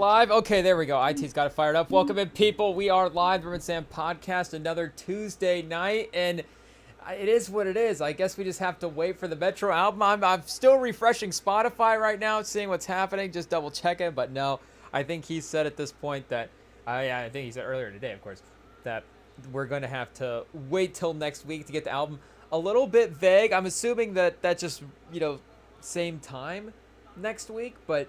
live? Okay, there we go. IT's got it fired up. Welcome in, people. We are live. The REMINGTOM podcast, another Tuesday night, and it is what it is. I guess we just have to wait for the Metro album. I'm still refreshing Spotify right now, seeing what's happening, just double checking. But no, I think he said at this point that, I think he said earlier today, of course, that we're going to have to wait till next week to get the album. A little bit vague. I'm assuming that that's just, same time next week, but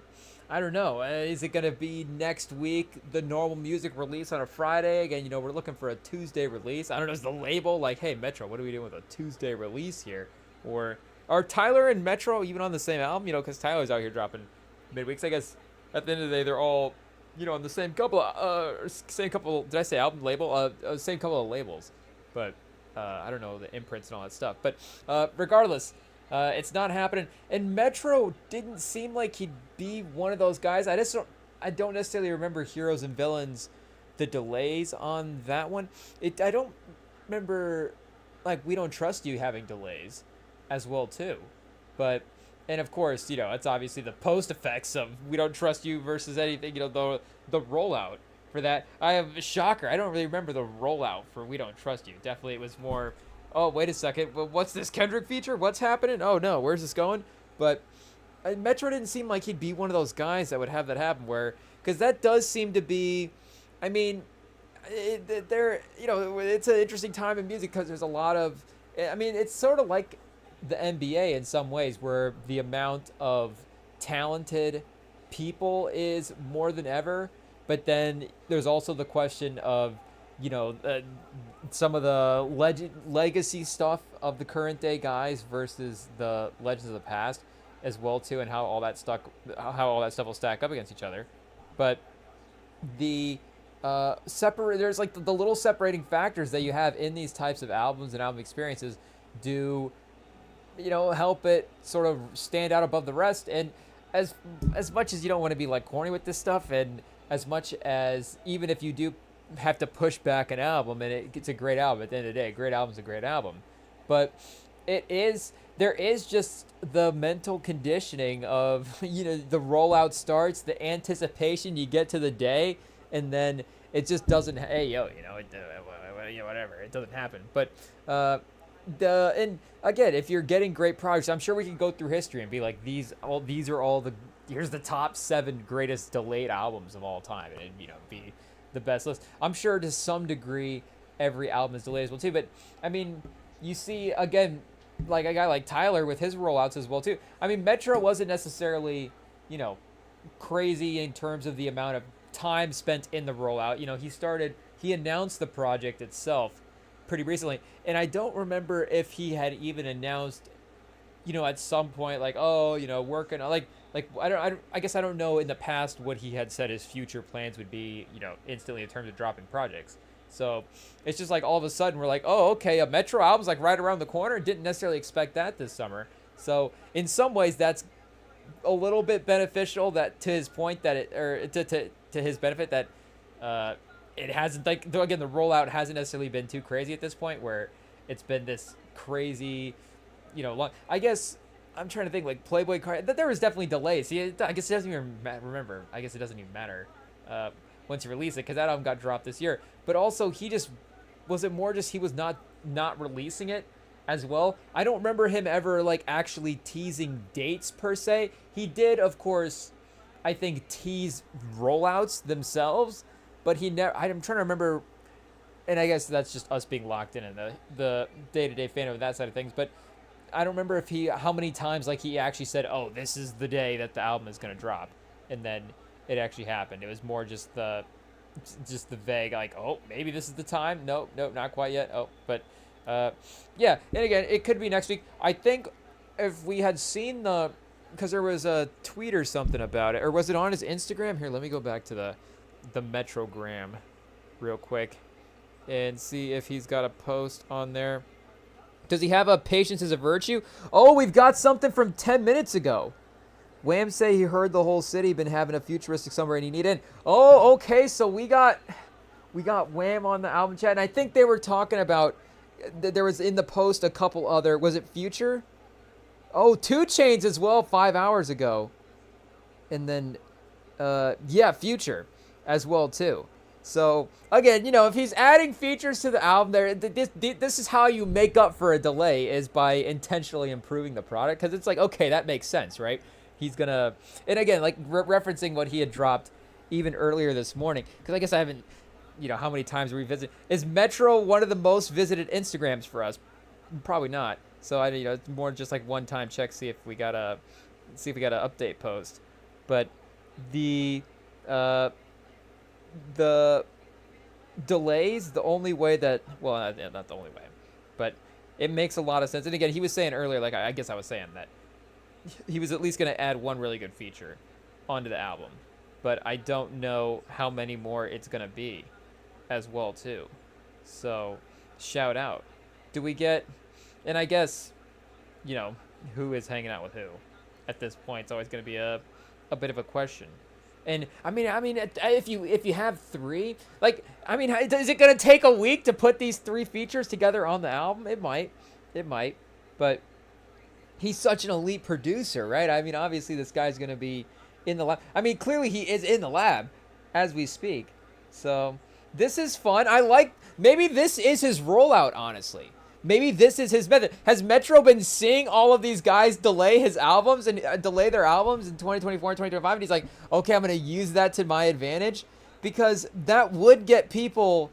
I don't know. Is it going to be next week, the normal music release on a Friday? Again, we're looking for a Tuesday release. I don't know, is the label like, hey, Metro, what are we doing with a Tuesday release here? Or are Tyler and Metro even on the same album? Because Tyler's out here dropping midweeks. I guess at the end of the day, they're all, on the same couple, did I say album label? Same couple of labels. But I don't know, the imprints and all that stuff. But regardless, it's not happening. And Metro didn't seem like he'd be one of those guys. I don't necessarily remember Heroes and Villains, the delays on that one. I don't remember, like, We Don't Trust You having delays as well too. And of course, it's obviously the post effects of We Don't Trust You versus anything, the rollout for that. I have a shocker. I don't really remember the rollout for We Don't Trust You. Definitely it was more, oh, wait a second. What's this Kendrick feature? What's happening? Oh, no. Where's this going? But Metro didn't seem like he'd be one of those guys that would have that happen because that does seem to be, it's an interesting time in music because there's a lot of, it's sort of like the NBA in some ways where the amount of talented people is more than ever. But then there's also the question of, some of the legacy stuff of the current day guys versus the legends of the past as well too, and how all that stuff will stack up against each other. But the there's like the little separating factors that you have in these types of albums and album experiences do, help it sort of stand out above the rest. And as much as you don't want to be like corny with this stuff, and as much as even if you do have to push back an album and it's a great album at the end of the day, a great album's a great album, but there is just the mental conditioning of the rollout starts, the anticipation, you get to the day, and then it just doesn't, whatever, it doesn't happen. But and again, if you're getting great projects, I'm sure we can go through history and be like, here's the top 7 greatest delayed albums of all time, and be the best list. I'm sure to some degree every album is delayed as well too, but you see again, like a guy like Tyler with his rollouts as well too. Metro wasn't necessarily crazy in terms of the amount of time spent in the rollout. He announced the project itself pretty recently, and I don't remember if he had even announced at some point like, working on I guess I don't know in the past what he had said his future plans would be, instantly in terms of dropping projects. So it's just like all of a sudden we're like, oh, okay, a Metro album's like right around the corner. Didn't necessarily expect that this summer. So in some ways that's a little bit beneficial, that to his point that to his benefit that it hasn't, like, again, the rollout hasn't necessarily been too crazy at this point where it's been this crazy, long. I guess I'm trying to think, like, Playboy Card, that there was definitely delays. See, I guess it doesn't even remember. I guess it doesn't even matter once you release it, because that album got dropped this year. But also, he was not releasing it as well? I don't remember him ever, like, actually teasing dates, per se. He did, of course, I think, tease rollouts themselves, but he never, I'm trying to remember, and I guess that's just us being locked in the day-to-day fan of that side of things, but I don't remember how many times like he actually said, oh, this is the day that the album is going to drop, and then it actually happened. It was more just the vague, like, oh, maybe this is the time. No, not quite yet. Oh, but yeah, and again, it could be next week. I think if we had seen because there was a tweet or something about it, or was it on his Instagram? Here, let me go back to the Metrogram real quick and see if he's got a post on there. Does he have a patience is a virtue? Oh, we've got something from 10 minutes ago. Wham say he heard the whole city been having a futuristic summer and he need in. Oh, okay, so we got Wham on the album chat, and I think they were talking about, there was in the post a couple other, was it Future? Oh, 2 Chainz as well 5 hours ago. And then Yeah, Future as well too. So again, if he's adding features to the album, this is how you make up for a delay, is by intentionally improving the product, because it's like, okay, that makes sense, right? He's gonna, and again, like referencing what he had dropped even earlier this morning, because I guess I haven't, how many times we visit. Is Metro one of the most visited Instagrams for us? Probably not. So it's more just like one time check, see if we got a update post, but the the delays, the only way that, well, not the only way, but it makes a lot of sense. And again, he was saying earlier, like I guess I was saying that he was at least going to add one really good feature onto the album, but I don't know how many more it's going to be as well too. So shout out. Do we get, and I guess, who is hanging out with who at this point? It's always going to be a bit of a question. And I mean, if you have three, like, is it gonna take a week to put these three features together on the album? It might, but he's such an elite producer, right? I mean, obviously this guy's gonna be in the lab. I mean, clearly he is in the lab as we speak. So this is fun. Maybe this is his rollout, honestly. Maybe this is his method. Has Metro been seeing all of these guys delay his albums and delay their albums in 2024 and 2025? And he's like, okay, I'm going to use that to my advantage, because that would get people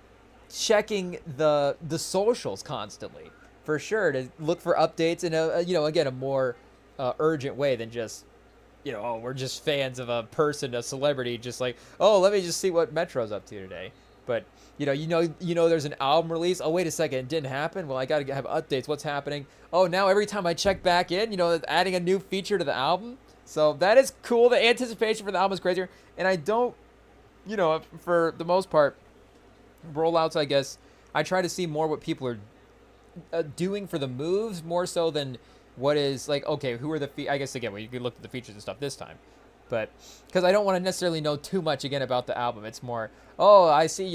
checking the socials constantly, for sure, to look for updates in again, a more urgent way than just, we're just fans of a person, a celebrity, just like, oh, let me just see what Metro's up to today. But there's an album release. Oh, wait a second, it didn't happen. Well, I got to have updates. What's happening? Oh, now every time I check back in, adding a new feature to the album. So that is cool. The anticipation for the album is crazier. And I don't, for the most part, rollouts, I guess, I try to see more what people are doing for the moves, more so than what is like, okay, who are I guess, again, you could look at the features and stuff this time. But because I don't want to necessarily know too much again about the album. It's more, oh, I see,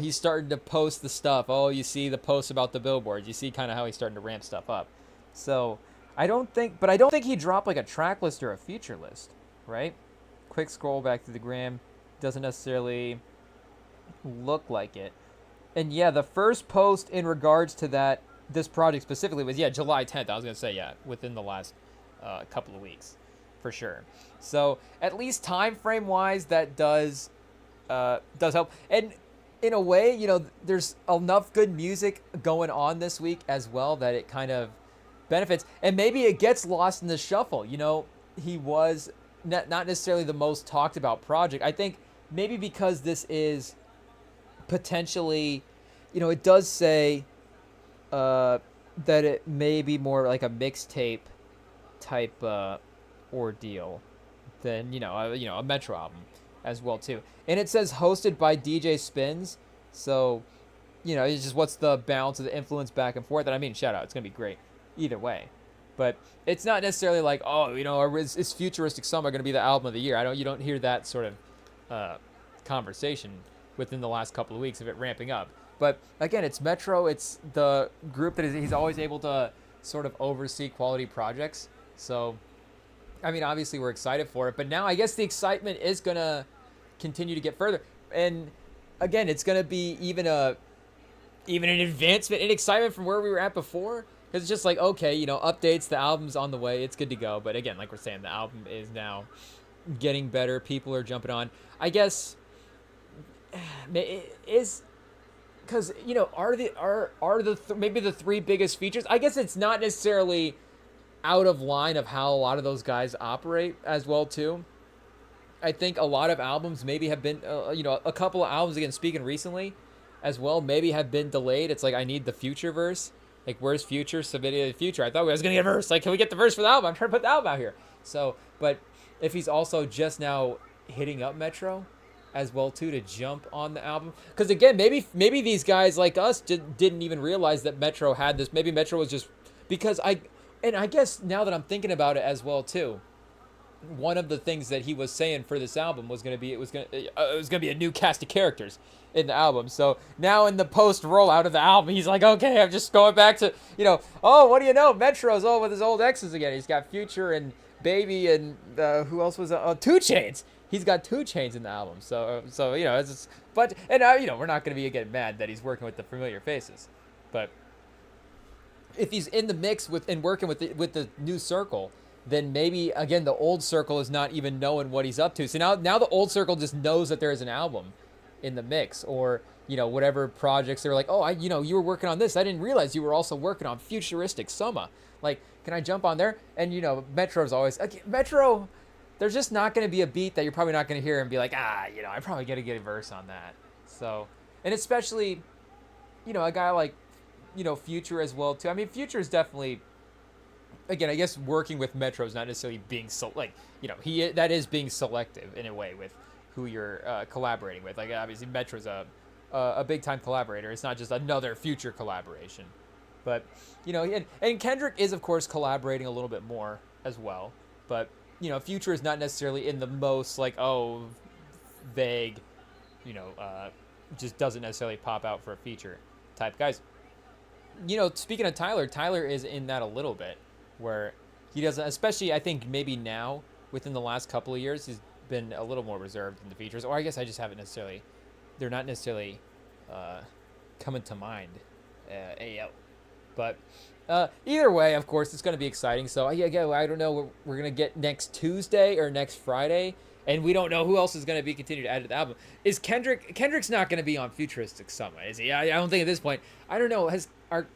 he's starting to post the stuff. Oh, you see the posts about the billboards. You see kind of how he's starting to ramp stuff up. So I don't think he dropped like a track list or a feature list, right? Quick scroll back to the gram. Doesn't necessarily look like it. And yeah, the first post in regards to this project specifically was, July 10th. I was going to say, within the last couple of weeks. For sure. So at least time frame wise, that does help. And in a way, there's enough good music going on this week as well that it kind of benefits. And maybe it gets lost in the shuffle. He was not necessarily the most talked about project. I think maybe because this is potentially, it does say that it may be more like a mixtape type ordeal than a Metro album as well too. And it says hosted by DJ Spins, so it's just what's the balance of the influence back and forth. And I mean, shout out, it's gonna be great either way, but it's not necessarily like, oh, is Futuristic Summer gonna be the album of the year? You don't hear that sort of conversation within the last couple of weeks of it ramping up. But again, it's Metro, it's the group that he's always able to sort of oversee quality projects. So I mean, obviously we're excited for it, but now I guess the excitement is going to continue to get further. And again, it's going to be even an advancement in excitement from where we were at before. Because it's just like, okay, updates, the album's on the way, it's good to go. But again, like we're saying, the album is now getting better. People are jumping on. I guess it is because, maybe the three biggest features. I guess it's not necessarily out of line of how a lot of those guys operate as well too. I think a lot of albums maybe have been, a couple of albums, again, speaking recently as well, maybe have been delayed. It's like, I need the Future verse. Like, where's Future? Submitted the Future. I thought we was going to get a verse. Like, can we get the verse for the album? I'm trying to put the album out here. So, but if he's also just now hitting up Metro as well too to jump on the album, because again, maybe these guys like us didn't even realize that Metro had this. Maybe Metro was just, because I guess now that I'm thinking about it as well too, one of the things that he was saying for this album was going to be it was going to be a new cast of characters in the album. So now in the post rollout of the album, he's like, okay, I'm just going back to, oh, what do you know? Metro's with his old exes again. He's got Future and Baby and who else was 2 Chainz. he's got 2 Chainz in the album. So it's just, but and we're not gonna be getting mad that he's working with the familiar faces, but if he's in the mix with and working with the new circle, then maybe again the old circle is not even knowing what he's up to. So now the old circle just knows that there is an album in the mix, or whatever projects they're like, oh, you were working on this. I didn't realize you were also working on Futuristic Soma. Like, can I jump on there? And Metro's always Metro. There's just not going to be a beat that you're probably not going to hear and be like, I probably got to get a verse on that. So, and especially, a guy like, Future as well too. I mean, Future is definitely, again, I guess working with Metro is not necessarily being that is being selective in a way with who you're collaborating with. Like, obviously, Metro's a big time collaborator. It's not just another Future collaboration, but and Kendrick is of course collaborating a little bit more as well. But Future is not necessarily in the most vague, just doesn't necessarily pop out for a feature type guys. Speaking of Tyler is in that a little bit, where he doesn't, especially I think maybe now within the last couple of years, he's been a little more reserved in the features. Or I guess I just haven't necessarily, they're not necessarily coming to mind. But either way, of course, it's going to be exciting. So I don't know. We're going to get next Tuesday or next Friday, and we don't know who else is going to be continued to add to the album. Is Kendrick's not going to be on Futuristic Summer, is he? I don't think at this point. I don't know. Are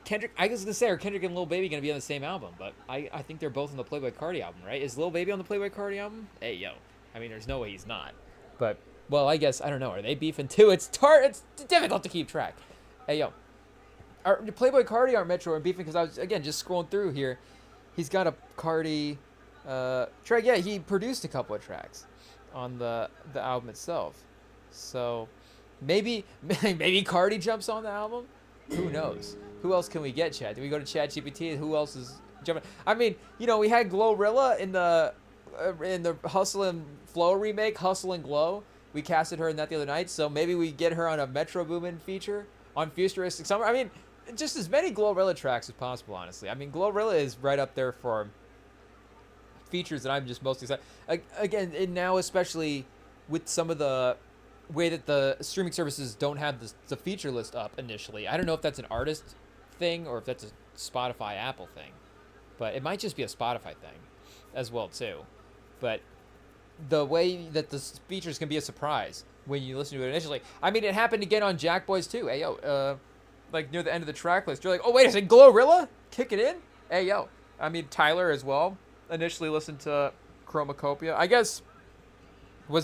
Kendrick? I was going to say, are Kendrick and Lil Baby going to be on the same album? But I think they're both on the Playboi Carti album, right? Is Lil Baby on the Playboi Carti album? I mean, there's no way he's not. But well, I guess I don't know. Are they beefing too? It's difficult to keep track. Our Playboi Carti or Metro are beefing because I was again just scrolling through here. He's got a Carti track. Yeah, he produced a couple of tracks on the album itself. So maybe Carti jumps on the album. Who knows? Who else can we get, Chad? Do we go to ChatGPT? Who else is jumping? I mean, we had Glorilla in the Hustle and Flow remake, Hustle and Glow. We casted her in that the other night, so maybe we get her on a Metro Boomin feature on Futuristic Summer. I mean, just as many Glorilla tracks as possible, honestly. I mean, Glorilla is right up there for features that I'm just most excited. Again, and now especially with some of the way that the streaming services don't have the feature list up initially. I don't know if that's an artist thing or if that's a Spotify Apple thing, but it might just be a Spotify thing as well too. But the way that the features can be a surprise when you listen to it initially. I mean, it happened again on Jack Boys too. Hey, like near the end of the track list, you're like, oh, wait a second, Glorilla? Kick it in? Hey, yo. I mean, Tyler as well. Initially listened to Chromacopia. I guess, what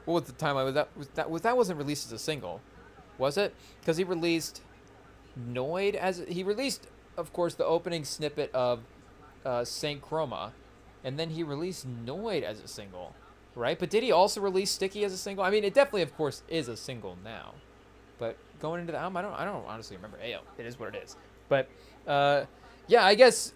was the timeline? That wasn't released as a single, was it? Because he released Noid he released, of course, the opening snippet of Saint Chroma, and then he released Noid as a single, right? But did he also release Sticky as a single? I mean, it definitely, of course, is a single now. But going into the album, I don't honestly remember. It is what it is. But yeah, I guess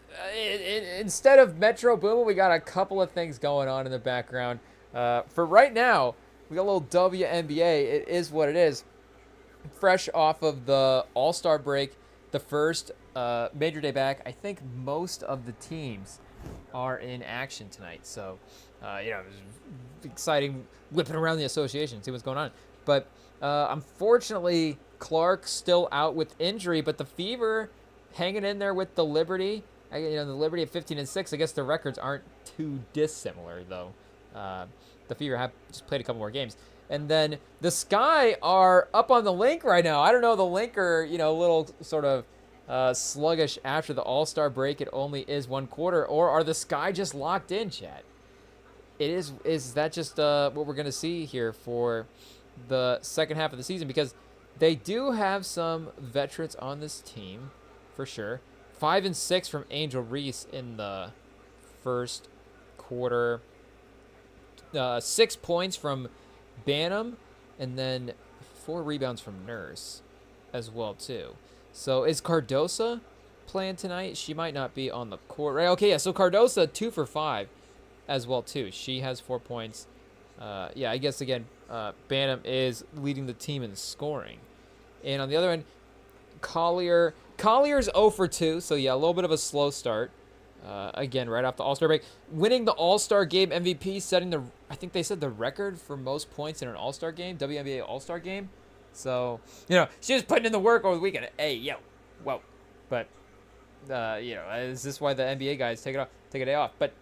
instead of Metro Boomin, we got a couple of things going on in the background. For right now, we got a little WNBA. It is what it is. Fresh off of the All-Star break, the first major day back. I think most of the teams are in action tonight. So, it was exciting whipping around the association, see what's going on. But unfortunately, Clark's still out with injury, but the Fever hanging in there with the Liberty. The Liberty at 15-6. I guess the records aren't too dissimilar, though. The Fever have just played a couple more games. And then the Sky are up on the Link right now. I don't know, the Link are, a little sort of sluggish after the All-Star break. It only is one quarter. Or are the Sky just locked in, chat? Is that just what we're going to see here for the second half of the season? Because they do have some veterans on this team, for sure. 5 and 6 from Angel Reese in the first quarter. 6 points from Bantam, and then 4 rebounds from Nurse as well, too. So is Cardosa playing tonight? She might not be on the court, right? Okay, yeah, so Cardosa 2 for 5 as well, too. She has 4 points. I guess, again, Bantam is leading the team in scoring. And on the other end, Collier's 0 for 2, so yeah, a little bit of a slow start Again, right off the All-Star break, winning the All-Star Game MVP, setting the, I think they said the record for most points in an All-Star game, WNBA All-Star Game. So, she was putting in the work over the weekend. Hey, yo, whoa. But, is this why the NBA guys take a day off? But,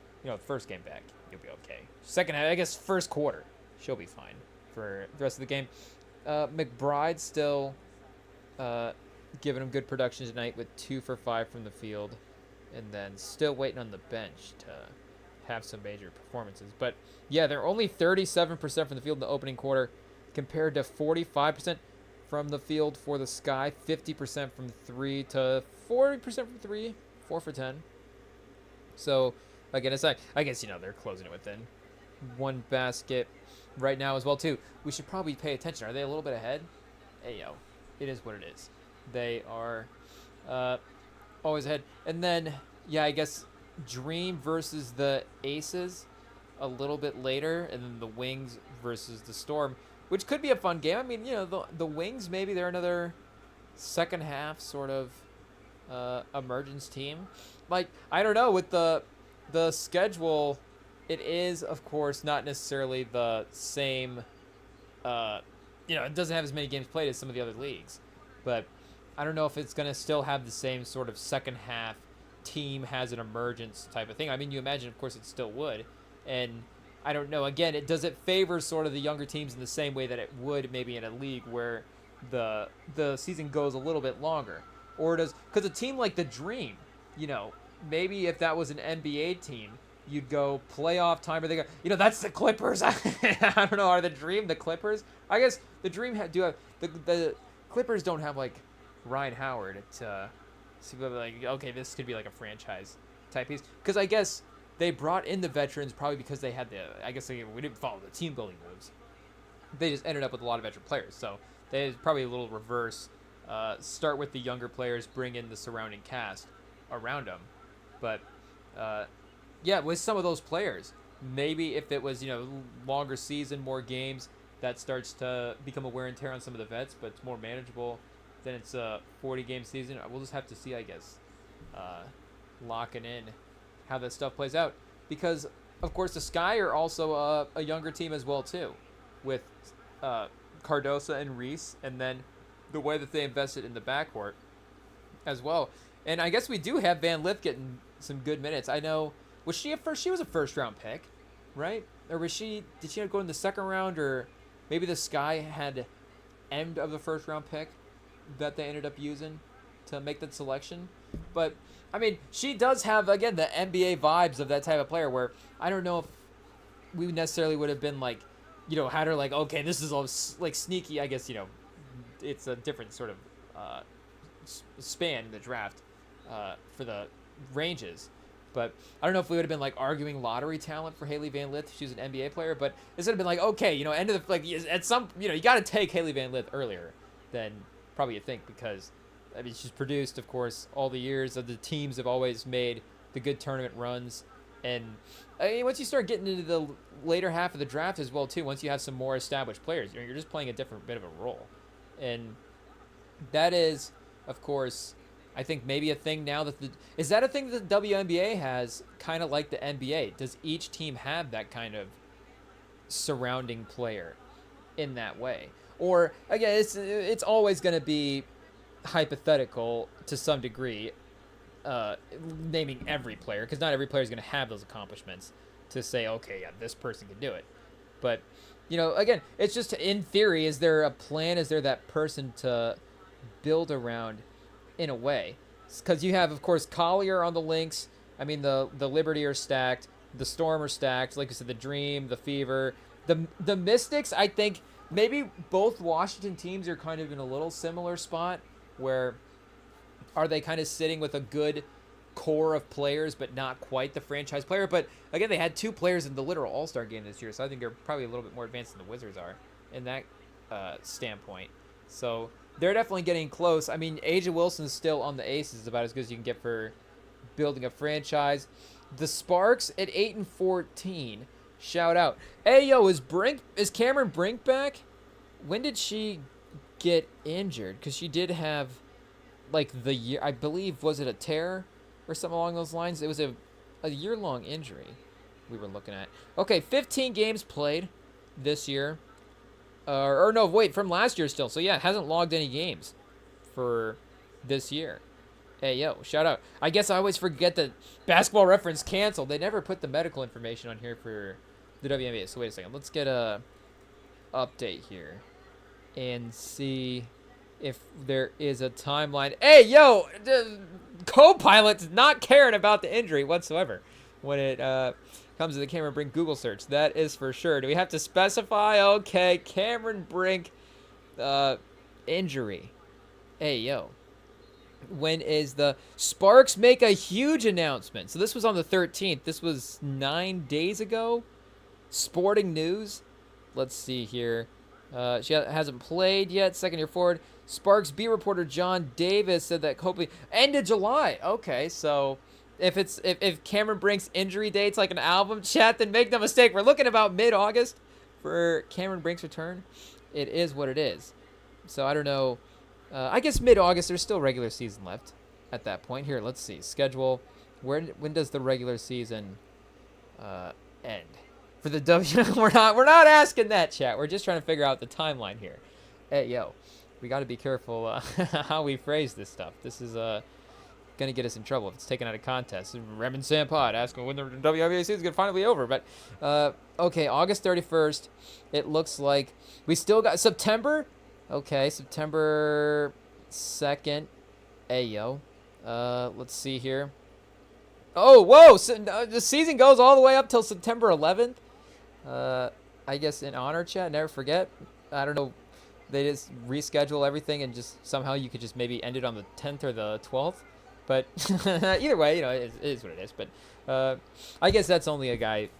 first game back, you'll be okay. Second, I guess first quarter, she'll be fine for the rest of the game. McBride still giving him good production tonight with 2 for 5 from the field. And then still waiting on the bench to have some major performances. But, yeah, they're only 37% from the field in the opening quarter compared to 45% from the field for the Sky, 50% from 3 to 40% from 3, 4 for 10. So, again, it's like, I guess, they're closing it within 1 basket right now as well, too. We should probably pay attention. Are they a little bit ahead? Hey, yo, it is what it is. They are always ahead. And then, yeah, I guess Dream versus the Aces a little bit later, and then the Wings versus the Storm, which could be a fun game. I mean, the Wings, maybe they're another second half sort of emergence team. Like, I don't know, with the schedule, it is, of course, not necessarily the same, it doesn't have as many games played as some of the other leagues, but I don't know if it's going to still have the same sort of second half team has an emergence type of thing. I mean, you imagine, of course, it still would. And I don't know. Again, does it favor sort of the younger teams in the same way that it would maybe in a league where the season goes a little bit longer? Or because a team like the Dream, maybe if that was an NBA team, you'd go playoff time, or they go, that's the Clippers. I don't know. Are the Dream the Clippers? I guess the Dream do have, the Clippers don't have like Ryan Howard to like, okay, this could be like a franchise type piece. Because I guess they brought in the veterans probably because they had we didn't follow the team building moves. They just ended up with a lot of veteran players. So they probably a little reverse. Start with the younger players, bring in the surrounding cast around them. But yeah, with some of those players, maybe if it was longer season, more games, that starts to become a wear and tear on some of the vets, but it's more manageable. Then it's a 40-game season. We'll just have to see, I guess, locking in how that stuff plays out. Because, of course, the Sky are also a younger team as well, too, with Cardosa and Reese, and then the way that they invested in the backcourt as well. And I guess we do have Van Lith getting some good minutes. I know, she was a first-round pick, right? Or did she go in the second round, or maybe the Sky had end of the first-round pick that they ended up using to make that selection. But, I mean, she does have, again, the NBA vibes of that type of player where I don't know if we necessarily would have been like, had her like, okay, this is all like sneaky. I guess, it's a different sort of span in the draft for the ranges. But I don't know if we would have been like arguing lottery talent for Haley Van Lith if she was an NBA player. But instead of been like, okay, end of the, like, at some, you got to take Haley Van Lith earlier than probably you think, because I mean, she's produced, of course, all the years of the teams have always made the good tournament runs. And I mean, once you start getting into the later half of the draft as well, too, once you have some more established players, you're just playing a different bit of a role. And that is, of course, I think maybe a thing now that is that a thing that the WNBA has, kind of like the NBA? Does each team have that kind of surrounding player in that way? Or, again, it's always going to be hypothetical to some degree, naming every player, because not every player is going to have those accomplishments to say, okay, yeah, this person can do it. But, again, it's just in theory, is there a plan? Is there that person to build around in a way? Because you have, of course, Collier on the Lynx. I mean, the Liberty are stacked. The Storm are stacked. Like I said, the Dream, the Fever. The Mystics, I think, maybe both Washington teams are kind of in a little similar spot where are they kind of sitting with a good core of players but not quite the franchise player. But again, they had 2 players in the literal All-Star game this year, so I think they're probably a little bit more advanced than the Wizards are in that standpoint. So they're definitely getting close. I mean, Aja Wilson's still on the Aces, about as good as you can get for building a franchise. The Sparks at 8-14. Shout out. Hey, yo, is Cameron Brink back? When did she get injured? Because she did have, like, the year, I believe, was it a tear or something along those lines? It was a year-long injury we were looking at. Okay, 15 games played this year. Or no, wait, from last year still. So yeah, hasn't logged any games for this year. Hey, yo, shout out. I guess I always forget that Basketball Reference canceled. They never put the medical information on here for the WNBA. So wait a second. Let's get a update here and see if there is a timeline. Hey, yo, the co-pilot's not caring about the injury whatsoever when it comes to the Cameron Brink Google search. That is for sure. Do we have to specify? Okay, Cameron Brink injury. Hey, yo. When is the Sparks make a huge announcement? So this was on the 13th. This was 9 days ago. Sporting News. Let's see here. She hasn't played yet. Second year forward. Sparks beat reporter John Davis said that hopefully end of July. Okay, so if Cameron Brink's injury date's like an album chat, then make no mistake, we're looking about mid-August for Cameron Brink's return. It is what it is. So I don't know. I guess mid-August, there's still regular season left at that point. Here, let's see. Schedule. When does the regular season end? For the W, we're not asking that, chat. We're just trying to figure out the timeline here. Hey, yo, we got to be careful how we phrase this stuff. This is gonna get us in trouble if it's taken out of context. Remington Pod asking when the WNBA season is gonna finally be over. But okay, August 31st. It looks like we still got September. Okay, September 2nd. Hey, yo. Let's see here. Oh, whoa! So, the season goes all the way up till September 11th. I guess in honor, chat. Never forget. I don't know. They just reschedule everything and just somehow you could just maybe end it on the 10th or the 12th. But either way, you know, it is what it is. But I guess that's only a guy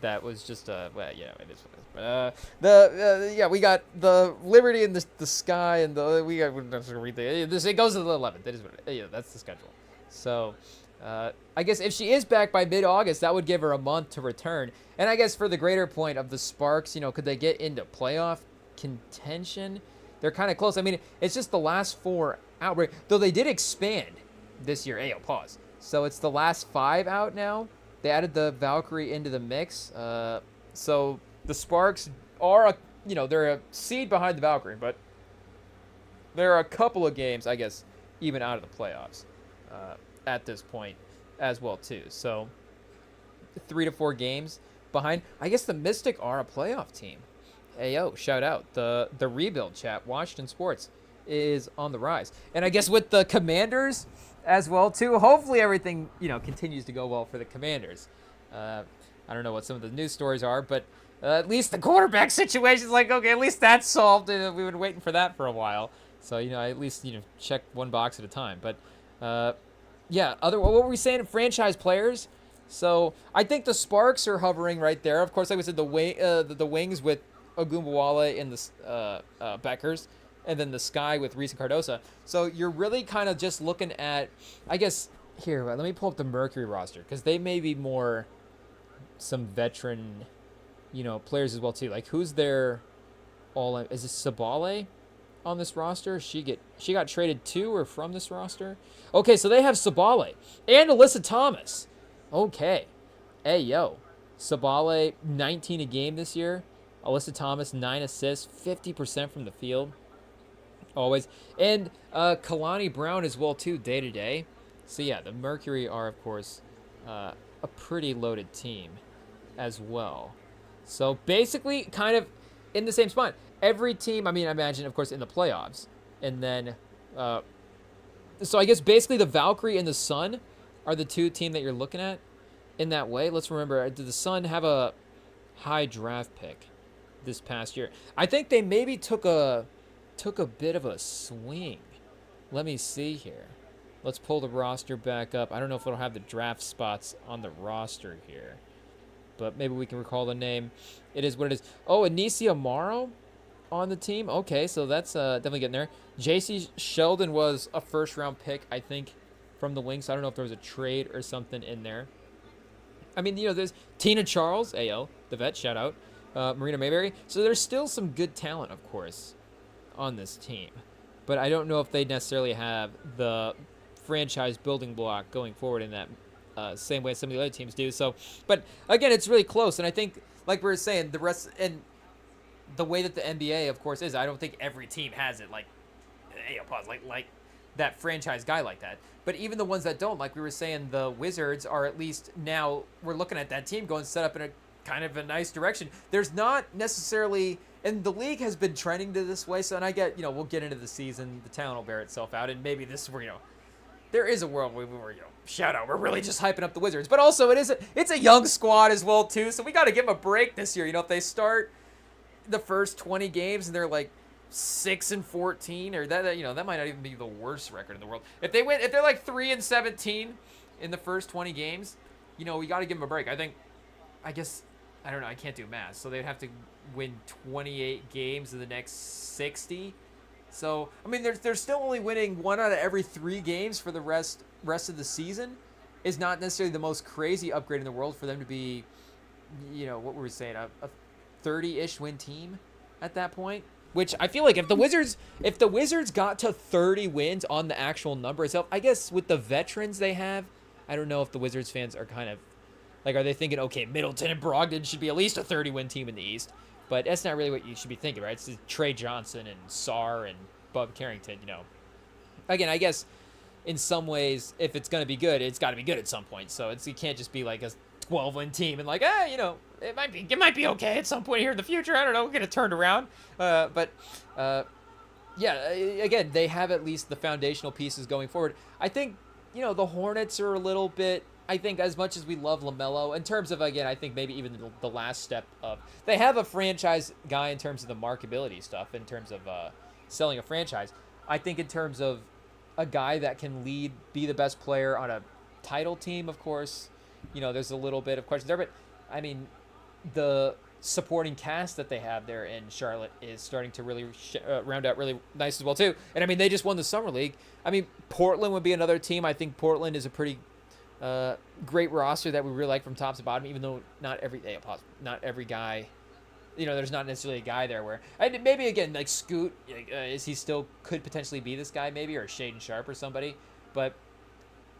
that was just well, yeah, it is what it is. Yeah, we got the Liberty in the sky, and we got this. It goes to the 11th. It is what it is. Yeah, that's the schedule. So I guess if she is back by mid-August, that would give her a month to return. And I guess for the greater point of the Sparks, you know, could they get into playoff contention? They're kind of close. I mean, it's just the last 4 out. Though they did expand this year. Ayo, pause. So it's the last 5 out now. They added the Valkyrie into the mix. So the Sparks are, they're a seed behind the Valkyrie, but there are a couple of games, I guess, even out of the playoffs at this point as well, too. So 3 to 4 games behind. I guess the Mystic are a playoff team. Hey, yo, shout out. The rebuild chat, Washington Sports, is on the rise. And I guess with the Commanders as well, too, hopefully everything, continues to go well for the Commanders. I don't know what some of the news stories are, but at least the quarterback situation is like, okay, at least that's solved. We've been waiting for that for a while. So, at least, check one box at a time. But, yeah, what were we saying? Franchise players. So I think the Sparks are hovering right there. Of course, like we said, the Wings with Ogunbowale and the Beckers, and then the Sky with Reese and Cardosa. So you're really kind of just looking at, I guess, here, let me pull up the Mercury roster, because they may be more some veteran, players as well, too. Like, who's their is it Sabale on this roster? She got traded to or from this roster? Okay, so they have Sabale and Alyssa Thomas. Okay. Hey, yo. Sabale, 19 a game this year. Alyssa Thomas, 9 assists, 50% from the field. Always. And Kalani Brown as well, too, day to day. So, yeah, the Mercury are, of course, a pretty loaded team as well. So, basically, kind of in the same spot. Every team, I imagine, of course, in the playoffs. And then, so I guess basically the Valkyrie and the Sun are the two teams that you're looking at in that way. Let's remember, did the Sun have a high draft pick this past year? I think they maybe took a bit of a swing. Let me see here. Let's pull the roster back up. I don't know if it'll have the draft spots on the roster here, but maybe we can recall the name. It is what it is. Oh, Anisia Amaro on the team. Okay, so that's definitely getting there. J.C. Sheldon was a first-round pick, I think, from the Wings. I don't know if there was a trade or something in there. There's Tina Charles, AO, the vet, shout out. Marina Mayberry. So there's still some good talent, of course, on this team. But I don't know if they necessarily have the franchise building block going forward in that same way some of the other teams do. So, but again, it's really close, and I think, like we were saying, the rest and the way that the NBA, of course, is, I don't think every team has it like, hey, pause, like that franchise guy like that. But even the ones that don't, like we were saying, the Wizards are at least now we're looking at that team going set up in a kind of a nice direction. There's not necessarily, and the league has been trending to this way. So, and I get, we'll get into the season, the talent will bear itself out, and maybe this is where, there is a world where shout out, we're really just hyping up the Wizards, but also it's a young squad as well too. So we got to give them a break this year. If they start the first 20 games and they're like 6-14, or that might not even be the worst record in the world. If they're like 3-17 in the first 20 games, we got to give them a break. I guess I don't know. I can't do math, so they'd have to win 28 games in the next 60. So I mean, they're still only winning 1 out of every 3 games for the rest of the season. Is not necessarily the most crazy upgrade in the world for them to be, what were we saying, a 30-ish win team at that point. Which I feel like if the Wizards got to 30 wins on the actual number itself, I guess with the veterans they have, I don't know if the Wizards fans are kind of like, are they thinking, okay, Middleton and Brogdon should be at least a 30-win team in the East? But that's not really what you should be thinking, right? It's Trey Johnson and Sarr and Bub Carrington, Again, I guess in some ways, if it's going to be good, it's got to be good at some point. So it can't just be like a 12-win team and like, it might be okay at some point here in the future. I don't know, we'll get it turned around. Yeah, again, they have at least the foundational pieces going forward. I think, the Hornets are a little bit, I think as much as we love LaMelo, in terms of, again, I think maybe even the last step of, they have a franchise guy in terms of the marketability stuff, in terms of selling a franchise. I think in terms of a guy that can be the best player on a title team, of course, there's a little bit of questions there, but I mean, the supporting cast that they have there in Charlotte is starting to really round out really nice as well too. And I mean, they just won the Summer League. I mean, Portland would be another team. I think Portland is a pretty great roster that we really like from top to bottom, even though not every guy, there's not necessarily a guy there where, maybe again, like Scoot, is he still could potentially be this guy maybe, or Shaden Sharp or somebody, but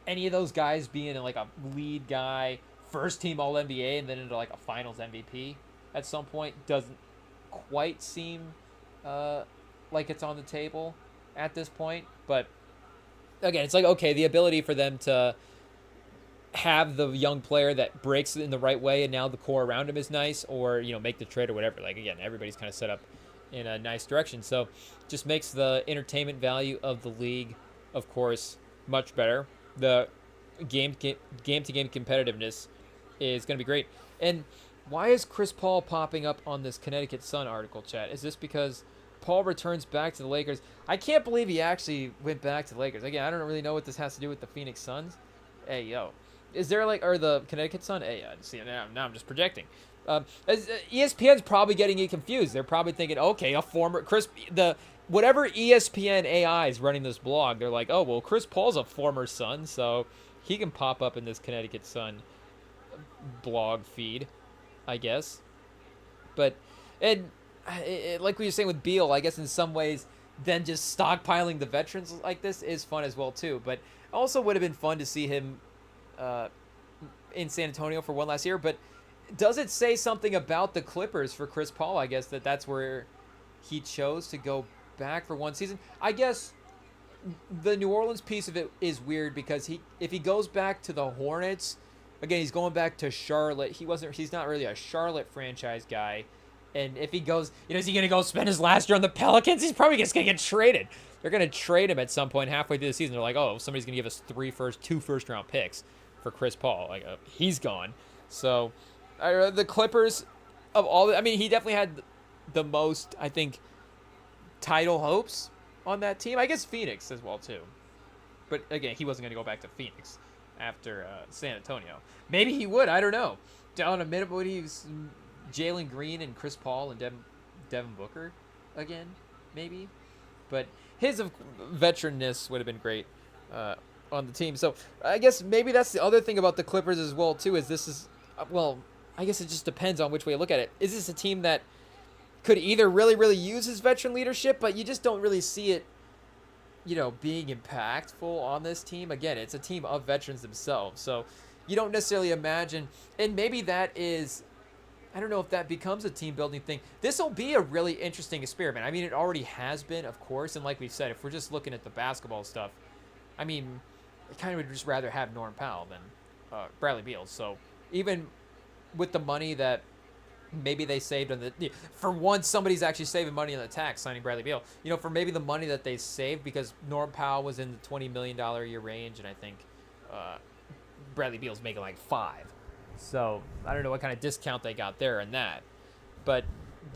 any of those guys being like a lead guy, first team All NBA, and then into like a Finals MVP at some point doesn't quite seem like it's on the table at this point. But again, it's like, okay, the ability for them to have the young player that breaks it in the right way, and now the core around him is nice, or make the trade or whatever. Like, again, everybody's kind of set up in a nice direction, so just makes the entertainment value of the league, of course, much better. The game to game competitiveness is going to be great. And why is Chris Paul popping up on this Connecticut Sun article, chat? Is this because Paul returns back to the Lakers? I can't believe he actually went back to the Lakers. Again, I don't really know what this has to do with the Phoenix Suns. Hey, yo. Is there or the Connecticut Sun? Hey, see, now I'm just projecting. ESPN's probably getting you confused. They're probably thinking, okay, a former whatever ESPN AI is running this blog, they're like, oh, well, Chris Paul's a former Sun, so he can pop up in this Connecticut Sun blog feed, I guess. But, like we were saying with Beal, I guess in some ways, then just stockpiling the veterans like this is fun as well, too. But also would have been fun to see him in San Antonio for one last year. But does it say something about the Clippers for Chris Paul, I guess, that's where he chose to go back for one season? I guess the New Orleans piece of it is weird because if he goes back to the Hornets, again, he's going back to Charlotte. He's not really a Charlotte franchise guy. And if he goes, is he going to go spend his last year on the Pelicans? He's probably just going to get traded. They're going to trade him at some point halfway through the season. They're like, oh, somebody's going to give us 2 first-round picks for Chris Paul. Like, he's gone. So, the Clippers, of all, he definitely had the most, I think, title hopes on that team. I guess Phoenix as well, too. But, again, he wasn't going to go back to Phoenix after San Antonio. Maybe he would. I don't know. Down a minute, would he was Jalen Green and Chris Paul and Devin Booker again, maybe. But his veteranness would have been great on the team. So I guess maybe that's the other thing about the Clippers as well, too, is I guess it just depends on which way you look at it. Is this a team that could either really, really use his veteran leadership, but you just don't really see it, being impactful on this team? Again, it's a team of veterans themselves. So you don't necessarily imagine, and maybe that is, I don't know if that becomes a team building thing. This will be a really interesting experiment. I mean, it already has been, of course, and like we've said, if we're just looking at the basketball stuff, I mean, I kind of would just rather have Norm Powell than Bradley Beal. So even with the money that maybe they saved on for once somebody's actually saving money on the tax signing Bradley Beal, for maybe the money that they saved, because Norm Powell was in the $20 million a year range, and I think Bradley Beal's making like 5. So I don't know what kind of discount they got there in that, but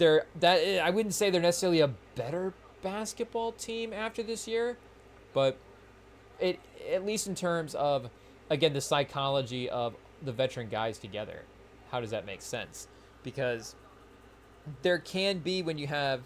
I wouldn't say they're necessarily a better basketball team after this year, but it, at least in terms of, again, the psychology of the veteran guys together, how does that make sense? Because there can be, when you have,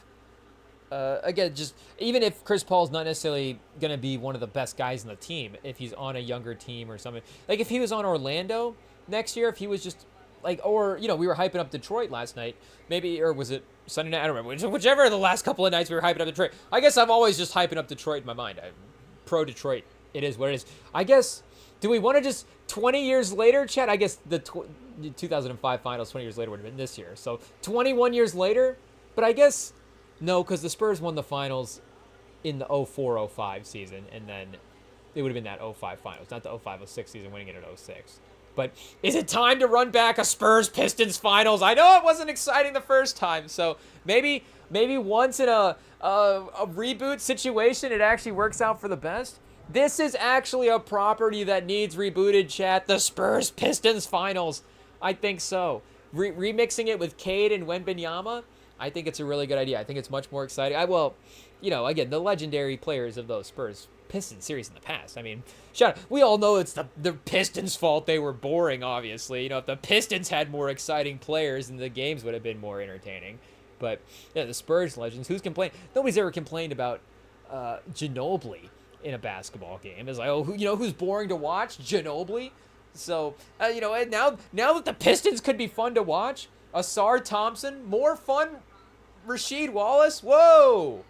again, just even if Chris Paul's not necessarily going to be one of the best guys in the team, if he's on a younger team or something, like if he was on Orlando next year, if he was just like, or, we were hyping up Detroit last night, maybe, or was it Sunday night? I don't remember. Whichever of the last couple of nights we were hyping up Detroit. I guess I'm always just hyping up Detroit in my mind. I'm pro Detroit. It is what it is. I guess, do we want to just 20 years later, Chad? I guess the 2005 finals 20 years later would have been this year. So 21 years later, but I guess no, because the Spurs won the finals in the 04-05 season, and then it would have been that 05 finals, not the 05-06 season, winning it at 06. But is it time to run back a Spurs-Pistons finals? I know it wasn't exciting the first time, so maybe once in a reboot situation, it actually works out for the best. This is actually a property that needs rebooted, chat. The Spurs-Pistons finals. I think so. Remixing it with Cade and Wembanyama, I think it's a really good idea. I think it's much more exciting. Again, the legendary players of those Spurs-Pistons series in the past. I mean, we all know it's the Pistons' fault they were boring, obviously. If the Pistons had more exciting players, then the games would have been more entertaining. But, yeah, the Spurs legends, who's complained? Nobody's ever complained about Ginobili in a basketball game. It's like, who's boring to watch? Ginobili. So, and now that the Pistons could be fun to watch, Asar Thompson, more fun. Rasheed Wallace, whoa.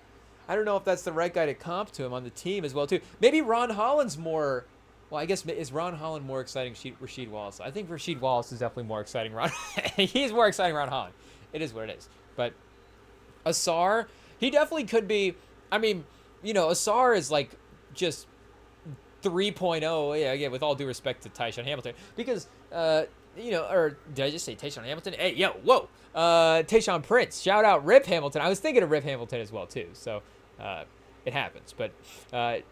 I don't know if that's the right guy to comp to him on the team as well, too. Maybe Ron Holland's more, well, I guess, is Ron Holland more exciting Rasheed Wallace? I think Rasheed Wallace is definitely more exciting. He's more exciting Ron Holland. It is what it is. But Asar, he definitely could be, Asar is like just 3.0, yeah, again, with all due respect to Tyshawn Hamilton, because, or did I just say Tyshawn Hamilton? Hey, yo, whoa, Tayshaun Prince, shout out Rip Hamilton. I was thinking of Rip Hamilton as well, too, so it happens, but,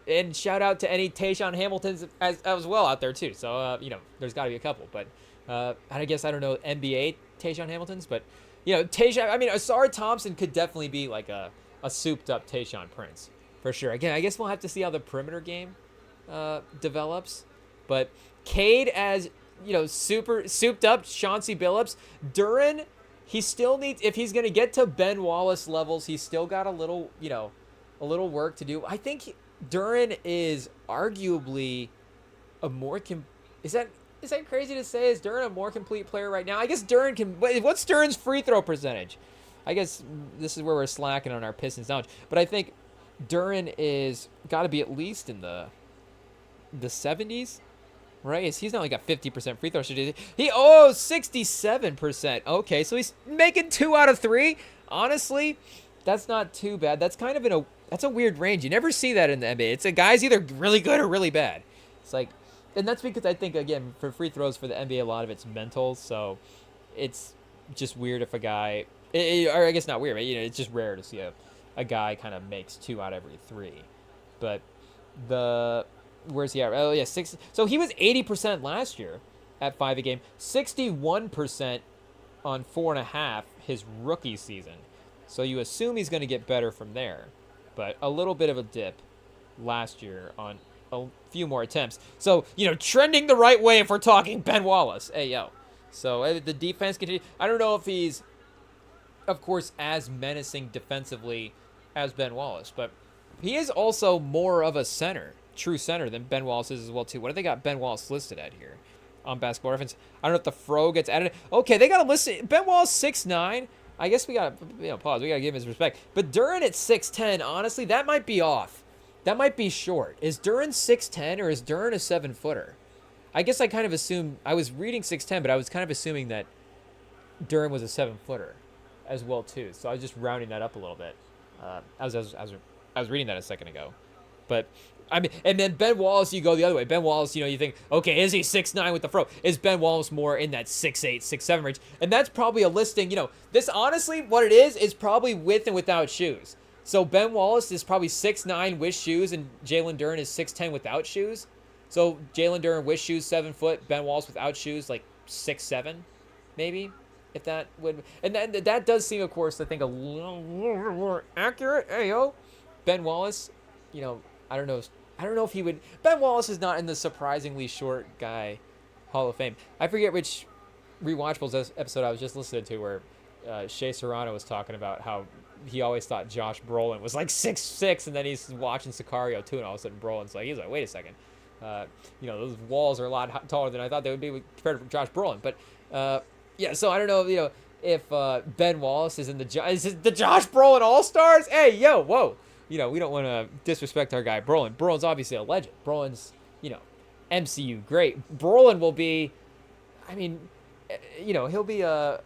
and shout out to any Tayshaun Hamiltons as well out there, too, so, there's got to be a couple, but, I guess, I don't know, NBA Tayshaun Hamiltons, but, Asar Thompson could definitely be like a souped-up Tayshaun Prince, for sure. Again, I guess we'll have to see how the perimeter game develops, but Cade as super souped up Chauncey Billups. Duren, he still needs, if he's going to get to Ben Wallace levels, he's still got a little work to do. I think Duren is arguably a more is that crazy to say? Is Duren a more complete player right now? I guess Duren can. What's Duren's free throw percentage? I guess this is where we're slacking on our Pistons knowledge, but I think Duren is got to be at least in the 70s, right? He's not only got 50% free throw shooting. 67%. Okay, so he's making 2 out of 3. Honestly, that's not too bad. That's kind of that's a weird range. You never see that in the NBA. It's a guy's either really good or really bad. It's like, and that's because I think, again, for free throws for the NBA, a lot of it's mental. So it's just weird if a guy, or I guess not weird, but it's just rare to see a guy kind of makes 2 out of every 3. But where's he at? Oh, yeah, 6. So he was 80% last year at 5 a game, 61% on 4.5 his rookie season. So you assume he's going to get better from there. But a little bit of a dip last year on a few more attempts. So, trending the right way if we're talking Ben Wallace. Hey, yo. So the defense continues. I don't know if he's, of course, as menacing defensively as Ben Wallace, but he is also more of a true center than Ben Wallace is as well, too. What do they got Ben Wallace listed at here on Basketball Reference? I don't know if the fro gets added. Okay, they got to list Ben Wallace 6'9". I guess we got to pause. We got to give him his respect. But Duren at 6'10", honestly, that might be off. That might be short. Is Duren 6'10", or is Duren a 7-footer? I guess I kind of assumed I was reading 6'10", but I was kind of assuming that Duran was a 7-footer as well too. So I was just rounding that up a little bit. I was reading that a second ago, but I mean, and then Ben Wallace, you go the other way. Ben Wallace, you think, okay, is he 6'9" with the fro? Is Ben Wallace more in that 6'8", 6'7" range? And that's probably a listing. This honestly, what it is probably with and without shoes. So Ben Wallace is probably 6'9" with shoes, and Jalen Duran is 6'10" without shoes. So Jalen Duran with shoes, 7 foot. Ben Wallace without shoes, like 6'7", maybe. If that would, and that does seem, of course, I think a little more accurate. Hey yo, Ben Wallace, I don't know if he would. Ben Wallace is not in the surprisingly short guy Hall of Fame. I forget which Rewatchables episode I was just listening to where Shea Serrano was talking about how he always thought Josh Brolin was like 6'6", and then he's watching Sicario too, and all of a sudden Brolin's like, he's like, wait a second, those walls are a lot taller than I thought they would be compared to Josh Brolin, but. Yeah, so I don't know, if Ben Wallace is in the Josh Brolin All-Stars. Hey, yo, whoa. We don't want to disrespect our guy Brolin. Brolin's obviously a legend. Brolin's, MCU great. Brolin will be, I mean, he'll be a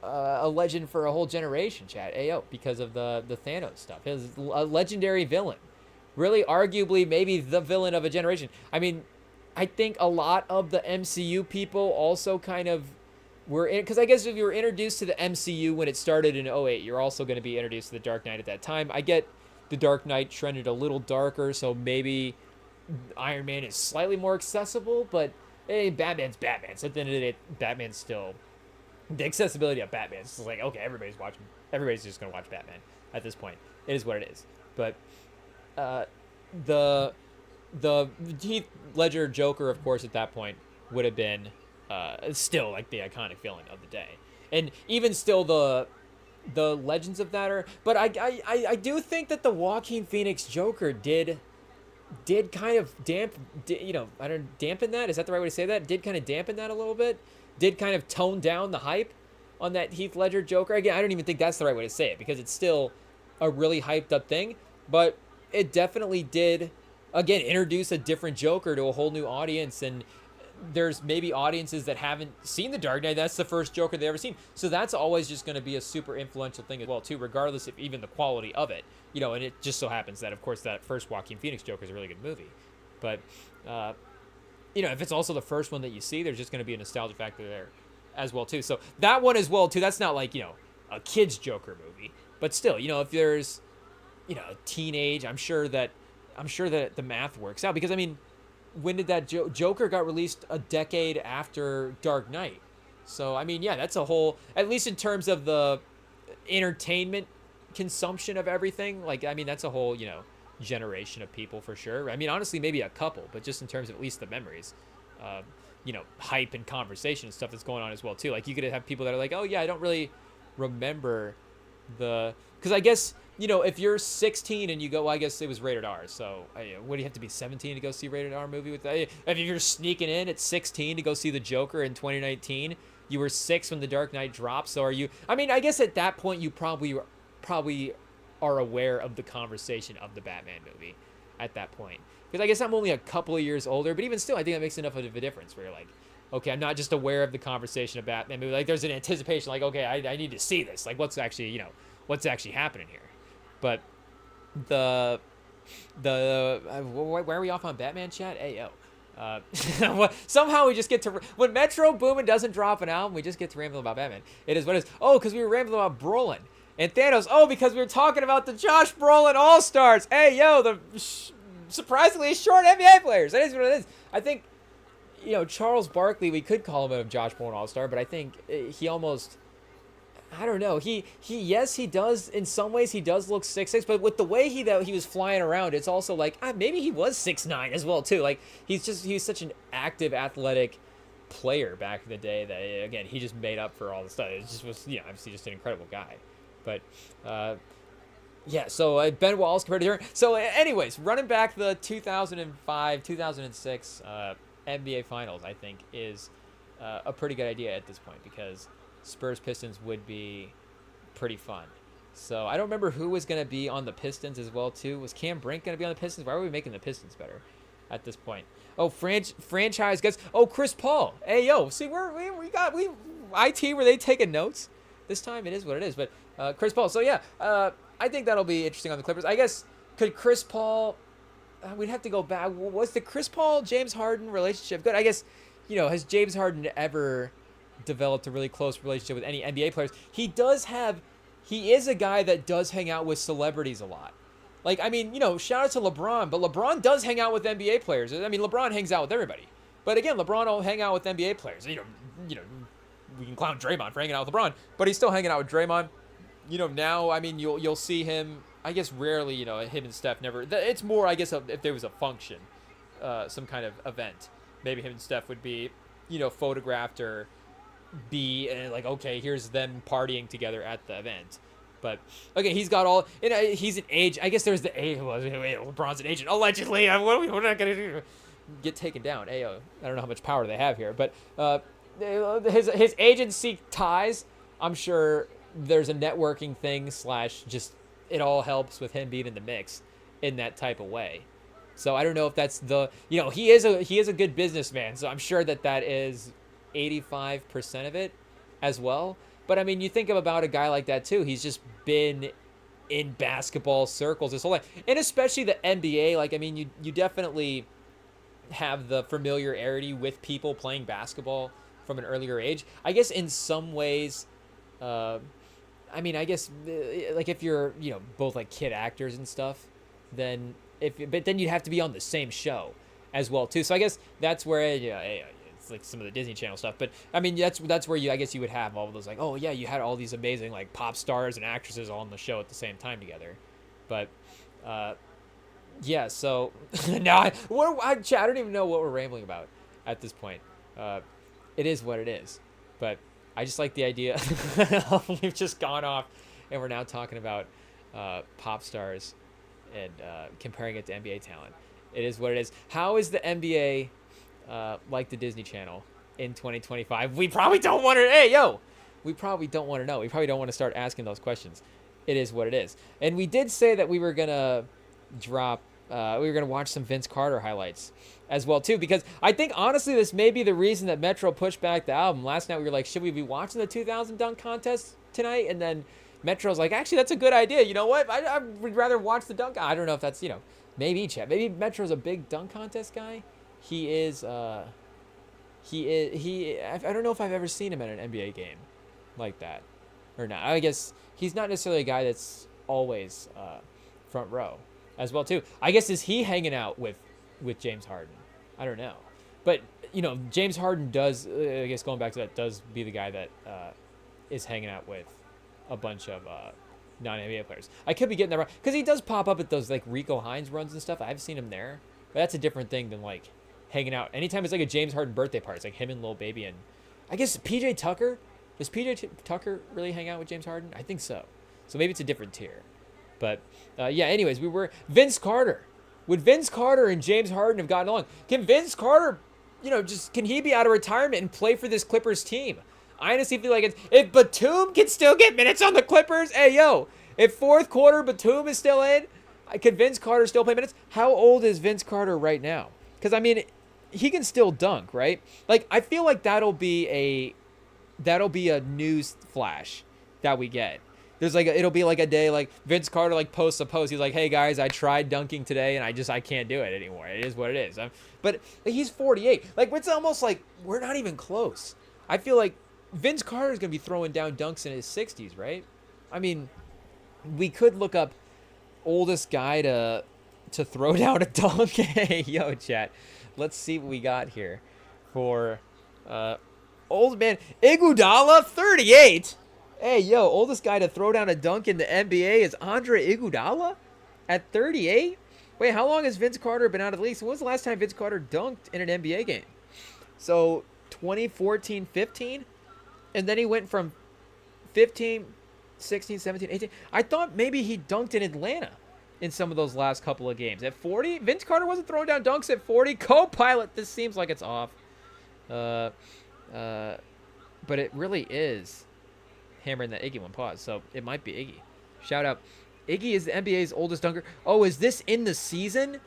legend for a whole generation, Chad. Ayo, because of the Thanos stuff. He's a legendary villain. Really, arguably, maybe the villain of a generation. I mean, I think a lot of the MCU people also kind of because I guess if you were introduced to the MCU when it started in 2008, you're also going to be introduced to the Dark Knight at that time. I get the Dark Knight trended a little darker, so maybe Iron Man is slightly more accessible, but hey, Batman's Batman. So at the end of the day, Batman's still the accessibility of Batman. It's like, okay, everybody's just going to watch Batman at this point. It is what it is. But the Heath Ledger Joker, of course, at that point would have been still like the iconic villain of the day, and even still the legends of that are. But I do think that the Joaquin Phoenix Joker did kind of dampen that. Is that the right way to say that? Did kind of dampen that a little bit. Did kind of tone down the hype on that Heath Ledger Joker. Again, I don't even think that's the right way to say it because it's still a really hyped up thing, but it definitely did again introduce a different Joker to a whole new audience. And there's maybe audiences that haven't seen The Dark Knight. That's the first Joker they've ever seen. So that's always just going to be a super influential thing as well, too, regardless of even the quality of it. And it just so happens that, of course, that first Joaquin Phoenix Joker is a really good movie. But, if it's also the first one that you see, there's just going to be a nostalgia factor there as well, too. So that one as well, too, that's not like, a kid's Joker movie. But still, if there's, teenage, I'm sure that the math works out. Because, I mean, when did that Joker got released? A decade after Dark Knight. So, I mean, yeah, that's a whole, at least in terms of the entertainment consumption of everything. Like, I mean, that's a whole, generation of people for sure. I mean, honestly, maybe a couple, but just in terms of at least the memories, hype and conversation and stuff that's going on as well, too. Like, you could have people that are like, oh, yeah, I don't really remember because I guess, if you're 16 and you go, well, I guess it was rated R. So what do you have to be 17 to go see a rated R movie with that? If you're sneaking in at 16 to go see the Joker in 2019, you were 6 when The Dark Knight dropped. So are you, I mean, I guess at that point you probably are aware of the conversation of the Batman movie at that point. Because I guess I'm only a couple of years older, but even still, I think that makes enough of a difference where you're like, okay, I'm not just aware of the conversation of Batman movie. Like, there's an anticipation, like, okay, I need to see this. Like, what's actually happening here? But why are we off on Batman chat? Hey, yo. Somehow we just get to, when Metro Boomin doesn't drop an album, we just get to ramble about Batman. It is what it is. Oh, because we were rambling about Brolin and Thanos. Oh, because we were talking about the Josh Brolin All-Stars. Hey, yo, the surprisingly short NBA players. That is what it is. I think, Charles Barkley, we could call him a Josh Brolin All-Star, but I think he almost, I don't know. Yes, he does. In some ways, he does look 6'6", but with the way he was flying around, it's also like maybe he was 6'9" as well too. Like he's such an active, athletic player back in the day that again he just made up for all the stuff. It just was obviously just an incredible guy. But yeah, so Ben Wallace compared to her. So anyways, running back the 2005-2006 NBA Finals, I think is a pretty good idea at this point because Spurs Pistons would be pretty fun. So I don't remember who was going to be on the Pistons as well too. Was Cam Brink going to be on the Pistons? Why were we making the Pistons better? at this point. Oh, franchise guys. Oh, Chris Paul. Hey, yo. See, we IT, were they taking notes? This time it is what it is. But Chris Paul. So, yeah, I think that'll be interesting on the Clippers. I guess, could Chris Paul, we'd have to go back. Was the Chris Paul-James Harden relationship good? I guess, has James Harden ever developed a really close relationship with any NBA players? He is a guy that does hang out with celebrities a lot. Like, I mean, shout out to LeBron, but LeBron does hang out with NBA players. I mean, LeBron hangs out with everybody. But again, LeBron will hang out with NBA players. We can clown Draymond for hanging out with LeBron, but he's still hanging out with Draymond. Now, I mean, you'll see him, I guess rarely, him and Steph never. It's more, I guess, if there was a function, some kind of event, maybe him and Steph would be, photographed or be like, okay, here's them partying together at the event. But okay, he's got all. He's an agent. I guess there's the LeBron's an agent allegedly. We're not gonna get taken down. I don't know how much power they have here, but his agency ties. I'm sure there's a networking thing / just it all helps with him being in the mix in that type of way. So I don't know if that's he is a good businessman. So I'm sure that is 85% of it as well. But, I mean, you think about a guy like that, too. He's just been in basketball circles his whole life. And especially the NBA. Like, I mean, you definitely have the familiarity with people playing basketball from an earlier age. I guess in some ways, I mean, I guess, like, if you're, both, like, kid actors and stuff, then you'd have to be on the same show as well, too. So I guess that's where, it's like some of the Disney Channel stuff, but I mean that's where I guess you would have all of those, like, oh yeah, you had all these amazing like pop stars and actresses all on the show at the same time together. But yeah, so now I don't even know what we're rambling about at this point. It is what it is, but I just like the idea. We've just gone off and we're now talking about pop stars and comparing it to NBA talent. It is what it is. How is the NBA like the Disney Channel in 2025? We probably don't want to. We probably don't want to know. We probably don't want to start asking those questions. It is what it is. And we did say that we were gonna watch some Vince Carter highlights as well too, because I think honestly this may be the reason that Metro pushed back the album. Last night we were like, should we be watching the 2000 dunk contest tonight? And then Metro's like, actually that's a good idea. You know what? I would rather watch the dunk. I don't know if that's maybe Chad. Maybe Metro's a big dunk contest guy. He is, I don't know if I've ever seen him at an NBA game like that or not. I guess he's not necessarily a guy that's always front row as well too. I guess is he hanging out with James Harden? I don't know. But, James Harden does, I guess going back to that, does be the guy that is hanging out with a bunch of non-NBA players. I could be getting that wrong because he does pop up at those like Rico Hines runs and stuff. I've seen him there. But that's a different thing than like hanging out. Anytime it's like a James Harden birthday party, it's like him and Lil Baby and I guess PJ Tucker. Does PJ Tucker really hang out with James Harden? I think so. So maybe it's a different tier. But yeah, anyways, Vince Carter. Would Vince Carter and James Harden have gotten along? Can Vince Carter, can he be out of retirement and play for this Clippers team? I honestly feel like if Batum can still get minutes on the Clippers, if fourth quarter Batum is still in, could Vince Carter still play minutes? How old is Vince Carter right now? Because, I mean, he can still dunk, right? Like, I feel like that'll be a news flash that we get. There's like it'll be like a day like Vince Carter like posts a post. He's like, hey guys, I tried dunking today and I can't do it anymore. It is what it is. But like, he's 48. Like, it's almost like we're not even close. I feel like Vince Carter is gonna be throwing down dunks in his 60s, right? I mean, we could look up oldest guy to throw down a dunk. Hey, yo, chat. Let's see what we got here for old man Iguodala, 38. Hey, yo, oldest guy to throw down a dunk in the NBA is Andre Iguodala at 38. Wait, how long has Vince Carter been out of the league? So when was the last time Vince Carter dunked in an NBA game? So 2014, 15, and then he went from 15, 16, 17, 18. I thought maybe he dunked in Atlanta in some of those last couple of games. At 40, Vince Carter wasn't throwing down dunks at 40. Co-pilot, this seems like it's off. But it really is hammering that Iggy one. Pause. So it might be Iggy. Shout out. Iggy is the NBA's oldest dunker. Oh, is this in the season?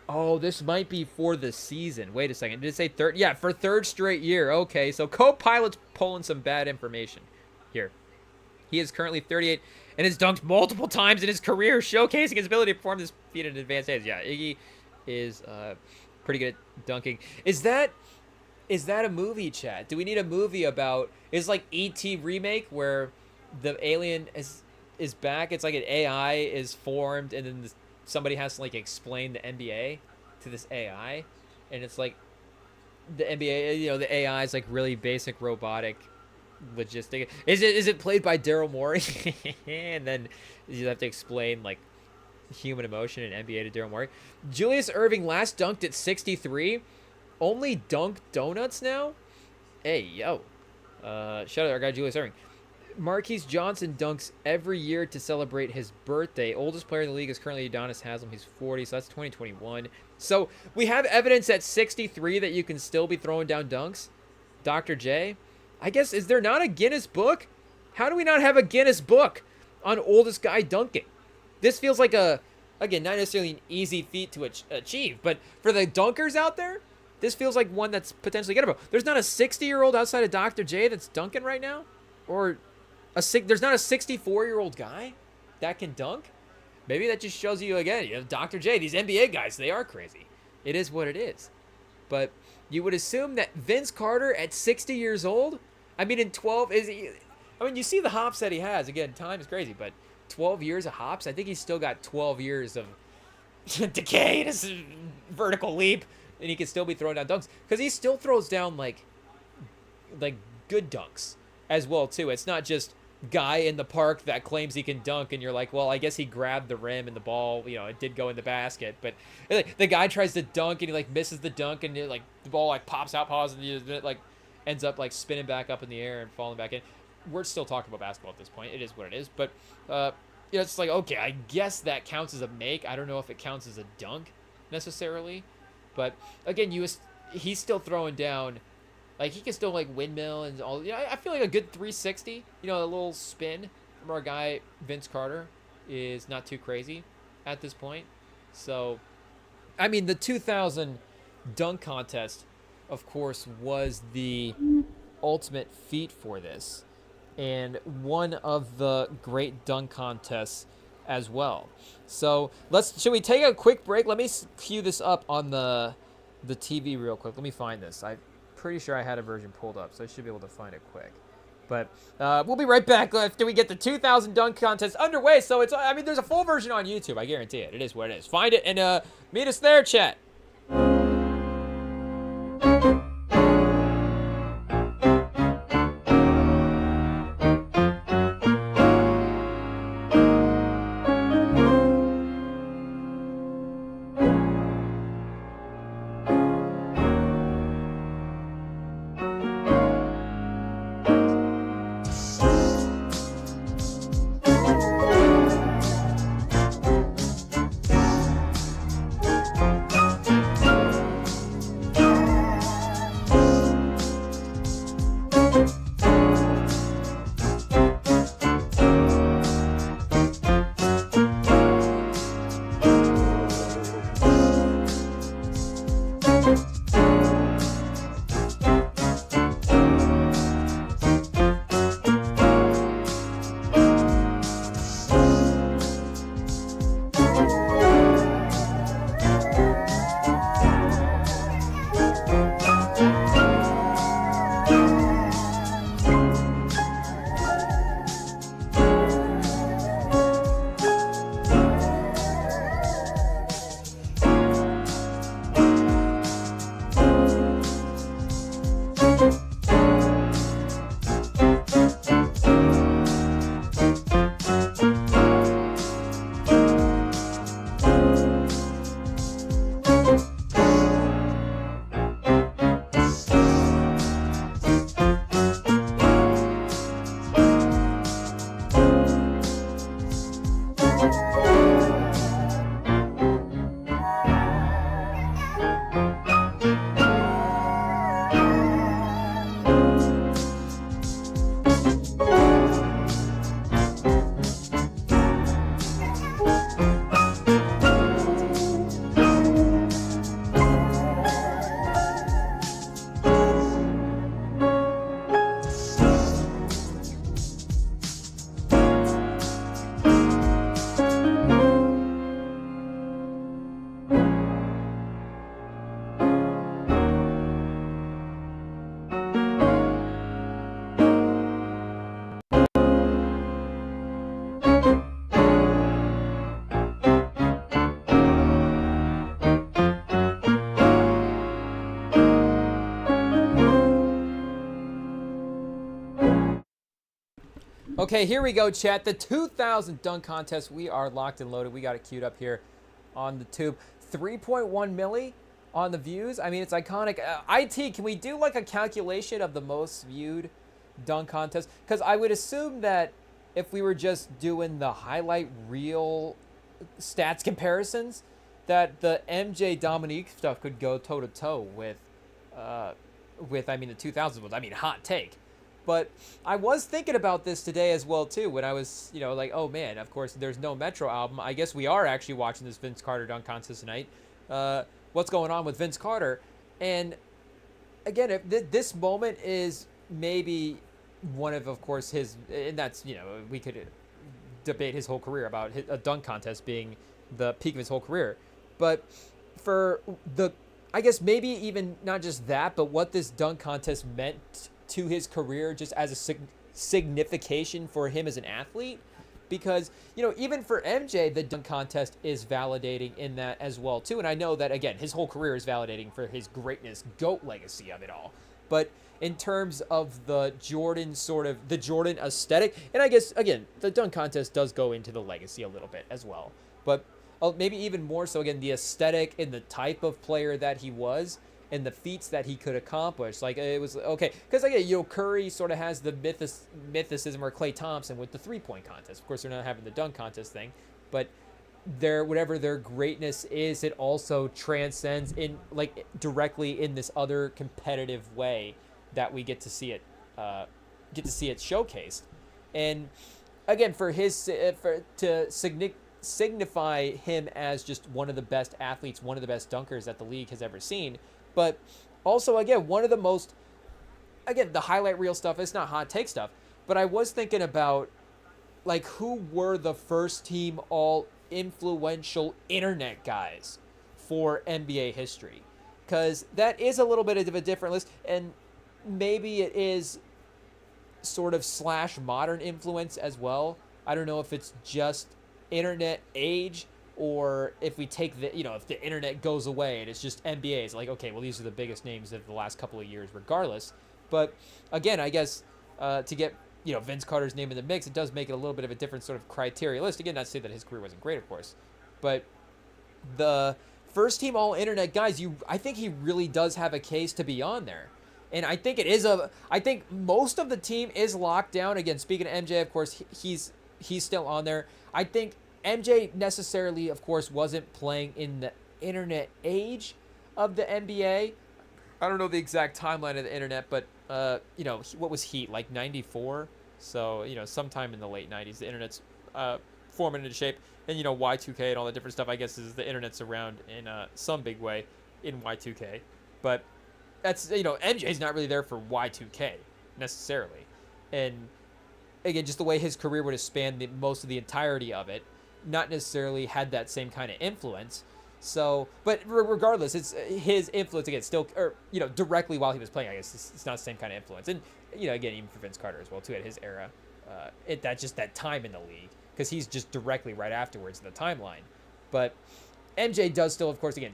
Oh, this might be for the season. Wait a second. Did it say third? Yeah, for third straight year. Okay, so co-pilot's pulling some bad information here. He is currently 38 and has dunked multiple times in his career, showcasing his ability to perform this feat at an advanced age. Yeah, Iggy is pretty good at dunking. Is that a movie, chat? Do we need a movie about? Is like E.T. remake where the alien is back? It's like an AI is formed, and then somebody has to like explain the NBA to this AI, and it's like the NBA, you know, the AI is like really basic robotic logistic. Is it played by Daryl Morey? And then you have to explain like human emotion in NBA to Daryl Morey. Julius Erving last dunked at 63. Only dunk donuts now? Hey, yo. Shout out our guy Julius Erving. Marquise Johnson dunks every year to celebrate his birthday. Oldest player in the league is currently Udonis Haslem. He's 40, so that's 2021. So we have evidence at 63 that you can still be throwing down dunks. Dr. J, I guess, is there not a Guinness book? How do we not have a Guinness book on oldest guy dunking? This feels like again, not necessarily an easy feat to achieve, but for the dunkers out there, this feels like one that's potentially gettable. There's not a 60-year-old outside of Dr. J that's dunking right now? Or there's not a 64-year-old guy that can dunk? Maybe that just shows you, again, you know, Dr. J, these NBA guys, they are crazy. It is what it is. But you would assume that Vince Carter at 60 years old, I mean, in 12, you see the hops that he has. Again, time is crazy, but 12 years of hops, I think he's still got 12 years of decay in his vertical leap, and he can still be throwing down dunks. Because he still throws down, like good dunks as well, too. It's not just guy in the park that claims he can dunk, and you're like, well, I guess he grabbed the rim and the ball, you know, it did go in the basket, but like, the guy tries to dunk and he like misses the dunk, and like the ball like pops out, and it like ends up like spinning back up in the air and falling back in. We're still talking about basketball at this point. It is what it is, but you know, it's like, okay, I guess that counts as a make. I don't know if it counts as a dunk necessarily, but again, he's still throwing down. Like, he can still, like, windmill and all. Yeah, I feel like a good 360, you know, a little spin from our guy Vince Carter is not too crazy at this point. So, I mean, the 2000 dunk contest, of course, was the ultimate feat for this. And one of the great dunk contests as well. So, should we take a quick break? Let me cue this up on the TV real quick. Let me find this. Pretty sure I had a version pulled up, so I should be able to find it quick. But we'll be right back after we get the 2000 dunk contest underway. So there's a full version on YouTube. I guarantee it. It is what it is. Find it and meet us there, chat. Okay, here we go, chat. The 2000 dunk contest. We are locked and loaded. We got it queued up here on the tube. 3.1 milli on the views. I mean, it's iconic. IT, can we do like a calculation of the most viewed dunk contest? Because I would assume that if we were just doing the highlight reel stats comparisons, that the MJ Dominique stuff could go toe to toe with I mean, the 2000s ones. I mean, hot take. But I was thinking about this today as well too, when I was, like, oh man, of course there's no Metro album. I guess we are actually watching this Vince Carter dunk contest tonight. What's going on with Vince Carter? And again, if this moment is maybe one of course, his, and that's, we could debate his whole career about a dunk contest being the peak of his whole career. But for I guess maybe even not just that, but what this dunk contest meant to his career just as a signification for him as an athlete. Because, even for MJ, the dunk contest is validating in that as well, too. And I know that, again, his whole career is validating for his greatness, GOAT legacy of it all. But in terms of the Jordan aesthetic, and I guess, again, the dunk contest does go into the legacy a little bit as well. But maybe even more so, again, the aesthetic and the type of player that he was and the feats that he could accomplish. Like, it was okay. Because, again, Curry sort of has the mythicism, or Klay Thompson with the three-point contest. Of course, they're not having the dunk contest thing. But whatever their greatness is, it also transcends in, like, directly in this other competitive way that we get to see it showcased. And, again, for to signify him as just one of the best athletes, one of the best dunkers that the league has ever seen. But also, again, one of the most, again, the highlight reel stuff, it's not hot take stuff, but I was thinking about, like, who were the first team all influential internet guys for NBA history? Because that is a little bit of a different list, and maybe it is sort of / modern influence as well. I don't know if it's just internet age, or if we take the, if the internet goes away and it's just NBA, it's like, okay, well, these are the biggest names of the last couple of years regardless. But again, I guess to get, Vince Carter's name in the mix, it does make it a little bit of a different sort of criteria list. Again, not to say that his career wasn't great, of course. But the first team all internet guys, I think he really does have a case to be on there. And I think I think most of the team is locked down. Again, speaking of MJ, of course, he's still on there. I think MJ necessarily, of course, wasn't playing in the internet age of the NBA. I don't know the exact timeline of the internet, but, what was Heat, like 94? So, sometime in the late 90s, the internet's forming into shape. And, Y2K and all the different stuff, I guess, is the internet's around in some big way in Y2K. But that's, MJ's not really there for Y2K necessarily. And, again, just the way his career would have spanned most of the entirety of it, not necessarily had that same kind of influence. So, but regardless, it's his influence, again, still, or, directly while he was playing, I guess it's not the same kind of influence. And, again, even for Vince Carter as well, too, at his era, that's just that time in the league, because he's just directly right afterwards in the timeline. But MJ does still, of course, again,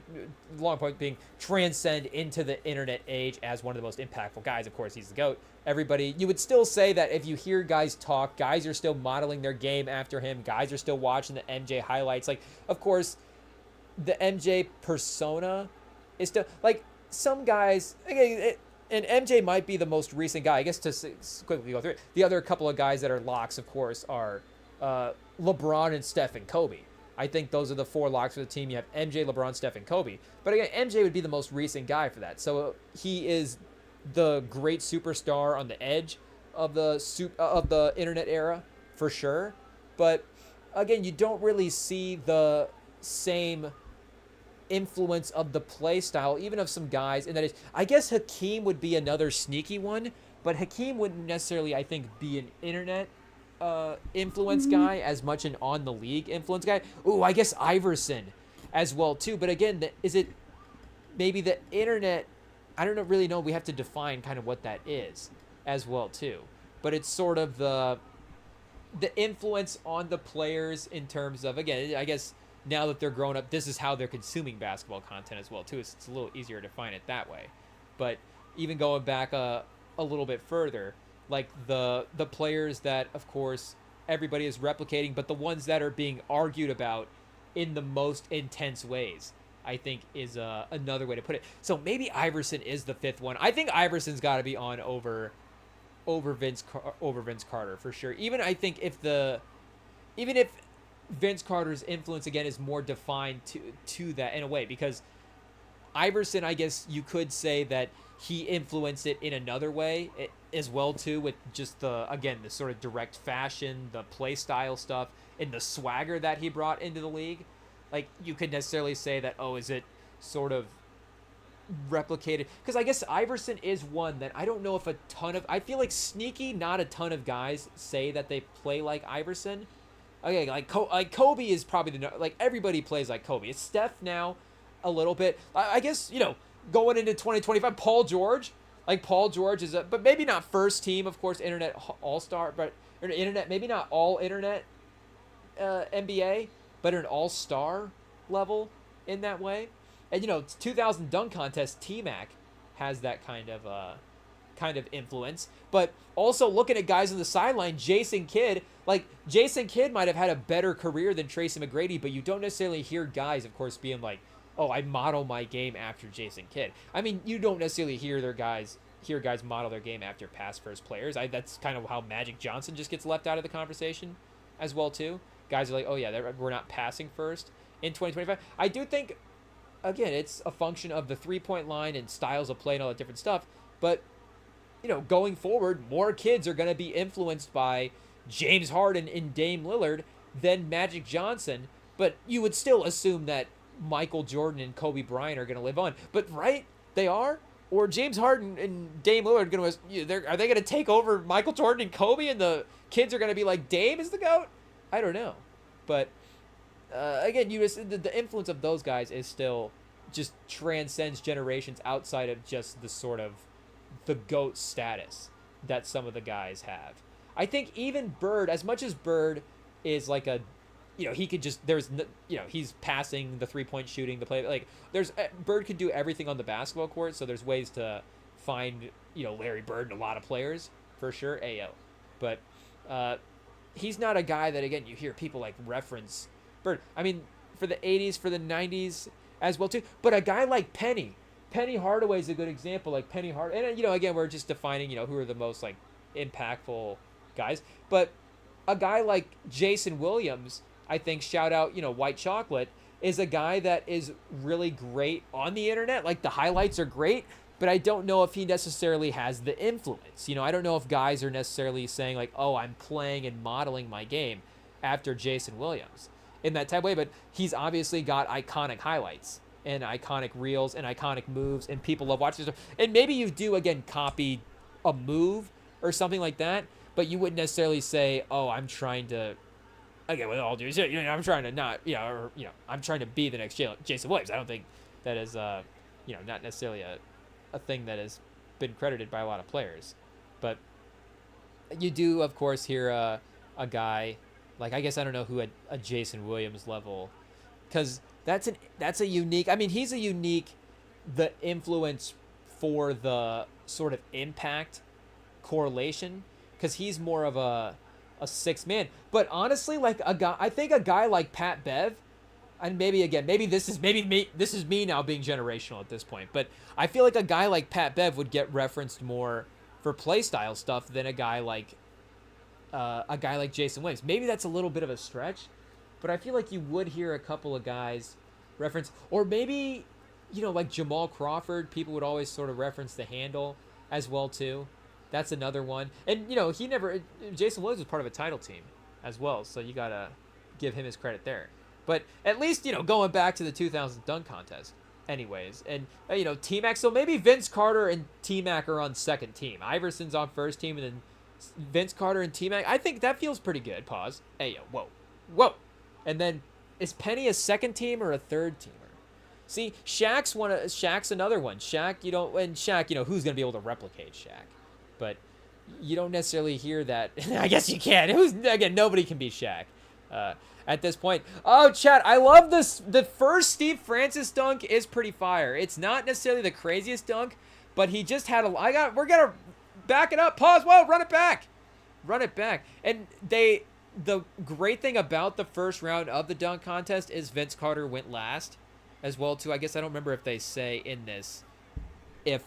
long point being, transcend into the internet age as one of the most impactful guys. Of course, he's the GOAT. Everybody, you would still say that if you hear guys talk, guys are still modeling their game after him. Guys are still watching the MJ highlights. Like, of course, the MJ persona is still, like, some guys, again, and MJ might be the most recent guy. I guess to quickly go through it, the other couple of guys that are locks, of course, are LeBron and Steph and Kobe. I think those are the four locks for the team. You have MJ, LeBron, Steph, and Kobe. But again, MJ would be the most recent guy for that. So he is the great superstar on the edge of the internet era, for sure. But again, you don't really see the same influence of the play style, even of some guys. And that is, I guess Hakeem would be another sneaky one, but Hakeem wouldn't necessarily, I think, be an internet influence guy as much an on the league influence guy. Ooh, I guess Iverson as well too. But again, is it maybe the internet? I don't really know. We have to define kind of what that is as well too. But it's sort of the influence on the players in terms of, again, I guess now that they're grown up, this is how they're consuming basketball content as well too. It's a little easier to define it that way. But even going back a little bit further, like the players that, of course, everybody is replicating, but the ones that are being argued about in the most intense ways, I think is another way to put it. So maybe Iverson is the fifth one. I think Iverson's got to be on over Vince Carter for sure. Even I think even if Vince Carter's influence again is more defined to that in a way, because Iverson, I guess you could say that he influenced it in another way as well too, with just the sort of direct fashion, the play style stuff, and the swagger that he brought into the league. Like, you could necessarily say that, oh, is it sort of replicated? Because I guess Iverson is one that I don't know if I feel like sneaky, not a ton of guys say that they play like Iverson. Okay, like Kobe is probably like everybody plays like Kobe. It's Steph now a little bit. I guess, going into 2025, Paul George is but maybe not first team, of course, internet all-star, but internet, maybe not all internet NBA, but an all-star level in that way. And 2000 dunk contest, T-Mac has that kind of influence. But also looking at guys on the sideline, Jason Kidd might have had a better career than Tracy McGrady, but you don't necessarily hear guys, of course, being like, oh, I model my game after Jason Kidd. I mean, you don't necessarily hear guys model their game after pass first players. That's kind of how Magic Johnson just gets left out of the conversation as well too. Guys are like, oh yeah, we're not passing first in 2025. I do think, again, it's a function of the three-point line and styles of play and all that different stuff. But, going forward, more kids are going to be influenced by James Harden and Dame Lillard than Magic Johnson. But you would still assume that Michael Jordan and Kobe Bryant are going to live on. But, right, they are? Or James Harden and Dame Lillard are they going to take over Michael Jordan and Kobe, and the kids are going to be like, Dame is the GOAT? I don't know. But, again, the influence of those guys is still just transcends generations outside of just the sort of the GOAT status that some of the guys have. I think even Bird, as much as Bird is like he could just, he's passing, the three-point shooting, the play, like, Bird could do everything on the basketball court, so there's ways to find, Larry Bird and a lot of players, for sure, Ayo. But he's not a guy that, again, you hear people, like, reference Bird. I mean, for the 80s, for the 90s as well, too. But a guy like Penny Hardaway is a good example, like Penny Hardaway. And, again, we're just defining, who are the most, like, impactful guys. But a guy like Jason Williams, I think, shout out, White Chocolate, is a guy that is really great on the internet. Like, the highlights are great, but I don't know if he necessarily has the influence. I don't know if guys are necessarily saying, like, oh, I'm playing and modeling my game after Jason Williams in that type of way. But he's obviously got iconic highlights and iconic reels and iconic moves, and people love watching stuff. And maybe you do, again, copy a move or something like that, but you wouldn't necessarily say, oh, I'm trying to, again, with all due respect, I'm trying to not, I'm trying to be the next Jason Williams. I don't think that is, not necessarily a thing that has been credited by a lot of players. But you do, of course, hear a guy, like, I guess I don't know who a Jason Williams level, because that's a unique, I mean, he's a unique, the influence for the sort of impact correlation, because he's more of a sixth man. But honestly, like, I think a guy like Pat Bev, and maybe this is me now being generational at this point, but I feel like a guy like Pat Bev would get referenced more for play style stuff than a guy like Jason Williams. Maybe that's a little bit of a stretch, but I feel like you would hear a couple of guys reference, or maybe, like Jamal Crawford, people would always sort of reference the handle as well too. That's another one. And, Jason Williams was part of a title team as well, so you got to give him his credit there. But at least, going back to the 2000 dunk contest anyways. And, T-Mac, so maybe Vince Carter and T-Mac are on second team. Iverson's on first team, and then Vince Carter and T-Mac. I think that feels pretty good. Pause. Hey, yo, whoa. And then, is Penny a second team or a third teamer? See, Shaq's another one. Shaq, who's going to be able to replicate Shaq? But you don't necessarily hear that. I guess you can. Nobody can beat Shaq at this point. Oh, chat, I love this. The first Steve Francis dunk is pretty fire. It's not necessarily the craziest dunk, but he just had we're gonna back it up. Pause. Whoa, run it back. Run it back. And the great thing about the first round of the dunk contest is Vince Carter went last as well, too. I guess I don't remember if they say in this if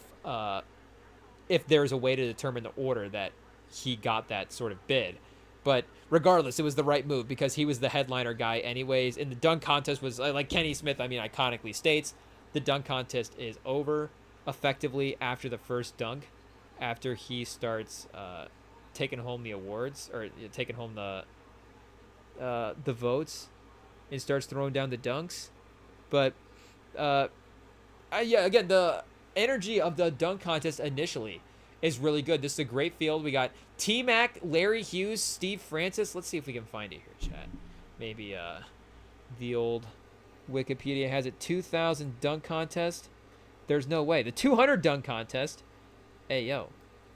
there's a way to determine the order that he got that sort of bid. But regardless, it was the right move because he was the headliner guy anyways. And the dunk contest was, like Kenny Smith, iconically states, the dunk contest is over effectively after the first dunk, after he starts taking home the awards, or taking home the votes, and starts throwing down the dunks. But, again, the energy of the dunk contest initially is really good. This is a great field. We got T-Mac, Larry Hughes, Steve Francis. Let's see if we can find it here, chat. Maybe the old Wikipedia has it. 2000 dunk contest. There's no way. The 200 dunk contest. Hey, yo.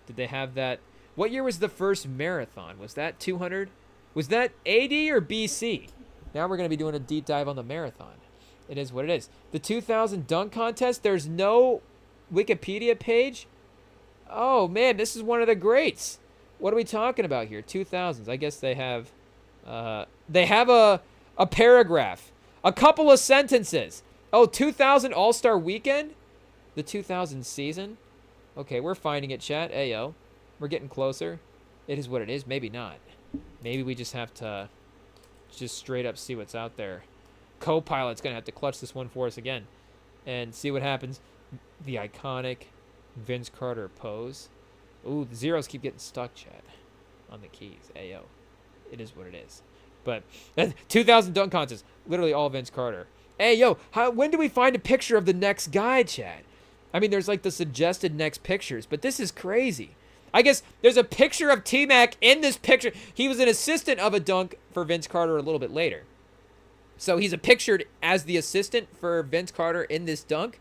Did they have that? What year was the first marathon? Was that 200? Was that AD or BC? Now we're going to be doing a deep dive on the marathon. It is what it is. The 2000 dunk contest, there's no Wikipedia page. Oh, man, this is one of the greats. What are we talking about here? 2000s. I guess they have a paragraph. A couple of sentences. Oh, 2000 All-Star Weekend? The 2000 season? Okay, we're finding it, chat. Ayo. We're getting closer. It is what it is. Maybe not. Maybe we just have to just straight up see what's out there. Co-pilot's going to have to clutch this one for us again and see what happens. The iconic Vince Carter pose. Ooh, the zeros keep getting stuck, Chad, on the keys. Ayo. It is what it is. But 2000 dunk contest, literally all Vince Carter. Hey, yo, when do we find a picture of the next guy, Chad? I mean, there's like the suggested next pictures, but this is crazy. I guess there's a picture of T-Mac in this picture. He was an assistant of a dunk for Vince Carter a little bit later. So he's pictured as the assistant for Vince Carter in this dunk,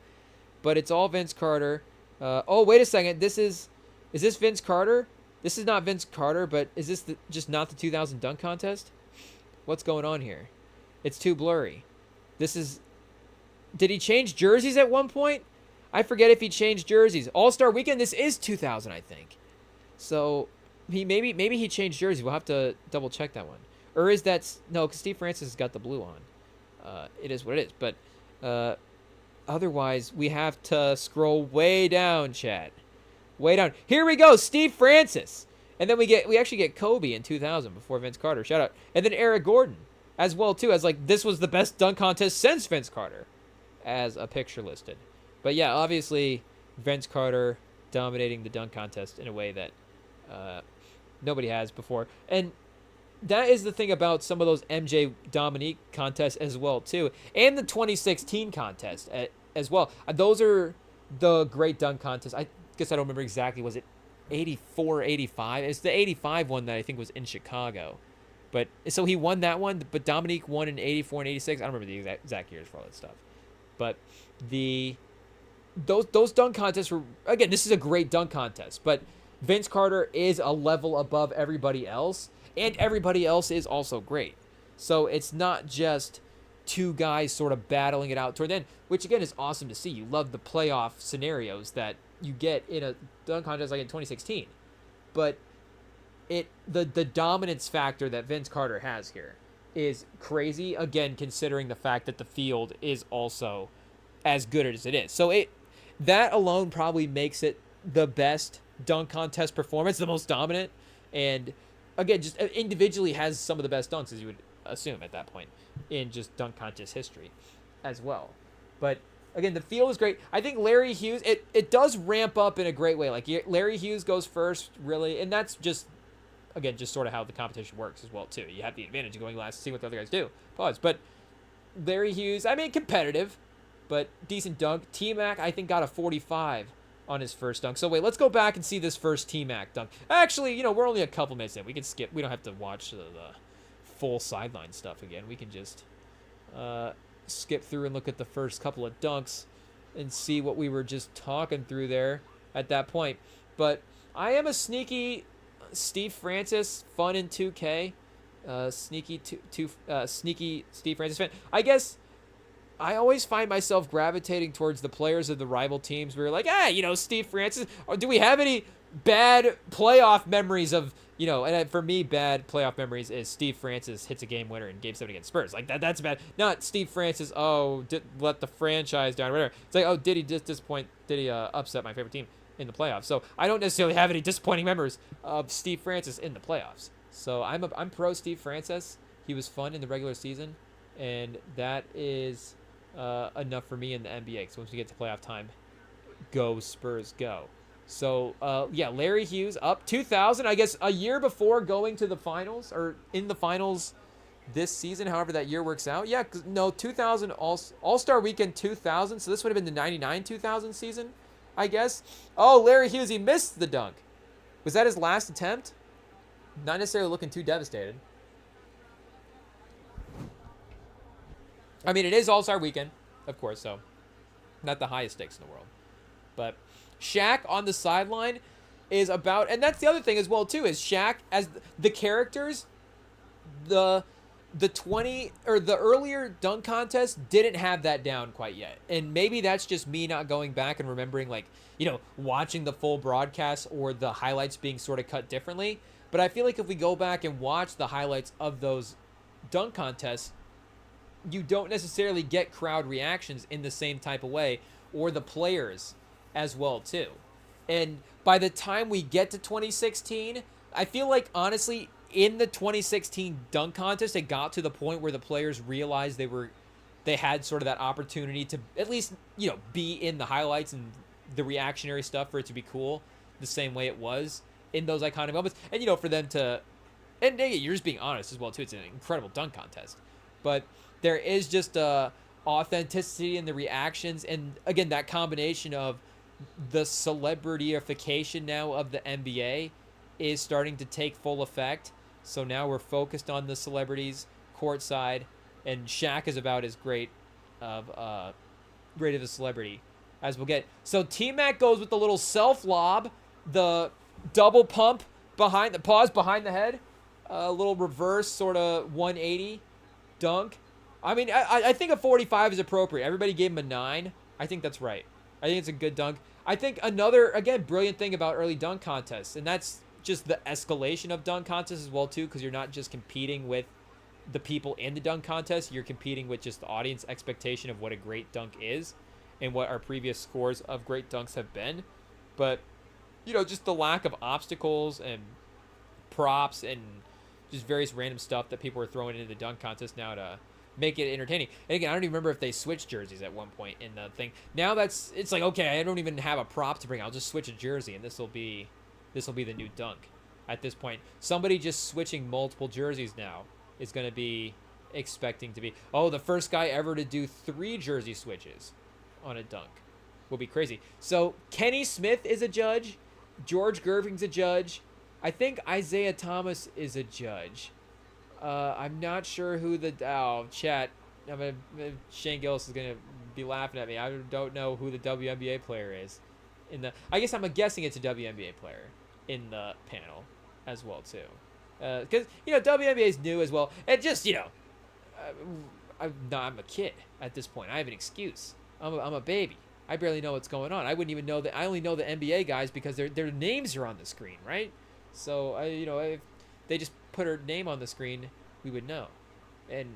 but it's all Vince Carter. Oh, wait a second. Is this Vince Carter? This is not Vince Carter, but is this just not the 2000 dunk contest? What's going on here? It's too blurry. Did he change jerseys at one point? I forget if he changed jerseys. All-Star Weekend, this is 2000, I think. So maybe he changed jerseys. We'll have to double check that one. Or is that... No, because Steve Francis has got the blue on. It is what it is. But otherwise, we have to scroll way down, chat. Way down. Here we go, Steve Francis. And then we actually get Kobe in 2000 before Vince Carter. Shout out. And then Eric Gordon as well, too. As like, this was the best dunk contest since Vince Carter as a picture listed. But yeah, obviously, Vince Carter dominating the dunk contest in a way that nobody has before. And that is the thing about some of those MJ Dominique contests as well, too. And the 2016 contest as well. Those are the great dunk contests. I guess I don't remember exactly. Was it 84, 85? It's the 85 one that I think was in Chicago. But so he won that one, but Dominique won in 84 and 86. I don't remember the exact years for all that stuff. But those dunk contests were, again, this is a great dunk contest, but Vince Carter is a level above everybody else, and everybody else is also great. So it's not just two guys sort of battling it out toward the end, which again is awesome to see. You love the playoff scenarios that you get in a dunk contest like in 2016. But the dominance factor that Vince Carter has here is crazy, again, considering the fact that the field is also as good as it is. So that alone probably makes it the best dunk contest performance, the most dominant, and again, just individually has some of the best dunks, as you would assume at that point, in just dunk contest history as well. But again, the field is great. I think Larry Hughes, it does ramp up in a great way. Like Larry Hughes goes first, really, and that's just, again, just sort of how the competition works as well, too. You have the advantage of going last to see what the other guys do. Pause. But Larry Hughes, I mean, competitive, but decent dunk. T-Mac, I think, got a 45 on his first dunk. So wait, let's go back and see this first T-Mac dunk. Actually, we're only a couple minutes in. We can skip. We don't have to watch the full sideline stuff again. We can just skip through and look at the first couple of dunks and see what we were just talking through there at that point. But I am a sneaky Steve Francis, fun in 2K, sneaky Steve Francis fan. I guess I always find myself gravitating towards the players of the rival teams where you're like, Steve Francis. Or do we have any bad playoff memories of, and for me, bad playoff memories is Steve Francis hits a game winner in Game 7 against Spurs. Like, that's bad. Not Steve Francis, let the franchise down, whatever. It's like, did he disappoint? Did he upset my favorite team in the playoffs? So I don't necessarily have any disappointing memories of Steve Francis in the playoffs. So I'm pro Steve Francis. He was fun in the regular season, and that is enough for me in the NBA. So once we get to playoff time, go Spurs, go. So, Larry Hughes up 2000, I guess a year before going to the finals, or in the finals this season, however that year works out. 2000 All-Star Weekend 2000, so this would have been the 99-2000 season, I guess. Oh, Larry Hughes, he missed the dunk. Was that his last attempt? Not necessarily looking too devastated. I mean, it is All-Star Weekend, of course, so not the highest stakes in the world. But Shaq on the sideline is about, and that's the other thing as well too, is Shaq as the characters, the 20 or the earlier dunk contest didn't have that down quite yet. And maybe that's just me not going back and remembering, like, watching the full broadcast or the highlights being sort of cut differently. But I feel like if we go back and watch the highlights of those dunk contests, you don't necessarily get crowd reactions in the same type of way, or the players as well too. And by the time we get to 2016, I feel like honestly in the 2016 dunk contest, it got to the point where the players realized they had sort of that opportunity to at least, be in the highlights and the reactionary stuff for it to be cool the same way it was in those iconic moments. And for them to, and you're just being honest as well too, it's an incredible dunk contest. But there is just a authenticity in the reactions, and again, that combination of the celebrityification now of the NBA is starting to take full effect. So now we're focused on the celebrities courtside, and Shaq is about as great of a celebrity as we'll get. So T-Mac goes with the little self lob, the double pump behind the head, a little reverse sort of 180 dunk. I mean, I think a 45 is appropriate. Everybody gave him a 9. I think that's right. I think it's a good dunk. I think another, again, brilliant thing about early dunk contests, and that's just the escalation of dunk contests as well too, because you're not just competing with the people in the dunk contest, you're competing with just the audience expectation of what a great dunk is and what our previous scores of great dunks have been. But, just the lack of obstacles and props and just various random stuff that people are throwing into the dunk contest now to make it entertaining. And again, I don't even remember if they switched jerseys at one point in the thing. Now it's like, okay, I don't even have a prop to bring. I'll just switch a jersey, and this will be the new dunk. At this point, somebody just switching multiple jerseys now is going to be expecting to be, the first guy ever to do 3 jersey switches on a dunk will be crazy. So Kenny Smith is a judge, George Gerving's a judge, I think Isaiah Thomas is a judge. I'm not sure who chat. Shane Gillis is gonna be laughing at me. I don't know who the WNBA player is. I guess I'm guessing it's a WNBA player in the panel as well too, because WNBA is new as well. And just I'm a kid at this point. I have an excuse. I'm a baby. I barely know what's going on. I wouldn't even know that. I only know the NBA guys because their names are on the screen, right? So if they just put her name on the screen, we would know. And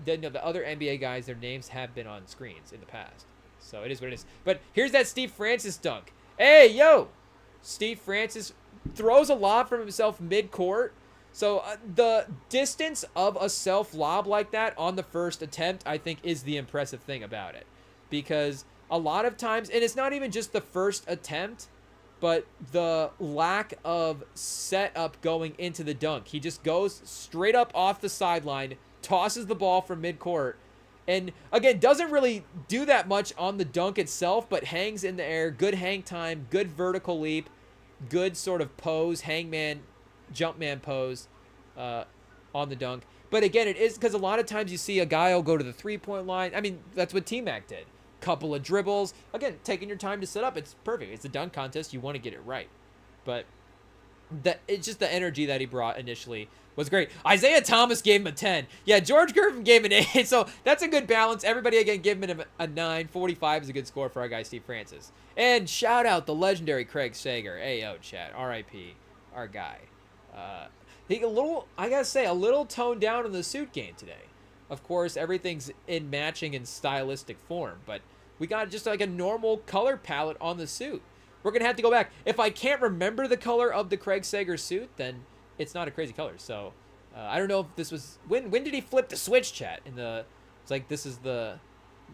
then the other NBA guys, their names have been on screens in the past. So it is what it is. But here's that Steve Francis dunk. Hey, yo! Steve Francis throws a lob from himself mid-court. So the distance of a self-lob like that on the first attempt, I think, is the impressive thing about it. Because a lot of times, and it's not even just the first attempt, but the lack of setup going into the dunk. He just goes straight up off the sideline, tosses the ball from midcourt, and again, doesn't really do that much on the dunk itself, but hangs in the air, good hang time, good vertical leap, good sort of pose, hangman, jumpman pose on the dunk. But again, it is because a lot of times you see a guy will go to the three-point line. I mean, that's what T-Mac did. Couple of dribbles. Again, taking your time to set up. It's perfect. It's a dunk contest. You want to get it right. But it's just the energy that he brought initially was great. Isaiah Thomas gave him a 10. Yeah, George Gervin gave him an 8. So that's a good balance. Everybody again gave him a 9. 45 is a good score for our guy Steve Francis. And shout out the legendary Craig Sager. Ayo, chat. R.I.P. Our guy. He I gotta say, a little toned down in the suit game today. Of course, everything's in matching and stylistic form, but we got just like a normal color palette on the suit. We're going to have to go back. If I can't remember the color of the Craig Sager suit, then it's not a crazy color. So, I don't know if this was... When did he flip the switch, chat? It's like, this is the...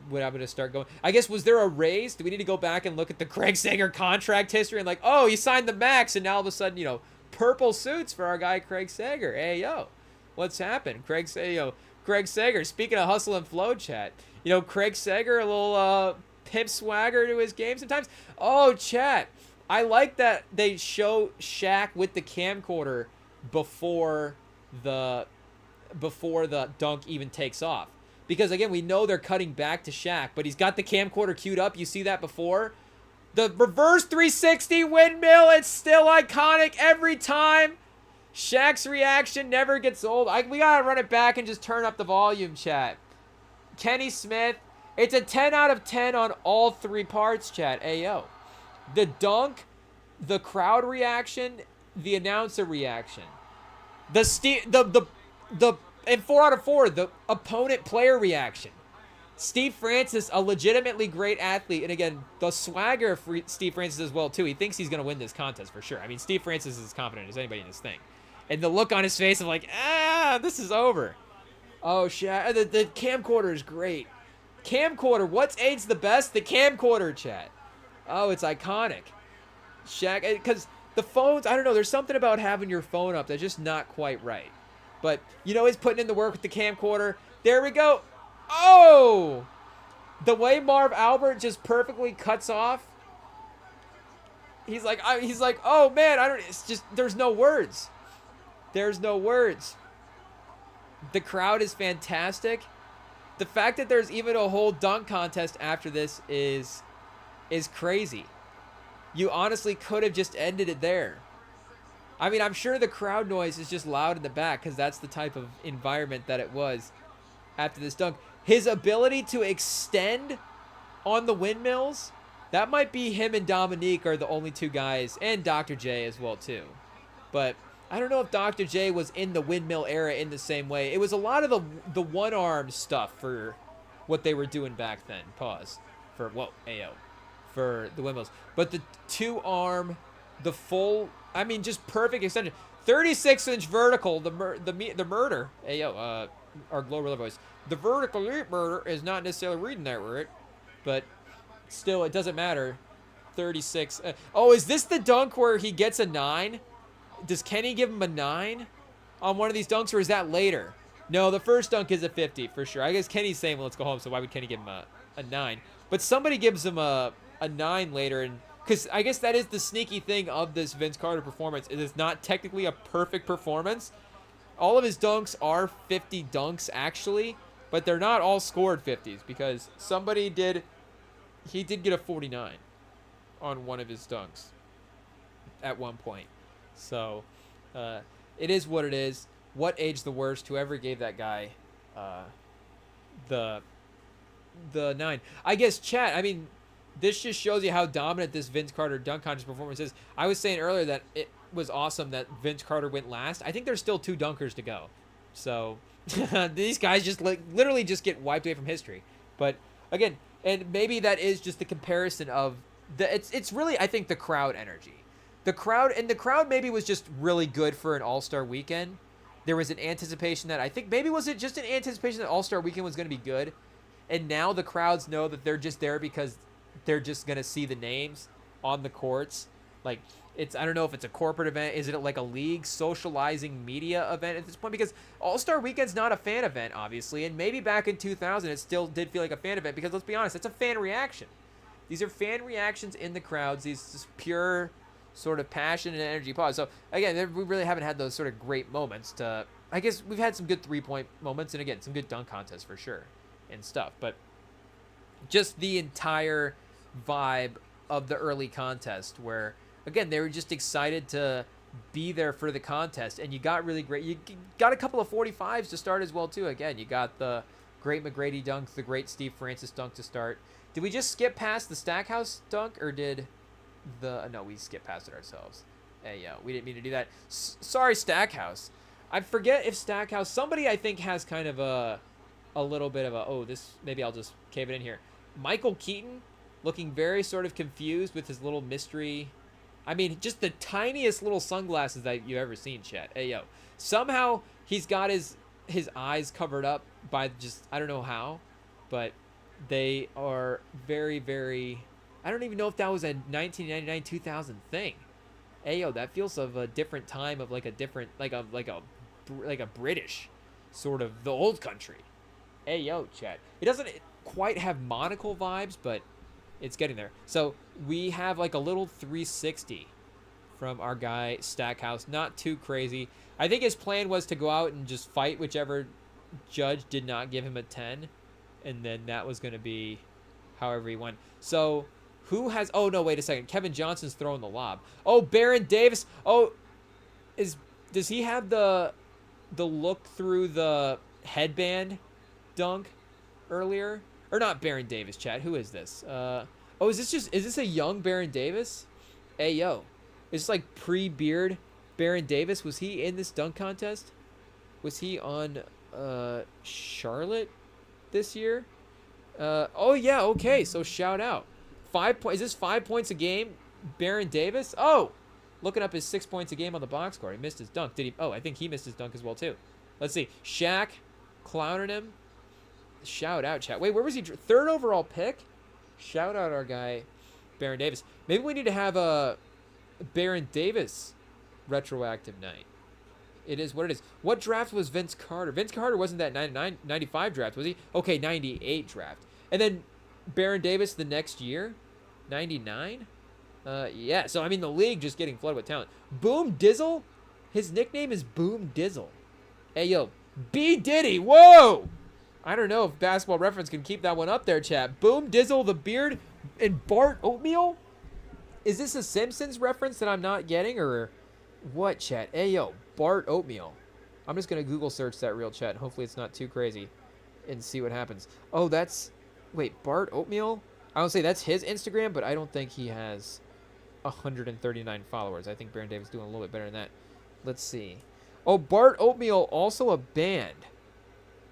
When I'm going to start going... I guess, was there a raise? Do we need to go back and look at the Craig Sager contract history and like, oh, he signed the max, and now all of a sudden, you know, purple suits for our guy Craig Sager. Hey, yo, what's happened? Craig Sager, speaking of hustle and flow, chat. You know, Craig Sager, a little... pimp swagger to his game sometimes. Oh, chat. I like that they show Shaq with the camcorder before the dunk even takes off. Because, again, we know they're cutting back to Shaq, but he's got the camcorder queued up. You see that before? The reverse 360 windmill, it's still iconic every time. Shaq's reaction never gets old. We got to run it back and just turn up the volume, chat. Kenny Smith. It's a 10 out of 10 on all 3 parts, chat. Ayo. The dunk, the crowd reaction, the announcer reaction. And 4 out of 4, the opponent player reaction. Steve Francis, a legitimately great athlete. And again, the swagger for Steve Francis as well, too. He thinks he's going to win this contest for sure. I mean, Steve Francis is as confident as anybody in this thing. And the look on his face of like, this is over. Oh, shit. The camcorder is great. Camcorder, what's AIDS the best? The camcorder, chat. Oh, it's iconic. Shaq, because the phones, I don't know, there's something about having your phone up that's just not quite right. But, you know, he's putting in the work with the camcorder. There we go. Oh! The way Marv Albert just perfectly cuts off. He's like, oh man, it's just, there's no words. There's no words. The crowd is fantastic. The fact that there's even a whole dunk contest after this is crazy. You honestly could have just ended it there. I mean, I'm sure the crowd noise is just loud in the back because that's the type of environment that it was after this dunk. His ability to extend on the windmills, that might be him and Dominique are the only 2 guys, and Dr. J as well too. But I don't know if Dr. J was in the windmill era in the same way. It was a lot of the one-arm stuff for what they were doing back then. Pause. For the windmills. But the 2-arm, the full, I mean, just perfect extension. 36-inch vertical, the murder. Our Glorilla voice. The vertical murder is not necessarily reading that right, but still, it doesn't matter. 36. Oh, is this the dunk where he gets a 9? Does Kenny give him a 9 on one of these dunks, or is that later? No, the first dunk is a 50 for sure. I guess Kenny's saying, well, let's go home, so why would Kenny give him a 9? But somebody gives him a 9 later, and because I guess that is the sneaky thing of this Vince Carter performance. It is not technically a perfect performance. All of his dunks are 50 dunks, actually, but they're not all scored 50s because he did get a 49 on one of his dunks at one point. So, it is what it is. What age the worst? Whoever gave that guy the 9. I guess, chat, I mean, this just shows you how dominant this Vince Carter dunk contest performance is. I was saying earlier that it was awesome that Vince Carter went last. I think there's still 2 dunkers to go. So, these guys just literally just get wiped away from history. But, again, and maybe that is just the comparison of it's really, I think, the crowd energy. The crowd maybe was just really good for an All-Star weekend. There was an anticipation that I think maybe was it just an anticipation that All-Star weekend was going to be good. And now the crowds know that they're just there because they're just going to see the names on the courts. Like, I don't know if it's a corporate event. Is it like a league socializing media event at this point? Because All-Star Weekend's not a fan event, obviously. And maybe back in 2000, it still did feel like a fan event because, let's be honest, it's a fan reaction. These are fan reactions in the crowds. These just pure sort of passion and energy. Pause. So, again, we really haven't had those sort of great moments. I guess we've had some good three-point moments and, again, some good dunk contests for sure and stuff. But just the entire vibe of the early contest where, again, they were just excited to be there for the contest. And you got really great. You got a couple of 45s to start as well too. Again, you got the great McGrady dunk, the great Steve Francis dunk to start. Did we just skip past the Stackhouse dunk, or did the... No, we skipped past it ourselves. Hey, yo, we didn't mean to do that. Sorry, Stackhouse. I forget if Stackhouse... Somebody, I think, has kind of a little bit of a... Oh, this... Maybe I'll just cave it in here. Michael Keaton, looking very sort of confused with his little mystery... I mean, just the tiniest little sunglasses that you've ever seen, Chet. Hey, yo. Somehow, he's got his eyes covered up by just... I don't know how, but... They are very, very... I don't even know if that was a 1999, 2000 thing. Ayo, that feels of a different time, of like a different, like a British sort of the old country. Ayo, chat. It doesn't quite have monocle vibes, but it's getting there. So we have like a little 360 from our guy Stackhouse. Not too crazy. I think his plan was to go out and just fight whichever judge did not give him a 10. And then that was going to be however he won. So, who has... Oh, no, wait a second. Kevin Johnson's throwing the lob. Oh, Baron Davis. Oh, does he have the look through the headband dunk earlier? Or not Baron Davis, chat. Who is this? Oh, is this a young Baron Davis? Hey, yo. Is this like pre-beard Baron Davis? Was he in this dunk contest? Was he on Charlotte this year? Oh yeah, okay, so shout out. 5 points. Is this 5 points a game, Baron Davis? Oh, looking up his 6 points a game on the box score. He missed his dunk. Did he? Oh, I think he missed his dunk as well too. Let's see. Shaq clowning him. Shout out, chat. Wait, where was he? Third overall pick. Shout out our guy, Baron Davis. Maybe we need to have a Baron Davis retroactive night. It is what it is. What draft was Vince Carter? Vince Carter wasn't that 95 draft, was he? Okay, 98 draft. And then Baron Davis the next year? 99? Yeah, so I mean the league just getting flooded with talent. Boom Dizzle? His nickname is Boom Dizzle. Hey, yo. B. Diddy. Whoa! I don't know if Basketball Reference can keep that one up there, chat. Boom Dizzle, the beard, and Bart Oatmeal? Is this a Simpsons reference that I'm not getting, or what, chat? Hey, yo. Bart Oatmeal. I'm just going to Google search that real chat. Hopefully it's not too crazy and see what happens. Oh, that's... Wait, Bart Oatmeal? I would say that's his Instagram, but I don't think he has 139 followers. I think Baron Davis is doing a little bit better than that. Let's see. Oh, Bart Oatmeal, also a band.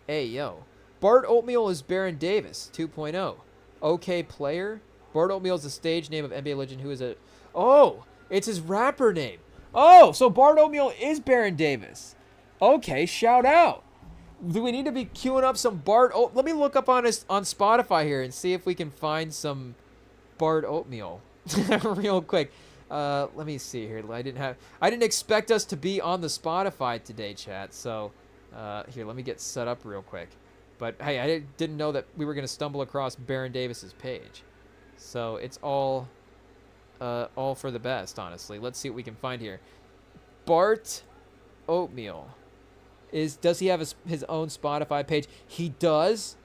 Hey, yo. Bart Oatmeal is Baron Davis 2.0. Okay player. Bart Oatmeal is the stage name of NBA legend who is a... Oh, it's his rapper name. Oh, so Bart Oatmeal is Baron Davis. Okay, shout out. Do we need to be queuing up some Bart Oatmeal? Let me look up on Spotify here and see if we can find some Bart Oatmeal real quick. Let me see here. I didn't expect us to be on the Spotify today, chat. So here, let me get set up real quick. But hey, I didn't know that we were going to stumble across Baron Davis's page. So it's all for the best, honestly. Let's see what we can find here. Bart Oatmeal. Does he have his own Spotify page? He does.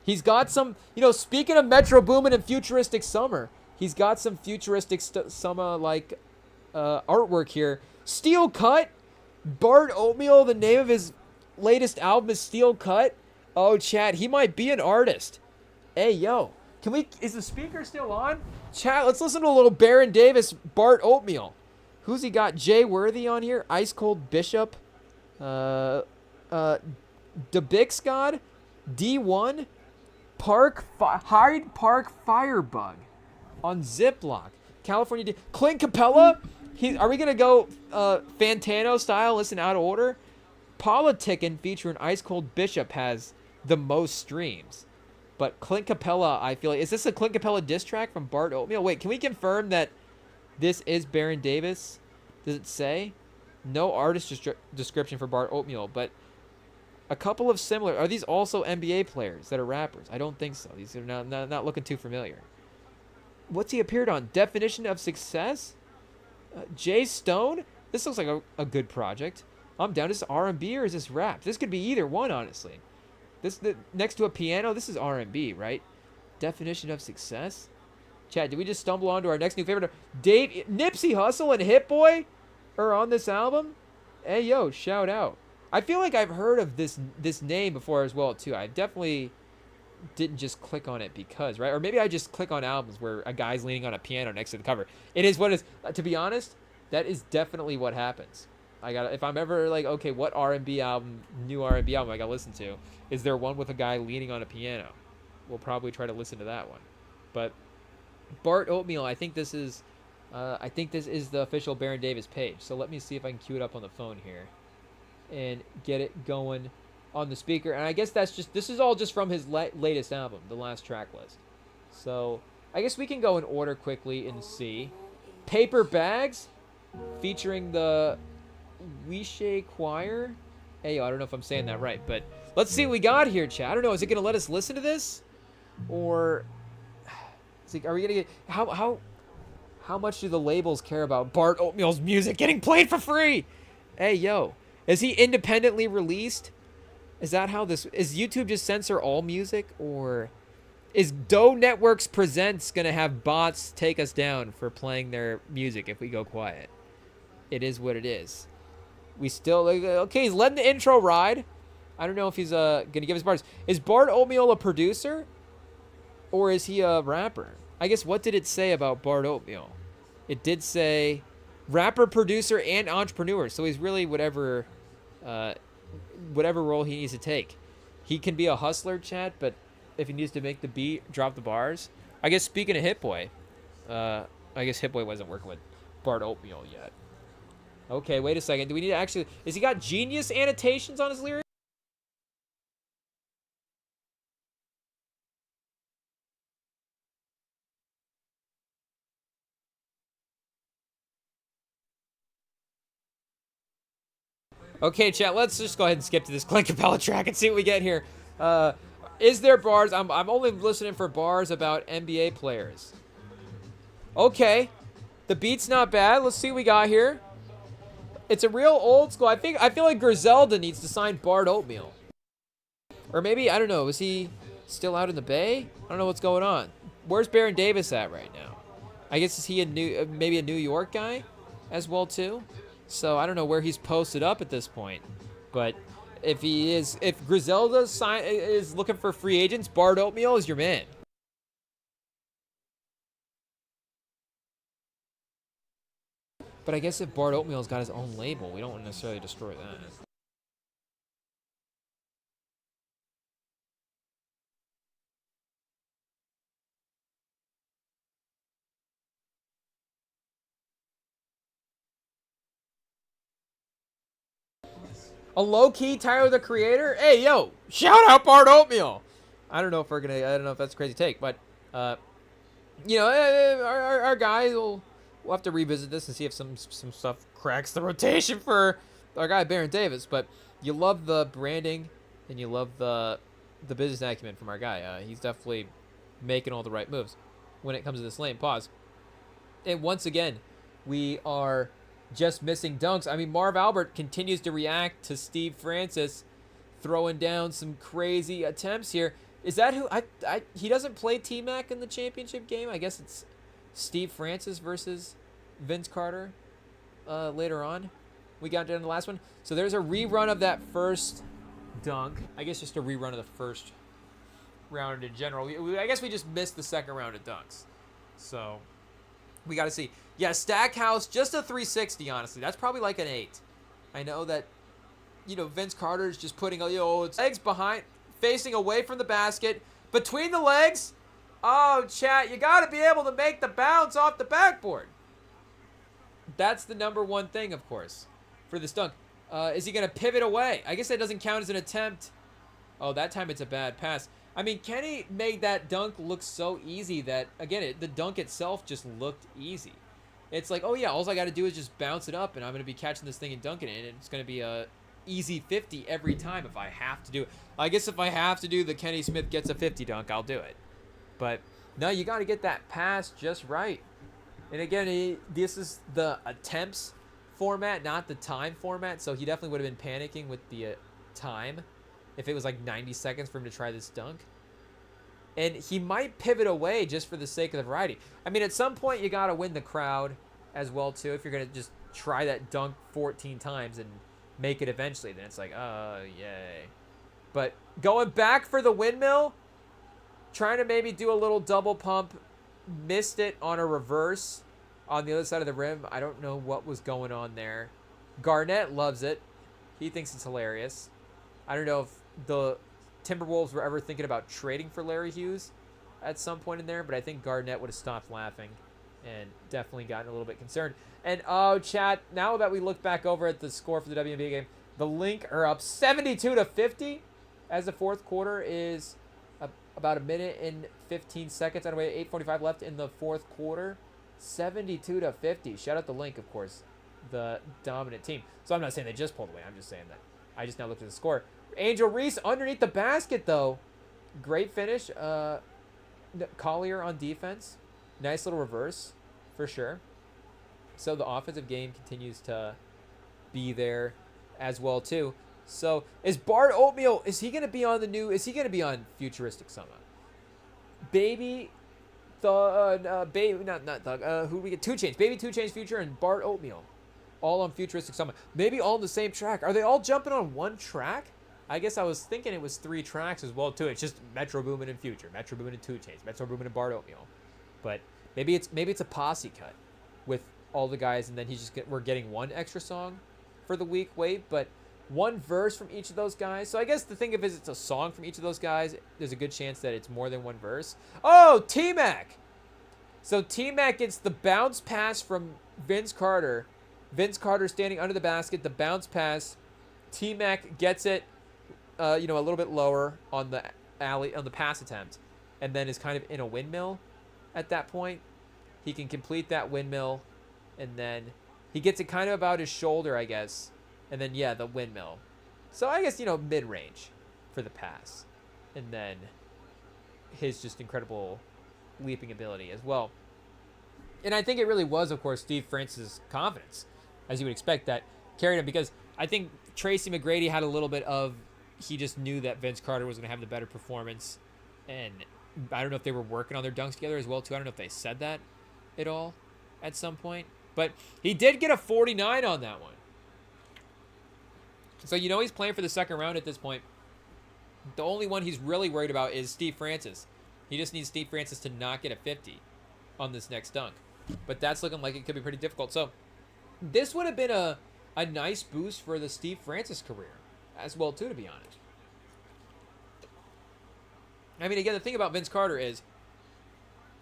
He's got some, speaking of Metro Boomin and Futuristic Summer, he's got some futuristic summer like artwork here. Steel Cut. Bart Oatmeal, the name of his latest album is Steel Cut. Oh, chat, he might be an artist. Hey, yo. Is the speaker still on? Chat, let's listen to a little Baron Davis, Bart Oatmeal. Who's he got? Jay Worthy on here. Ice Cold Bishop. DeBixgod. D1. Hyde Park Firebug. On Ziploc. California. Clint Capella. Are we going to go Fantano style, listen out of order? Politickin' featuring Ice Cold Bishop has the most streams. But Clint Capella, I feel like... Is this a Clint Capella diss track from Bart Oatmeal? Wait, can we confirm that this is Baron Davis? Does it say? No artist description for Bart Oatmeal, but a couple of similar... Are these also NBA players that are rappers? I don't think so. These are not looking too familiar. What's he appeared on? Definition of Success? Jay Stone? This looks like a good project. I'm down. Is this R&B or is this rap? This could be either one, honestly. Next to a piano, this is R&B, right? Definition of Success? Chad, did we just stumble onto our next new favorite? Nipsey Hussle and Hit Boy? or on this album, hey yo, shout out. I feel like I've heard of this name before as well too. I definitely didn't just click on it because, right? Or maybe I just click on albums where a guy's leaning on a piano next to the cover. It is what it is. To be honest, that is definitely what happens. I got if I'm ever like, okay, what R&B album, new R&B album I got to listen to? Is there one with a guy leaning on a piano? We'll probably try to listen to that one. But Bart Oatmeal, I think this is the official Baron Davis page. So let me see if I can cue it up on the phone here and get it going on the speaker. And I guess this is all just from his latest album, the last track list. So I guess we can go in order quickly and see. Paper Bags featuring the Wishe Choir. Hey, I don't know if I'm saying that right, but let's see what we got here, chat. I don't know. Is it going to let us listen to this? Or are we going to get... How much do the labels care about Bart Oatmeal's music getting played for free? Hey, yo. Is he independently released? Is that how this... Is YouTube just censor all music? Or is Doe Networks Presents going to have bots take us down for playing their music if we go quiet? It is what it is. We still... Okay, he's letting the intro ride. I don't know if he's going to give us bars. Is Bart Oatmeal a producer? Or is he a rapper? I guess what did it say about Bart Oatmeal? It did say rapper, producer, and entrepreneur. So he's really whatever role he needs to take. He can be a hustler, chat, but if he needs to make the beat, drop the bars. I guess speaking of Hit Boy, I guess Hit Boy wasn't working with Bart Oatmeal yet. Okay, wait a second. Do we need to actually... Is he got genius annotations on his lyrics? Okay, chat, let's just go ahead and skip to this Clint Capella track and see what we get here. Is there bars? I'm only listening for bars about NBA players. Okay. The beat's not bad. Let's see what we got here. It's a real old school. I feel like Griselda needs to sign Bart Oatmeal. Or maybe, I don't know, is he still out in the Bay? I don't know what's going on. Where's Baron Davis at right now? I guess is he maybe a New York guy as well too? So I don't know where he's posted up at this point, but if Griselda is looking for free agents, Bart Oatmeal is your man. But I guess if Bart Oatmeal's got his own label, we don't necessarily destroy that. A low-key Tyler the Creator? Hey, yo, shout out Bart Oatmeal. I don't know if that's a crazy take, but, you know, our guys we'll have to revisit this and see if some stuff cracks the rotation for our guy Baron Davis. But you love the branding and you love the business acumen from our guy. He's definitely making all the right moves when it comes to this lane. Pause. And once again, we are just missing dunks. I mean, Marv Albert continues to react to Steve Francis throwing down some crazy attempts here. Is that who... he doesn't play T-Mac in the championship game? I guess it's Steve Francis versus Vince Carter later on. We got down to the last one. So there's a rerun of that first dunk. I guess just a rerun of the first round in general. I guess we just missed the second round of dunks. So we got to see. Yeah, Stackhouse, just a 360, honestly. That's probably like an 8. I know that, you know, Vince Carter is just putting, its legs behind, facing away from the basket, between the legs. Oh, chat, you got to be able to make the bounce off the backboard. That's the number one thing, of course, for this dunk. Is he going to pivot away? I guess that doesn't count as an attempt. Oh, that time it's a bad pass. I mean, Kenny made that dunk look so easy that, again, the dunk itself just looked easy. It's like, oh, yeah, all I got to do is just bounce it up, and I'm going to be catching this thing and dunking it, and it's going to be a easy 50 every time if I have to do it. I guess if I have to do the Kenny Smith gets a 50 dunk, I'll do it. But, no, you got to get that pass just right. And, again, this is the attempts format, not the time format, so he definitely would have been panicking with the time if it was like 90 seconds for him to try this dunk. And he might pivot away just for the sake of the variety. I mean, at some point, you got to win the crowd as well, too, if you're going to just try that dunk 14 times and make it eventually. Then it's like, oh, yay. But going back for the windmill, trying to maybe do a little double pump, missed it on a reverse on the other side of the rim. I don't know what was going on there. Garnett loves it. He thinks it's hilarious. I don't know if the Timberwolves were ever thinking about trading for Larry Hughes at some point in there, but I think Garnett would have stopped laughing and definitely gotten a little bit concerned. And, oh, chat, now that we look back over at the score for the WNBA game, the Link are up 72-50 as the fourth quarter is about a minute and 15 seconds. Anyway, 8:45 left in the fourth quarter. 72-50. Shout out the Link, of course, the dominant team. So I'm not saying they just pulled away. I'm just saying that I just now looked at the score. Angel Reese underneath the basket, though. Great finish. Collier on defense. Nice little reverse, for sure. So the offensive game continues to be there as well, too. So is Bart Oatmeal, is he going to be on Futuristic Summit? Baby Thug, not Thug, who do we get? 2 Chainz. Baby 2 Chainz Future and Bart Oatmeal. All on Futuristic Summit. Maybe all on the same track. Are they all jumping on one track? I guess I was thinking it was 3 tracks as well, too. It's just Metro Boomin and Future, Metro Boomin and 2 Chainz, Metro Boomin and Bart Oatmeal. But maybe it's a posse cut with all the guys, and then we're getting one extra song for the week. Wait, but one verse from each of those guys. So I guess the thing of it is it's a song from each of those guys. There's a good chance that it's more than one verse. Oh, T-Mac. So T-Mac gets the bounce pass from Vince Carter. Vince Carter standing under the basket. The bounce pass. T-Mac gets it, a little bit lower on the pass attempt, and then is kind of in a windmill at that point. He can complete that windmill, and then he gets it kind of about his shoulder, I guess. And then, yeah, the windmill. So I guess, mid-range for the pass. And then his just incredible leaping ability as well. And I think it really was, of course, Steve Francis' confidence, as you would expect, that carried him. Because I think Tracy McGrady had a little bit of, he just knew that Vince Carter was going to have the better performance. And I don't know if they were working on their dunks together as well, too. I don't know if they said that at all at some point. But he did get a 49 on that one. So he's playing for the second round at this point. The only one he's really worried about is Steve Francis. He just needs Steve Francis to not get a 50 on this next dunk. But that's looking like it could be pretty difficult. So this would have been a nice boost for the Steve Francis career as well, too, to be honest. I mean, again, the thing about Vince Carter is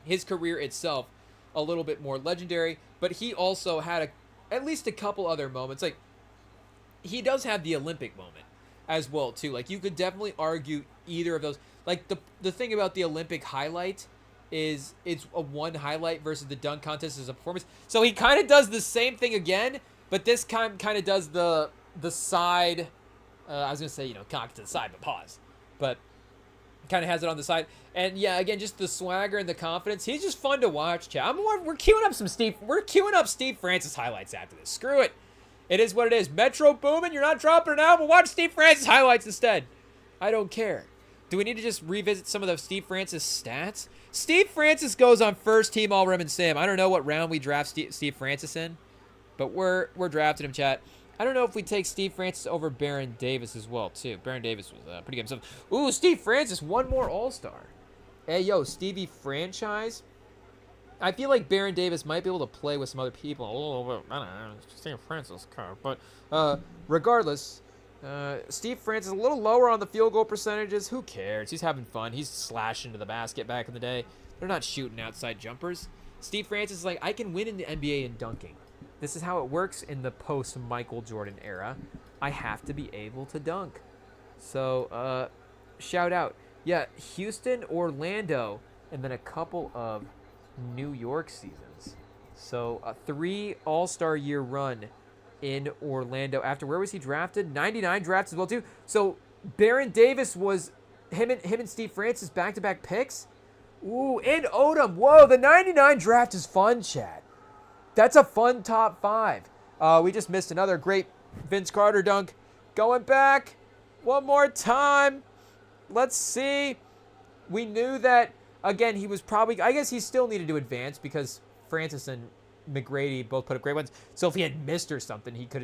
his career itself a little bit more legendary, but he also had at least a couple other moments. Like, he does have the Olympic moment as well, too. Like, you could definitely argue either of those. Like, the thing about the Olympic highlight is it's a one highlight versus the dunk contest is a performance. So he kind of does the same thing again, but this kind of does the side. I was going to say, cock to the side, but pause. But kind of has it on the side. And, yeah, again, just the swagger and the confidence. He's just fun to watch, chat. We're queuing up Steve Francis highlights after this. Screw it. It is what it is. Metro Boomin, you're not dropping it out. We'll watch Steve Francis highlights instead. I don't care. Do we need to just revisit some of the Steve Francis stats? Steve Francis goes on first team All-Rem and Sam. I don't know what round we draft Steve Francis in, but we're drafting him, chat. I don't know if we take Steve Francis over Baron Davis as well, too. Baron Davis was pretty good himself. Ooh, Steve Francis, one more All-Star. Hey, yo, Stevie Franchise. I feel like Baron Davis might be able to play with some other people a little bit. I don't know, Steve Francis kind of. But regardless, Steve Francis a little lower on the field goal percentages. Who cares? He's having fun. He's slashing to the basket back in the day. They're not shooting outside jumpers. Steve Francis is like, I can win in the NBA in dunking. This is how it works in the post-Michael Jordan era. I have to be able to dunk. So, shout out. Yeah, Houston, Orlando, and then a couple of New York seasons. So a 3 All-Star year run in Orlando. After, where was he drafted? 99 drafts as well too. So Baron Davis was him and Steve Francis back-to-back picks. Ooh, and Odom. Whoa, the 99 draft is fun, chat. That's a fun top 5. We just missed another great Vince Carter dunk. Going back one more time. Let's see. We knew that. Again, he was probably, I guess he still needed to advance because Francis and McGrady both put up great ones. So if he had missed or something, he could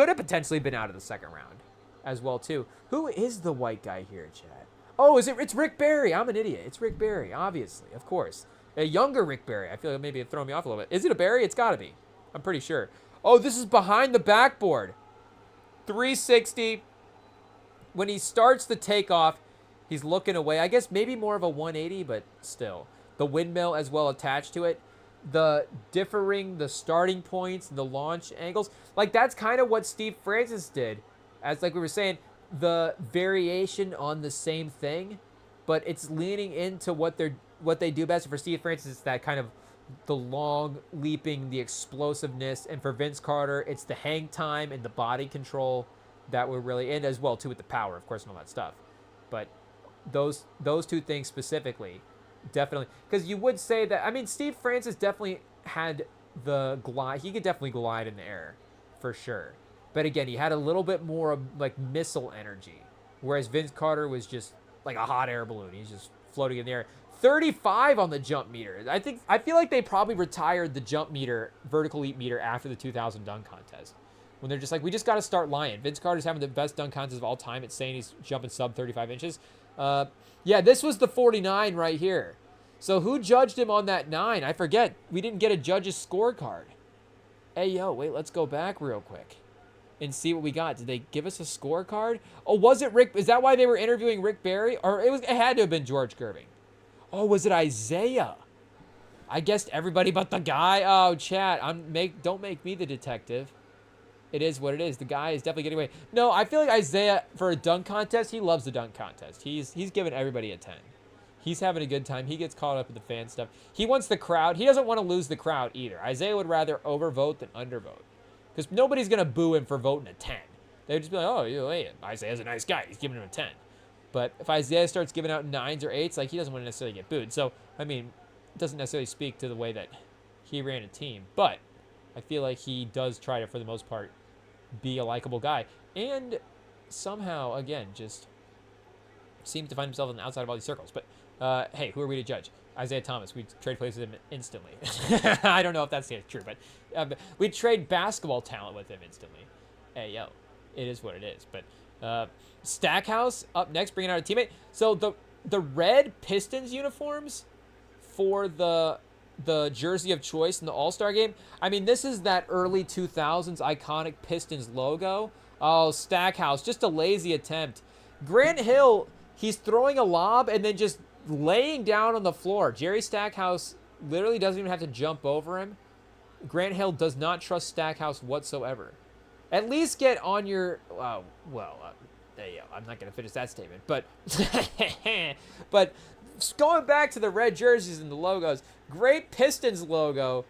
have potentially been out of the second round as well too. Who is the white guy here, Chad? Oh, it's Rick Barry. I'm an idiot. It's Rick Barry, obviously, of course. A younger Rick Barry. I feel like maybe it's throwing me off a little bit. Is it a Barry? It's got to be. I'm pretty sure. Oh, this is behind the backboard. 360. When he starts the takeoff, he's looking away. I guess maybe more of a 180, but still. The windmill as well attached to it. The starting points, the launch angles. Like, that's kind of what Steve Francis did. As like we were saying, the variation on the same thing, but it's leaning into what they do best. For Steve Francis, it's that kind of the long leaping, the explosiveness, and for Vince Carter, it's the hang time and the body control that we're really in, as well too with the power, of course, and all that stuff. But those two things specifically, definitely, because you would say that. I mean, Steve Francis definitely had the glide. He could definitely glide in the air, for sure. But again, he had a little bit more of like missile energy, whereas Vince Carter was just like a hot air balloon. He's just floating in the air. 35 on the jump meter. I feel like they probably retired the jump meter, vertical leap meter, after the 2000 dunk contest, when they're just like, we just got to start lying. Vince Carter's having the best dunk contest of all time. It's saying he's jumping sub 35 inches. Yeah, this was the 49 right here. So who judged him on that 9? I forget. We didn't get a judge's scorecard. Hey, yo, wait, let's go back real quick and see what we got. Did they give us a scorecard? Oh, was it Rick? Is that why they were interviewing Rick Barry? Or it had to have been George Gerving. Oh, was it Isaiah? I guessed everybody but the guy. Oh, chat, don't make me the detective. It is what it is. The guy is definitely getting away. No, I feel like Isaiah, for a dunk contest, he loves the dunk contest. He's giving everybody a 10. He's having a good time. He gets caught up in the fan stuff. He wants the crowd. He doesn't want to lose the crowd either. Isaiah would rather overvote than undervote, because nobody's going to boo him for voting a 10. They'd just be like, oh, hey, Isaiah's a nice guy. He's giving him a 10. But if Isaiah starts giving out 9s or 8s, like, he doesn't want to necessarily get booed. So, I mean, it doesn't necessarily speak to the way that he ran a team. But I feel like he does try to, for the most part, be a likable guy. And somehow, again, just seems to find himself on the outside of all these circles. But, hey, who are we to judge? Isaiah Thomas. We'd trade places with him instantly. I don't know if that's true, but we'd trade basketball talent with him instantly. Hey, yo, it is what it is. But Stackhouse up next, bringing out a teammate. So the red Pistons uniforms for the jersey of choice in the All-Star game, I mean, this is that early 2000s iconic Pistons logo. Oh, Stackhouse, just a lazy attempt. Grant Hill, he's throwing a lob and then just laying down on the floor. Jerry Stackhouse literally doesn't even have to jump over him. Grant Hill does not trust Stackhouse whatsoever. At least get on your, there you go. I'm not going to finish that statement. But, but going back to the red jerseys and the logos, great Pistons logo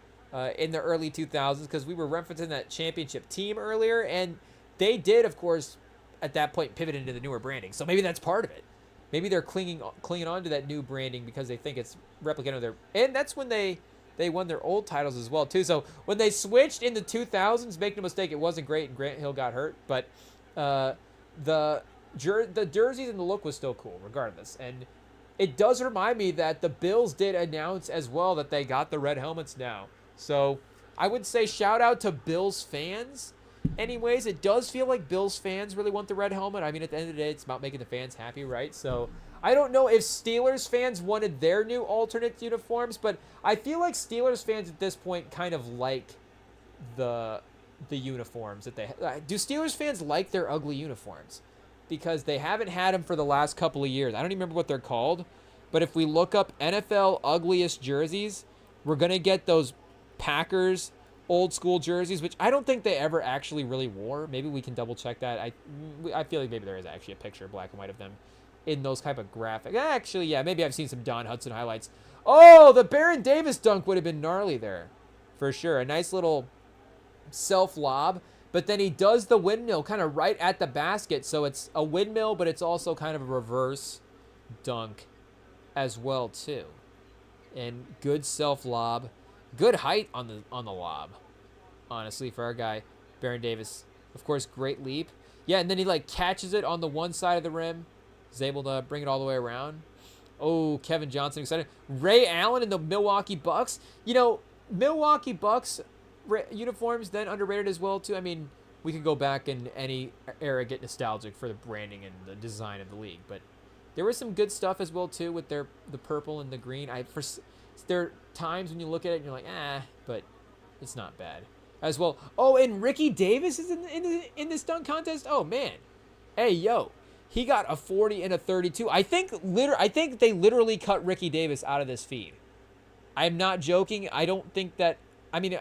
in the early 2000s, because we were referencing that championship team earlier, and they did, of course, at that point pivot into the newer branding. So maybe that's part of it. Maybe they're clinging on to that new branding because they think it's replicated of their, and that's when they won their old titles as well too. So when they switched in the 2000s, make no mistake, it wasn't great, and Grant Hill got hurt, but the jerseys and the look was still cool regardless. And it does remind me that the Bills did announce as well that they got the red helmets now. So I would say shout out to Bills fans. Anyways, it does feel like Bills fans really want the red helmet. I mean, at the end of the day, it's about making the fans happy, right? So I don't know if Steelers fans wanted their new alternate uniforms, but I feel like Steelers fans at this point kind of like the uniforms that they do. Steelers fans like their ugly uniforms because they haven't had them for the last couple of years. I don't even remember what they're called, but if we look up NFL ugliest jerseys, we're going to get those Packers old school jerseys, which I don't think they ever actually really wore. Maybe we can double check that. I feel like maybe there is actually a picture, black and white, of them in those type of graphic. Actually, yeah, maybe I've seen some Don Hudson highlights. Oh, the Baron Davis dunk would have been gnarly there, for sure. A nice little self lob, but then he does the windmill kind of right at the basket, so it's a windmill, but it's also kind of a reverse dunk as well too. And good self lob. Good height on the lob, honestly, for our guy, Baron Davis. Of course, great leap. Yeah, and then he, like, catches it on the one side of the rim. Is able to bring it all the way around. Oh, Kevin Johnson excited. Ray Allen and the Milwaukee Bucks. You know, Milwaukee Bucks uniforms then underrated as well too. I mean, we could go back in any era, get nostalgic for the branding and the design of the league, but there was some good stuff as well too with the purple and the green. There are times when you look at it and you're like, but it's not bad as well. Oh, and Ricky Davis is in this dunk contest. Oh man, hey yo, he got a 40 and a 32. I think they literally cut Ricky Davis out of this feed. I'm not joking. I don't think that. I mean,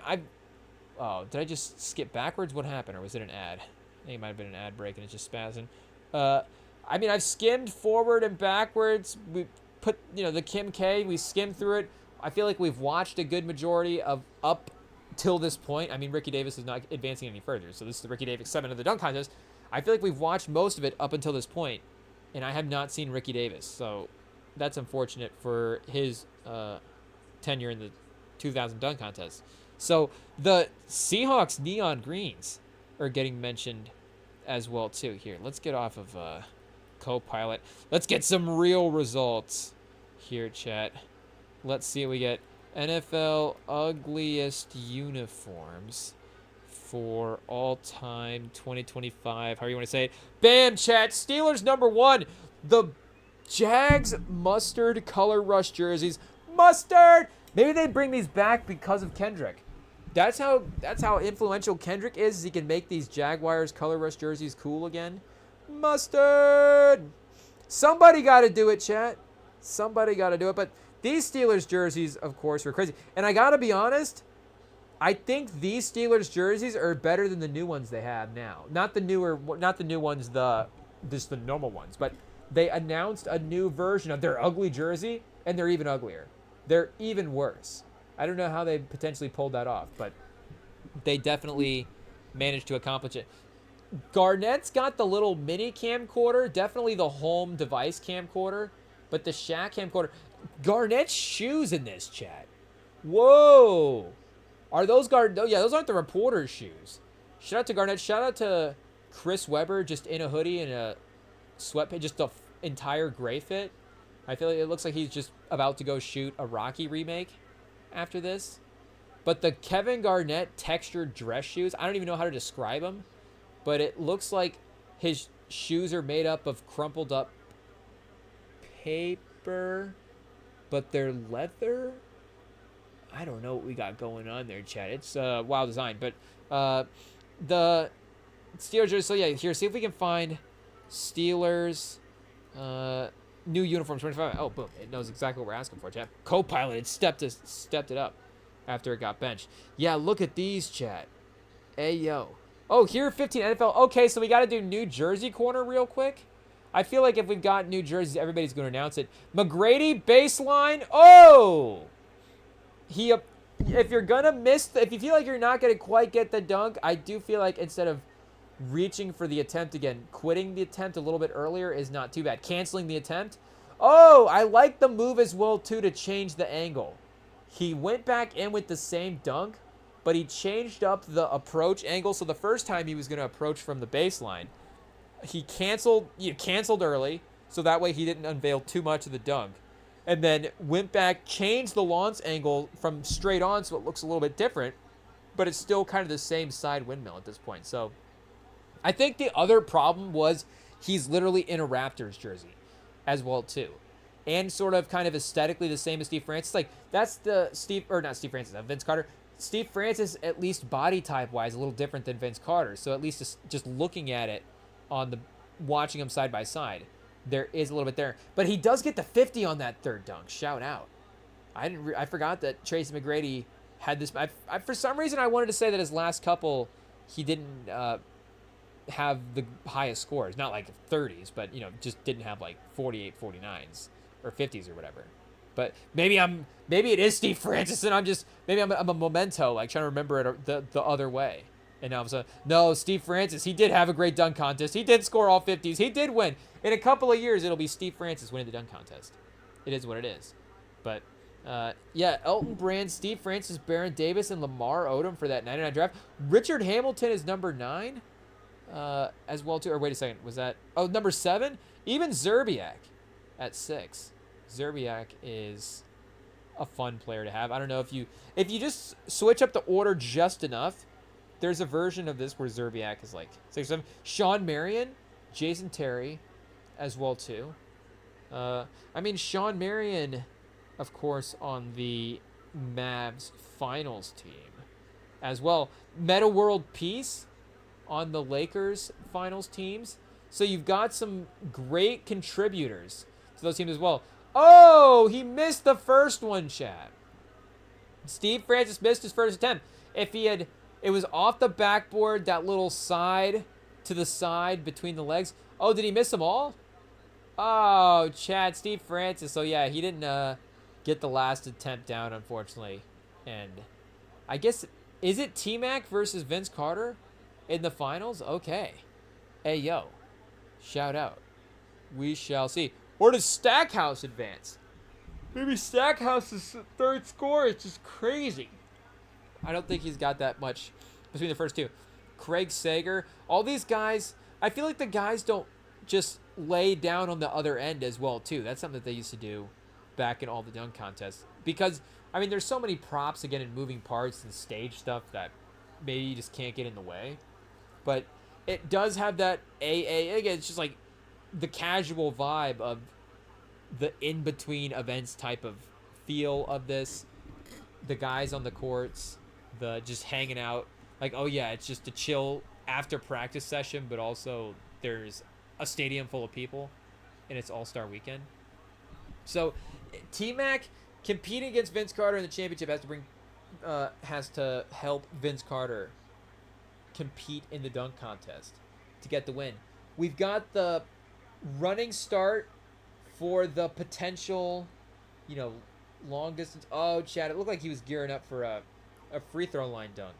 oh, did I just skip backwards? What happened, or was it an ad? I think it might have been an ad break and it's just spazzing. I mean, I've skimmed forward and backwards. We put, the Kim K. We skimmed through it. I feel like we've watched a good majority of up till this point. I mean, Ricky Davis is not advancing any further, so this is the Ricky Davis 7 of the dunk contest. I feel like we've watched most of it up until this point, and I have not seen Ricky Davis, so that's unfortunate for his tenure in the 2000 dunk contest. So the Seahawks neon greens are getting mentioned as well too. Here, let's get off of Copilot. Let's get some real results here, chat. Let's see what we get. NFL ugliest uniforms for all-time 2025. However you want to say it. Bam, chat. Steelers #1. The Jags mustard color rush jerseys. Mustard. Maybe they bring these back because of Kendrick. That's how influential Kendrick is. He can make these Jaguars color rush jerseys cool again. Mustard. Somebody got to do it, chat. Somebody got to do it. But these Steelers jerseys, of course, were crazy. And I got to be honest, I think these Steelers jerseys are better than the new ones they have now. Not the new ones, just the normal ones. But they announced a new version of their ugly jersey, and they're even uglier. They're even worse. I don't know how they potentially pulled that off, but they definitely managed to accomplish it. Garnett's got the little mini camcorder, definitely the home device camcorder, but the Shaq camcorder. Garnett's shoes in this, chat. Whoa. Are those yeah, those aren't the reporter's shoes. Shout out to Garnett. Shout out to Chris Webber, just in a hoodie and a sweatpants, just the entire gray fit. I feel like it looks like he's just about to go shoot a Rocky remake after this. But the Kevin Garnett textured dress shoes, I don't even know how to describe them, but it looks like his shoes are made up of crumpled up paper, but they're leather. I don't know what we got going on there, Chad. It's wild design, but the Steelers jersey. So yeah, here, see if we can find Steelers new uniforms 25. Oh, boom! It knows exactly what we're asking for, Chad. Copilot had stepped it up after it got benched. Yeah, look at these, Chad. Hey yo. Oh, here 15 NFL. Okay, so we got to do New Jersey corner real quick. I feel like if we've got New Jersey, everybody's going to announce it. McGrady baseline. Oh. If you're gonna if you feel like you're not gonna quite get the dunk, I do feel like instead of reaching for the attempt again, quitting the attempt a little bit earlier is not too bad. Canceling the attempt. Oh, I like the move as well too to change the angle. He went back in with the same dunk, but he changed up the approach angle. So the first time he was gonna approach from the baseline, he canceled early, so that way he didn't unveil too much of the dunk. And then went back, changed the launch angle from straight on so it looks a little bit different, but it's still kind of the same side windmill at this point. So I think the other problem was he's literally in a Raptors jersey as well too. And sort of kind of aesthetically the same as Steve Francis. Like that's Vince Carter. Steve Francis, at least body type wise, a little different than Vince Carter. So at least just looking at it watching them side by side, there is a little bit there, but he does get the 50 on that third dunk. Shout out! I forgot that Tracy McGrady had this. For some reason I wanted to say that his last couple, he didn't have the highest scores, not like 30s, but just didn't have like 48, 49s or 50s or whatever. But maybe it is Steve Francis, and I'm a memento, like trying to remember it the other way. And now I'm saying, no, Steve Francis, he did have a great dunk contest. He did score all 50s. He did win. In a couple of years, it'll be Steve Francis winning the dunk contest. It is what it is. But, yeah, Elton Brand, Steve Francis, Baron Davis, and Lamar Odom for that 99 draft. Richard Hamilton is number 9 as well, too. Or wait a second. Was that? Oh, number 7? Even Zerbiak at 6. Zerbiak is a fun player to have. I don't know if you just switch up the order just enough. There's a version of this where Zerbiak is like 6-7. Sean Marion, Jason Terry, as well too. I mean, Sean Marion, of course, on the Mavs finals team as well. Meta World Peace on the Lakers finals teams. So you've got some great contributors to those teams as well. Oh, he missed the first one, Chad. Steve Francis missed his first attempt. If he had, it was off the backboard, that little side to the side between the legs. Oh, did he miss them all? Oh, Chad, Steve Francis. So yeah, he didn't get the last attempt down, unfortunately. And I guess, is it T-Mac versus Vince Carter in the finals? Okay. Hey, yo. Shout out. We shall see. Or does Stackhouse advance? Maybe Stackhouse's third score is just crazy. I don't think he's got that much between the first two. Craig Sager. All these guys, I feel like the guys don't just lay down on the other end as well, too. That's something that they used to do back in all the dunk contests. Because, I mean, there's so many props, again, and moving parts and stage stuff that maybe you just can't get in the way. But it does have that again, it's just like the casual vibe of the in-between events type of feel of this. The guys on the courts, the just hanging out. Like, oh yeah, it's just a chill after practice session, but also there's a stadium full of people and it's All-Star weekend. So T-Mac competing against Vince Carter in the championship has to help Vince Carter compete in the dunk contest to get the win. We've got the running start for the potential, long distance. Oh, Chad, it looked like he was gearing up for a free throw line dunk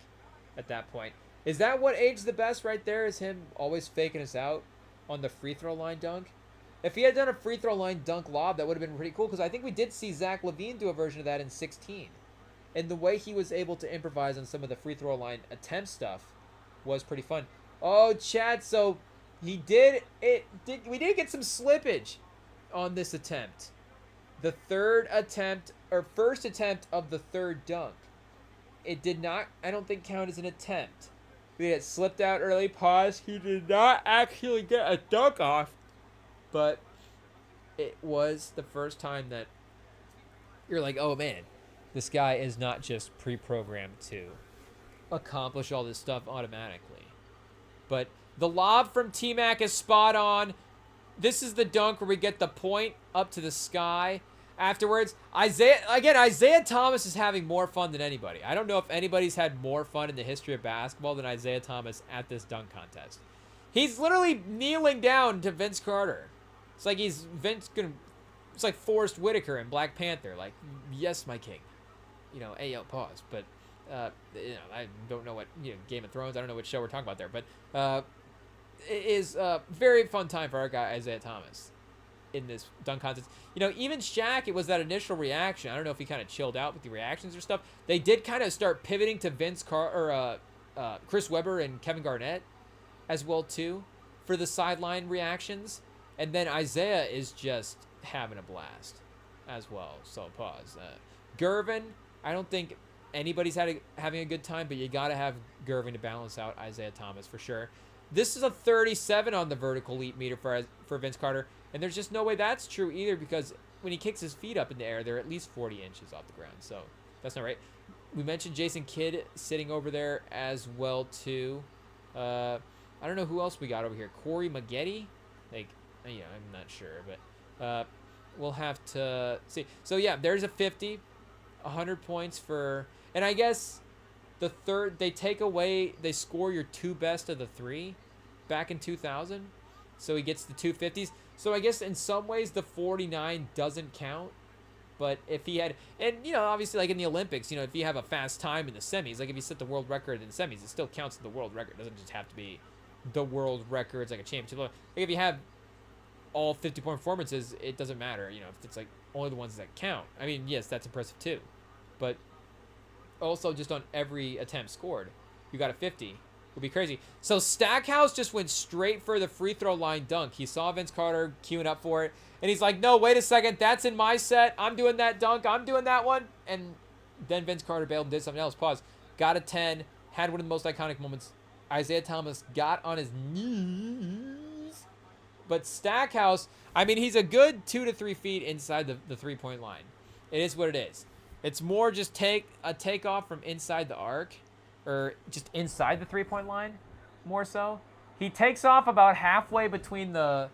at that point. Is that what aged the best right there? Is him always faking us out on the free throw line dunk? If he had done a free throw line dunk lob, that would have been pretty cool, because I think we did see Zach LaVine do a version of that in 16. And the way he was able to improvise on some of the free throw line attempt stuff was pretty fun. Oh, Chad, so we did get some slippage on this attempt. The first attempt of the third dunk. It did not, I don't think, count as an attempt. We had slipped out early, pause. He did not actually get a dunk off. But it was the first time that you're like, oh man, this guy is not just pre-programmed to accomplish all this stuff automatically. But the lob from T-Mac is spot on. This is the dunk where we get the point up to the sky. Afterwards, Isaiah Thomas is having more fun than anybody. I don't know if anybody's had more fun in the history of basketball than Isaiah Thomas at this dunk contest. He's literally kneeling down to Vince Carter. It's like it's like Forrest Whitaker in Black Panther. Like, yes, my king. Hey, yo, pause. But, I don't know what, Game of Thrones. I don't know what show we're talking about there. But it is a very fun time for our guy, Isaiah Thomas, in this dunk contest. Even Shaq, it was that initial reaction. I don't know if he kind of chilled out with the reactions or stuff. They did kind of start pivoting to Chris Webber and Kevin Garnett as well, too, for the sideline reactions. And then Isaiah is just having a blast as well. So pause. Gervin, I don't think anybody's having a good time, but you got to have Gervin to balance out Isaiah Thomas for sure. This is a 37 on the vertical leap meter for Vince Carter. And there's just no way that's true either, because when he kicks his feet up in the air, they're at least 40 inches off the ground. So that's not right. We mentioned Jason Kidd sitting over there as well, too. I don't know who else we got over here. Corey Maggette? I'm not sure, but we'll have to see. So, yeah, there's a 50, 100 points for, and I guess the third, they score your two best of the three back in 2000. So he gets the 250s. So I guess in some ways the 49 doesn't count. But if he had, and obviously like in the Olympics, if you have a fast time in the semis, like if you set the world record in the semis, it still counts as the world record. It doesn't just have to be the world records like a championship. Like if you have all 50-point performances, it doesn't matter, if it's like only the ones that count. I mean, yes, that's impressive too. But also just on every attempt scored, you got a 50. would be crazy. So Stackhouse just went straight for the free throw line dunk. He saw Vince Carter queuing up for it, and he's like, no, wait a second. That's in my set. I'm doing that dunk. I'm doing that one. And then Vince Carter bailed and did something else. Pause. Got a 10. Had one of the most iconic moments. Isaiah Thomas got on his knees. But Stackhouse, I mean, he's a good 2 to 3 feet inside the three-point line. It is what it is. It's more just takeoff from inside the arc, or just inside the three-point line, more so. He takes off about halfway between the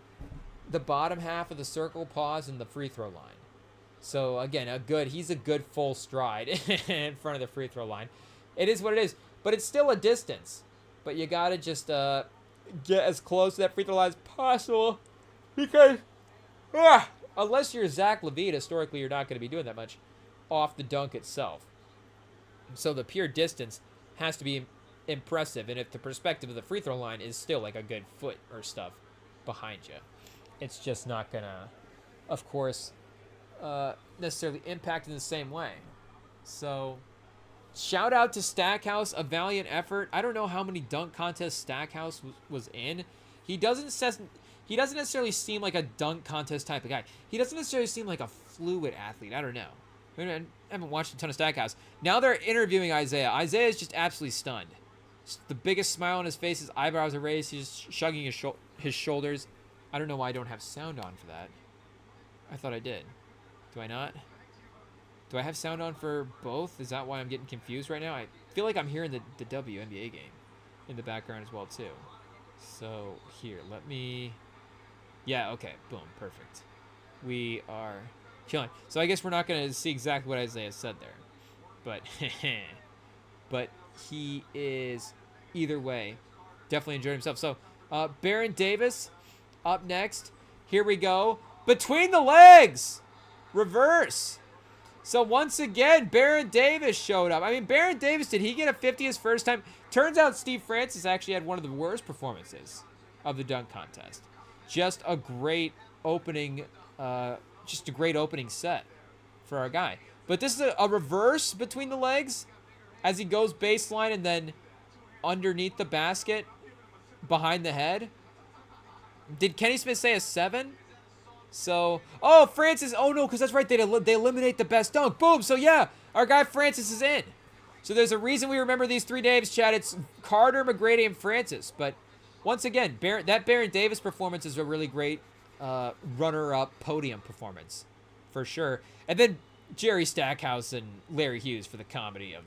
bottom half of the circle, pause, and the free throw line. So again, he's a good full stride in front of the free throw line. It is what it is, but it's still a distance. But you gotta just get as close to that free throw line as possible, because unless you're Zach LaVine, historically you're not going to be doing that much off the dunk itself. So the pure distance has to be impressive, and if the perspective of the free throw line is still like a good foot or stuff behind you, it's just not gonna, of course, necessarily impact in the same way. So shout out to Stackhouse, a valiant effort. I don't know how many dunk contests Stackhouse was in. He doesn't necessarily seem like a dunk contest type of guy. He doesn't necessarily seem like a fluid athlete. I don't know. I haven't watched a ton of Stackhouse. Now they're interviewing Isaiah. Isaiah is just absolutely stunned. Just the biggest smile on his face, his eyebrows are raised. He's just shrugging his shoulders. I don't know why I don't have sound on for that. I thought I did. Do I not? Do I have sound on for both? Is that why I'm getting confused right now? I feel like I'm hearing the WNBA game in the background as well, too. So, here, let me... Yeah, okay. Boom. Perfect. We are chilling. So, I guess we're not going to see exactly what Isaiah said there. But, but he is, either way, definitely enjoyed himself. So, Baron Davis up next. Here we go. Between the legs! Reverse! So once again, Baron Davis showed up. I mean, Baron Davis, did he get a 50 his first time? Turns out Steve Francis actually had one of the worst performances of the dunk contest. Just a great opening, set for our guy. But this is a reverse between the legs as he goes baseline and then underneath the basket behind the head. Did Kenny Smith say a 7? So, oh, Francis, oh no, because that's right, they eliminate the best dunk. Boom, so yeah, our guy Francis is in. So there's a reason we remember these 3 names, Chad. It's Carter, McGrady, and Francis. But once again, that Baron Davis performance is a really great runner-up podium performance, for sure. And then Jerry Stackhouse and Larry Hughes for the comedy of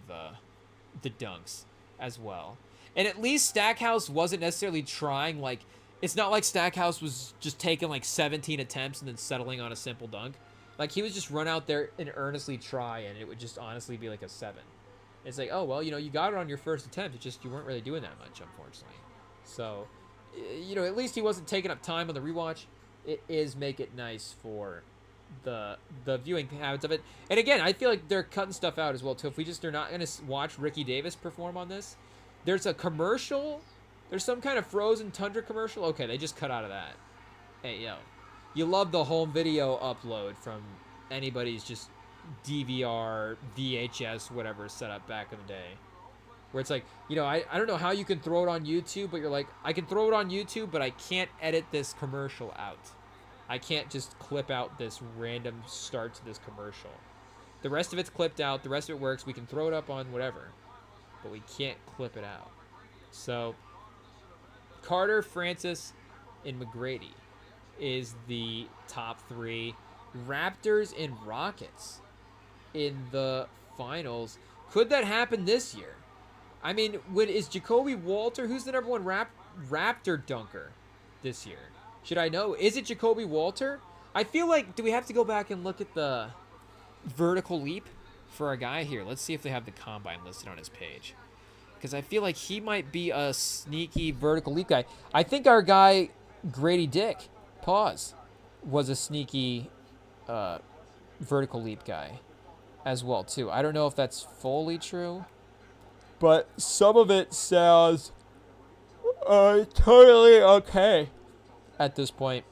the dunks as well. And at least Stackhouse wasn't necessarily trying, like, it's not like Stackhouse was just taking like 17 attempts and then settling on a simple dunk. Like, he would just run out there and earnestly try, and it would just honestly be like a 7. It's like, oh, well, you got it on your first attempt. It's just you weren't really doing that much, unfortunately. So, at least he wasn't taking up time on the rewatch. It is make it nice for the viewing habits of it. And again, I feel like they're cutting stuff out as well, too. If they're not going to watch Ricky Davis perform on this, there's a commercial. There's some kind of frozen tundra commercial. Okay, they just cut out of that. Hey, yo. You love the home video upload from anybody's just DVR, VHS, whatever set up back in the day. Where it's like, I don't know how you can throw it on YouTube, but you're like, I can throw it on YouTube, but I can't edit this commercial out. I can't just clip out this random start to this commercial. The rest of it's clipped out. The rest of it works. We can throw it up on whatever. But we can't clip it out. So Carter, Francis, and McGrady is the top 3. Raptors and Rockets in the finals. Could that happen this year? I mean, is Jacoby Walter, who's the number 1 Raptor dunker this year? Should I know? Is it Jacoby Walter? I feel like, do we have to go back and look at the vertical leap for our guy here? Let's see if they have the combine listed on his page. Because I feel like he might be a sneaky vertical leap guy. I think our guy, Grady Dick, was a sneaky vertical leap guy as well, too. I don't know if that's fully true, but some of it sounds totally okay at this point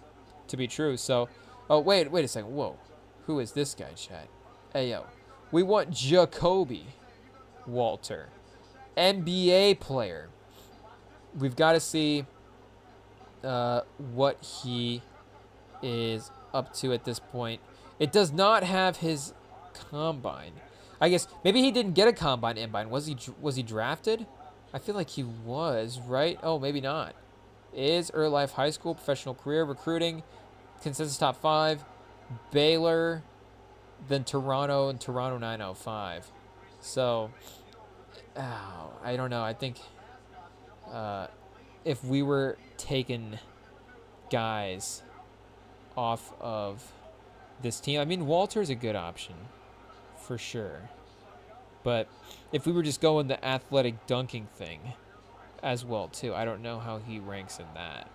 to be true. So, oh, wait a second. Whoa. Who is this guy, Chad? Hey, yo. We want Jacoby Walter. NBA player. we've got to see what he is up to at this point. It does not have his combine. I guess maybe he didn't get a combine invite. Was he drafted? I feel like he was, right? Oh, maybe not. Is early life high school, professional career, recruiting, consensus top 5, Baylor, then Toronto, and Toronto 905. So, I don't know. I think if we were taking guys off of this team, I mean, Walter's a good option for sure. But if we were just going the athletic dunking thing as well, too, I don't know how he ranks in that.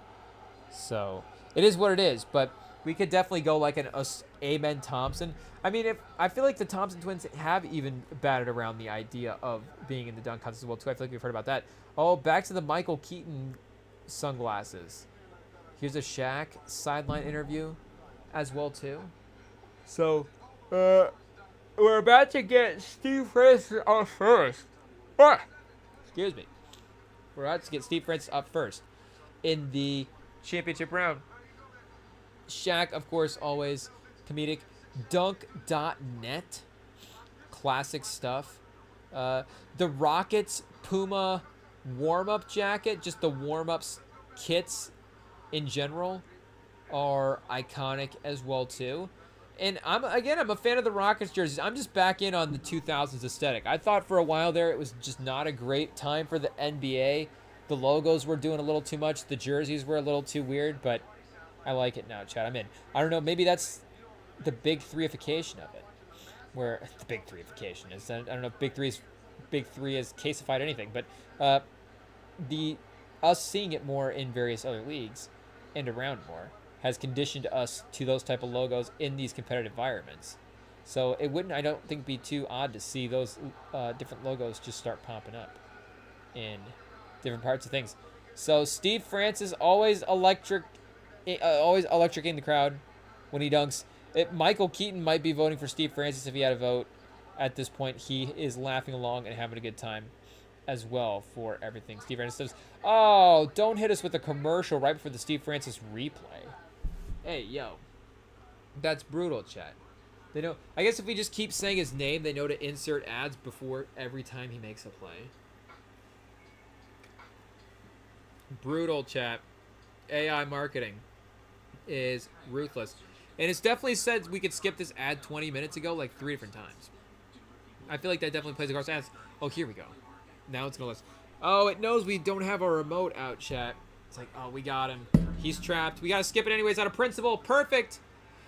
So it is what it is. But we could definitely go like an Amen Thompson. I mean, I feel like the Thompson twins have even batted around the idea of being in the dunk contest as well, too. I feel like we've heard about that. Oh, back to the Michael Keaton sunglasses. Here's a Shaq sideline interview as well, too. So, we're about to get Steve Francis up first. Excuse me. We're about to get Steve Francis up first in the championship round. Shaq, of course, always comedic. Dunk.net. Classic stuff. The Rockets Puma warm-up jacket, just the warm-ups kits in general, are iconic as well, too. And I'm a fan of the Rockets jerseys. I'm just back in on the 2000s aesthetic. I thought for a while there it was just not a great time for the NBA. The logos were doing a little too much. The jerseys were a little too weird, but I like it now, Chad. I'm in. I don't know. Maybe that's the big threeification of it. Where the big threeification is. I don't know if big three is casified anything, but us seeing it more in various other leagues and around more has conditioned us to those type of logos in these competitive environments. So it wouldn't, I don't think, be too odd to see those different logos just start popping up in different parts of things. So Steve Francis always electric always electrocuting the crowd when he dunks. Michael Keaton might be voting for Steve Francis if he had a vote. At this point, he is laughing along and having a good time as well for everything Steve Francis does. Oh, don't hit us with a commercial right before the Steve Francis replay. Hey, yo. That's brutal, chat. They know. I guess if we just keep saying his name, they know to insert ads before every time he makes a play. Brutal, chat. AI marketing is ruthless. And it's definitely said we could skip this ad 20 minutes ago like 3 different times. I feel like that definitely plays across ads. Oh, here we go. Now it's going to list. Oh, it knows we don't have our remote out, chat. It's like, oh, we got him. He's trapped. We got to skip it anyways out of principle. Perfect.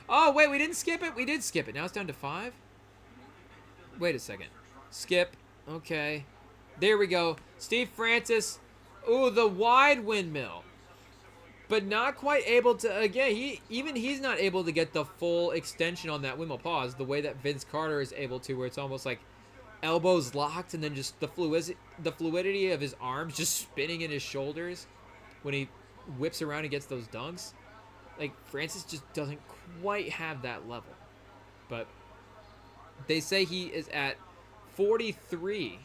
Oh, wait, we didn't skip it? We did skip it. Now it's down to 5? Wait a second. Skip. Okay. There we go. Steve Francis. Ooh, the wide windmill. But not quite able to, again, he's not able to get the full extension on that windmill pause the way that Vince Carter is able to, where it's almost like elbows locked and then just the fluidity of his arms just spinning in his shoulders when he whips around and gets those dunks. Like, Francis just doesn't quite have that level. But they say he is at 43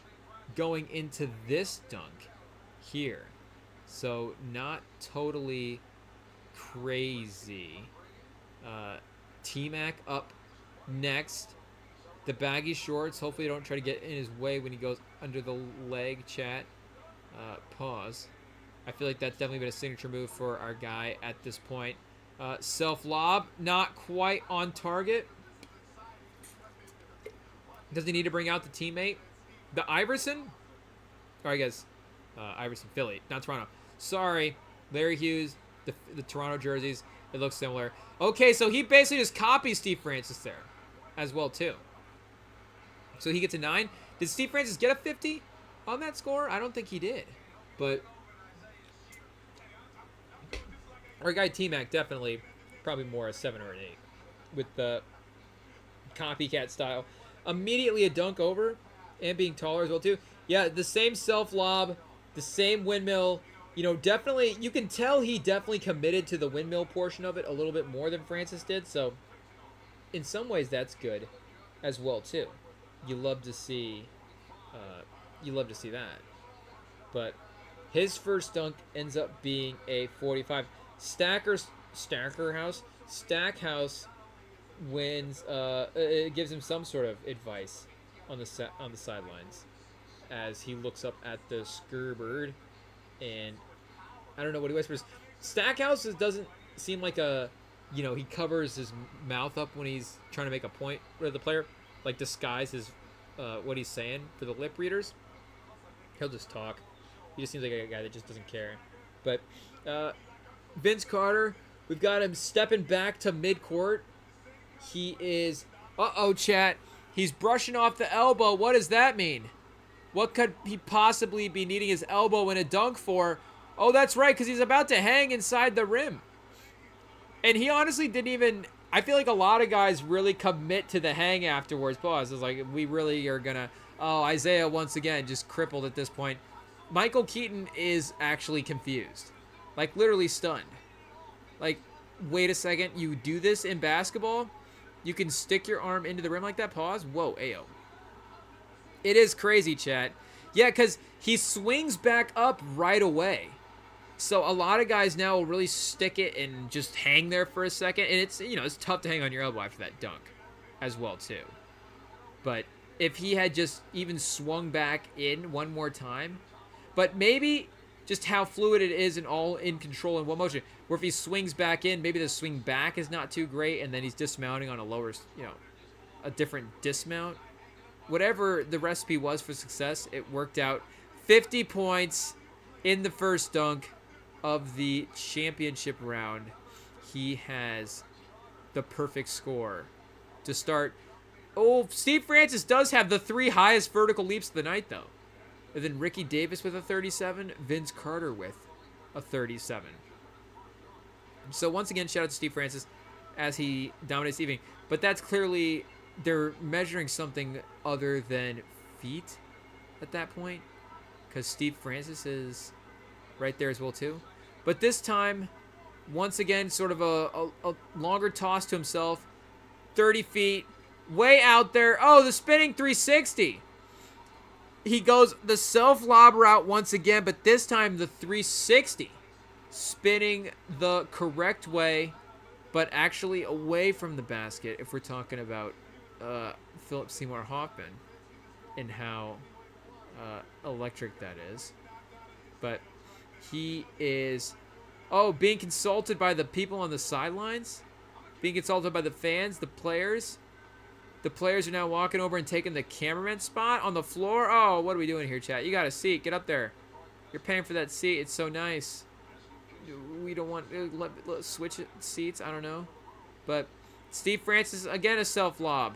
going into this dunk here. So not totally crazy. T-Mac up next. The baggy shorts. Hopefully they don't try to get in his way when he goes under the leg, chat. Pause. I feel like that's definitely been a signature move for our guy at this point. Self-lob. Not quite on target. Does he need to bring out the teammate? The Iverson? Or I guess Iverson, Philly, not Toronto. Sorry, Larry Hughes, the Toronto jerseys. It looks similar. Okay, so he basically just copies Steve Francis there as well, too. So he gets a 9. Did Steve Francis get a 50 on that score? I don't think he did. But our guy T-Mac definitely probably more a 7 or an 8 with the copycat style. Immediately a dunk over and being taller as well, too. Yeah, the same self-lob, the same windmill. You know, definitely, you can tell he definitely committed to the windmill portion of it a little bit more than Francis did. So, in some ways, that's good as well, too. You love to see that. But His first dunk ends up being a 45. Stackhouse wins. It gives him some sort of advice on the sidelines as he looks up at the Scurbird, and I don't know what he whispers. Stackhouse doesn't seem like he covers his mouth up when he's trying to make a point with the player, like disguise his what he's saying for the lip readers. He'll just talk. He just seems like a guy that just doesn't care. But Vince Carter, we've got him stepping back to midcourt. He is, chat. He's brushing off the elbow. What does that mean? What could he possibly be needing his elbow in a dunk for? Oh, that's right, because he's about to hang inside the rim. And he honestly didn't even, I feel like a lot of guys really commit to the hang afterwards. Pause. It's like, we really are going to, Isaiah once again just crippled at this point. Michael Keaton is actually confused. Like, literally stunned. Like, wait a second, you do this in basketball? You can stick your arm into the rim like that? Pause. Whoa, ayo. It is crazy, chat. Yeah, because he swings back up right away. So a lot of guys now will really stick it and just hang there for a second. And it's tough to hang on your elbow after that dunk as well, too. But if he had just even swung back in one more time, but maybe just how fluid it is and all in control in one motion, where if he swings back in, maybe the swing back is not too great, and then he's dismounting on a lower, a different dismount. Whatever the recipe was for success, it worked out. 50 points in the first dunk of the championship round. He has the perfect score to start. Oh, Steve Francis does have the 3 highest vertical leaps of the night, though. And then Ricky Davis with a 37, Vince Carter with a 37. So once again, shout out to Steve Francis as he dominates the evening. But that's clearly, they're measuring something other than feet at that point, because Steve Francis is right there as well too. But this time, once again, sort of a longer toss to himself, 30 feet, way out there. Oh, the spinning 360. He goes the self-lob route once again, but this time the 360. Spinning the correct way, but actually away from the basket if we're talking about Philip Seymour Hoffman and how electric that is. But he is, being consulted by the people on the sidelines, being consulted by the fans, the players. The players are now walking over and taking the cameraman spot on the floor. Oh, what are we doing here, chat? You got a seat. Get up there. You're paying for that seat. It's so nice. We don't want let's switch seats. I don't know. But Steve Francis, again, a self-lob.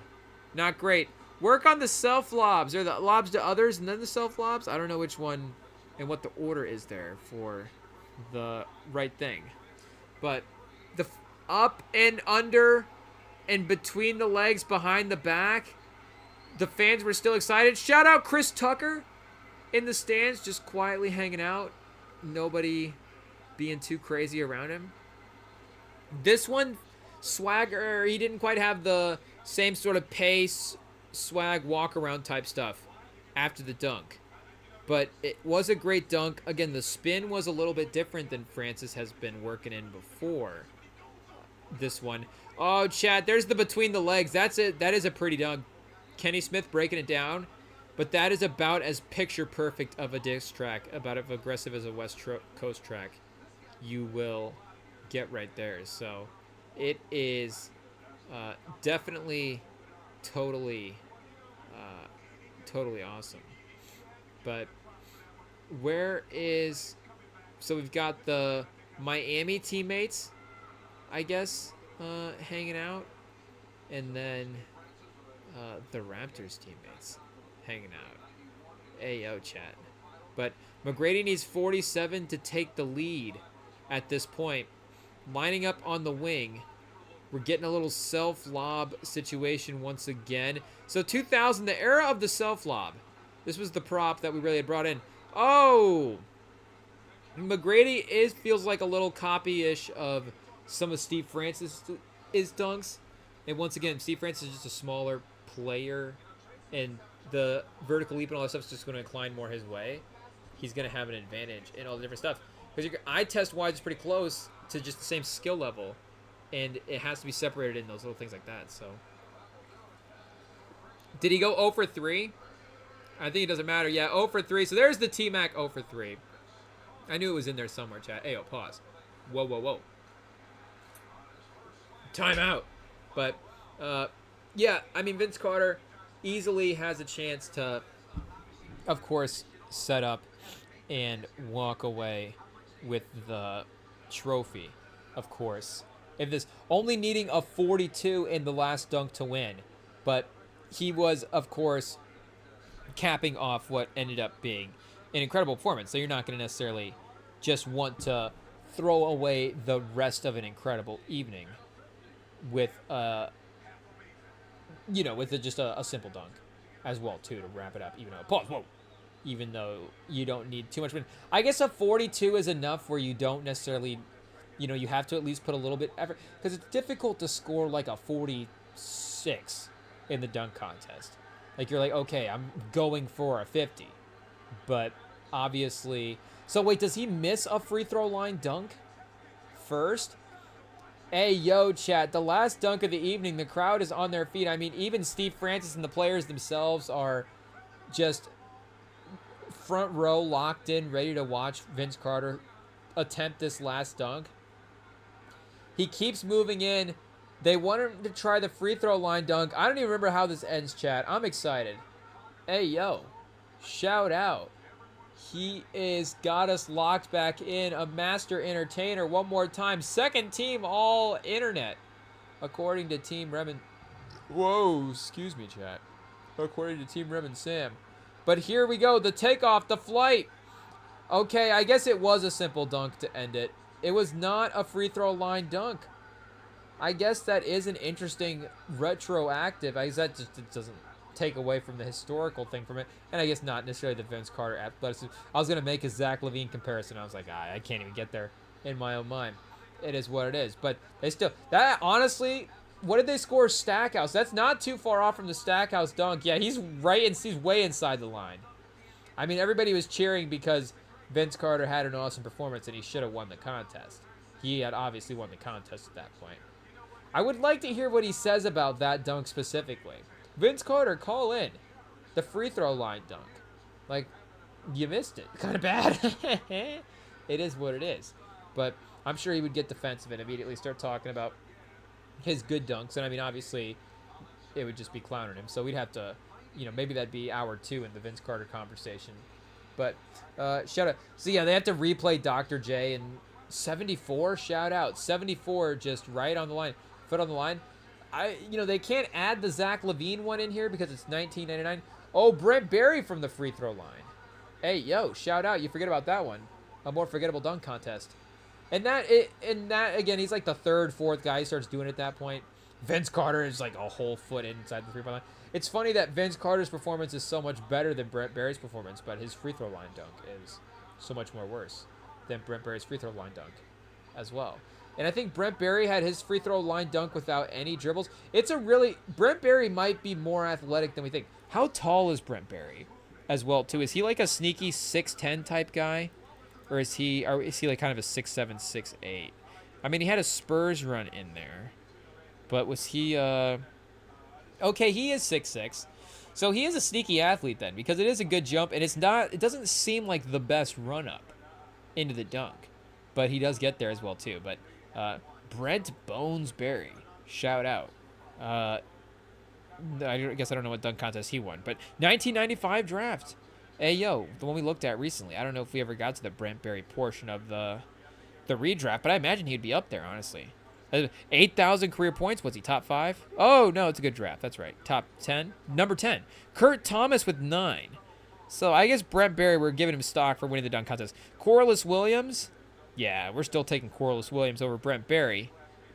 Not great. Work on the self-lobs. Or the lobs to others and then the self-lobs. I don't know which one and what the order is there for the right thing. But the up and under and between the legs, behind the back, the fans were still excited. Shout out Chris Tucker in the stands, just quietly hanging out. Nobody being too crazy around him. This one, swagger, he didn't quite have the same sort of pace, swag, walk around type stuff after the dunk. But it was a great dunk. Again, the spin was a little bit different than Francis has been working in before this one. Oh, Chad, there's the between the legs. That's it. That is a pretty dunk. Kenny Smith breaking it down. But that is about as picture perfect of a disc track, about as aggressive as a West Coast track you will get right there. So it is definitely totally awesome. But where is, so we've got the Miami teammates, I guess, hanging out, and then the Raptors teammates hanging out. Ayo, chat. But McGrady needs 47 to take the lead at this point. Lining up on the wing. We're getting a little self-lob situation once again. So 2000, the era of the self-lob. This was the prop that we really had brought in. Oh! McGrady feels like a little copy-ish of some of Steve Francis' dunks. And once again, Steve Francis is just a smaller player. And the vertical leap and all that stuff is just going to incline more his way. he's going to have an advantage in all the different stuff. Because eye test-wise, it's pretty close to just the same skill level. And it has to be separated in those little things like that, so. Did he go 0 for 3? I think it doesn't matter. Yeah, 0 for 3. So there's the T-Mac 0 for 3. I knew it was in there somewhere, chat. Ayo, pause. Whoa, whoa, whoa. Timeout. But, yeah, I mean, Vince Carter easily has a chance to, of course, set up and walk away with the trophy, of course. If this only needing a 42 in the last dunk to win, but he was, of course, capping off what ended up being an incredible performance. So you're not going to necessarily just want to throw away the rest of an incredible evening with, just a simple dunk as well, too, to wrap it up. Even though you don't need too much. I guess a 42 is enough where you don't necessarily, you have to at least put a little bit effort, because it's difficult to score like a 46 in the dunk contest. Like, you're like, okay, I'm going for a 50. But obviously, so wait, does he miss a free throw line dunk first? Hey, yo, chat, the last dunk of the evening, the crowd is on their feet. I mean, even Steve Francis and the players themselves are just front row, locked in, ready to watch Vince Carter attempt this last dunk. He keeps moving in. They want him to try the free throw line dunk. I don't even remember how this ends, chat. I'm excited. Hey, yo. Shout out. He is got us locked back in. A master entertainer. One more time. Second team all internet. According to Team Rem and... Whoa, excuse me, chat. According to Team Rem and Sam. But here we go. The takeoff. The flight. Okay, I guess it was a simple dunk to end it. It was not a free throw line dunk. I guess that is an interesting retroactive. I guess that just doesn't take away from the historical thing from it. And I guess not necessarily the Vince Carter athleticism. I was going to make a Zach LaVine comparison. I was like, I can't even get there in my own mind. It is what it is. But they still, that honestly, what did they score? Stackhouse. That's not too far off from the Stackhouse dunk. Yeah, he's way inside the line. I mean, everybody was cheering because Vince Carter had an awesome performance and he should have won the contest. He had obviously won the contest at that point. I would like to hear what he says about that dunk specifically. Vince Carter, call in the free throw line dunk. Like, you missed it. Kind of bad. It is what it is. But I'm sure he would get defensive and immediately start talking about his good dunks. And I mean, obviously, it would just be clowning him. So we'd have to, maybe that'd be hour 2 in the Vince Carter conversation. But shout out. So yeah, they have to replay Dr. J and 74. Shout out. 74 just right on the line. Foot on the line. They can't add the Zach LaVine one in here because it's $19.99. Oh, Brent Barry from the free throw line. Hey, yo, shout out. You forget about that one. A more forgettable dunk contest. And that again, he's like the third, fourth guy who starts doing it at that point. Vince Carter is like a whole foot inside the three-point line. It's funny that Vince Carter's performance is so much better than Brent Barry's performance, but his free throw line dunk is so much more worse than Brent Barry's free throw line dunk as well. And I think Brent Barry had his free throw line dunk without any dribbles. Brent Barry might be more athletic than we think. How tall is Brent Barry as well, too? Is he like a sneaky 6'10" type guy? Or is he like kind of a 6'7", 6'8"? I mean, he had a Spurs run in there. But was he, okay, he is 6'6". So he is a sneaky athlete then, because it is a good jump, and it doesn't seem like the best run-up into the dunk. But he does get there as well, too. But Brent Bones Barry, shout out. I guess I don't know what dunk contest he won. But 1995 draft. Hey, yo, the one we looked at recently. I don't know if we ever got to the Brent Barry portion of the redraft, but I imagine he'd be up there, honestly. 8,000 career points. Was he top 5? Oh, no, it's a good draft. That's right. Top 10. Number 10. Kurt Thomas with 9. So I guess Brent Barry, we're giving him stock for winning the dunk contest. Corliss Williams. Yeah, we're still taking Corliss Williams over Brent Barry,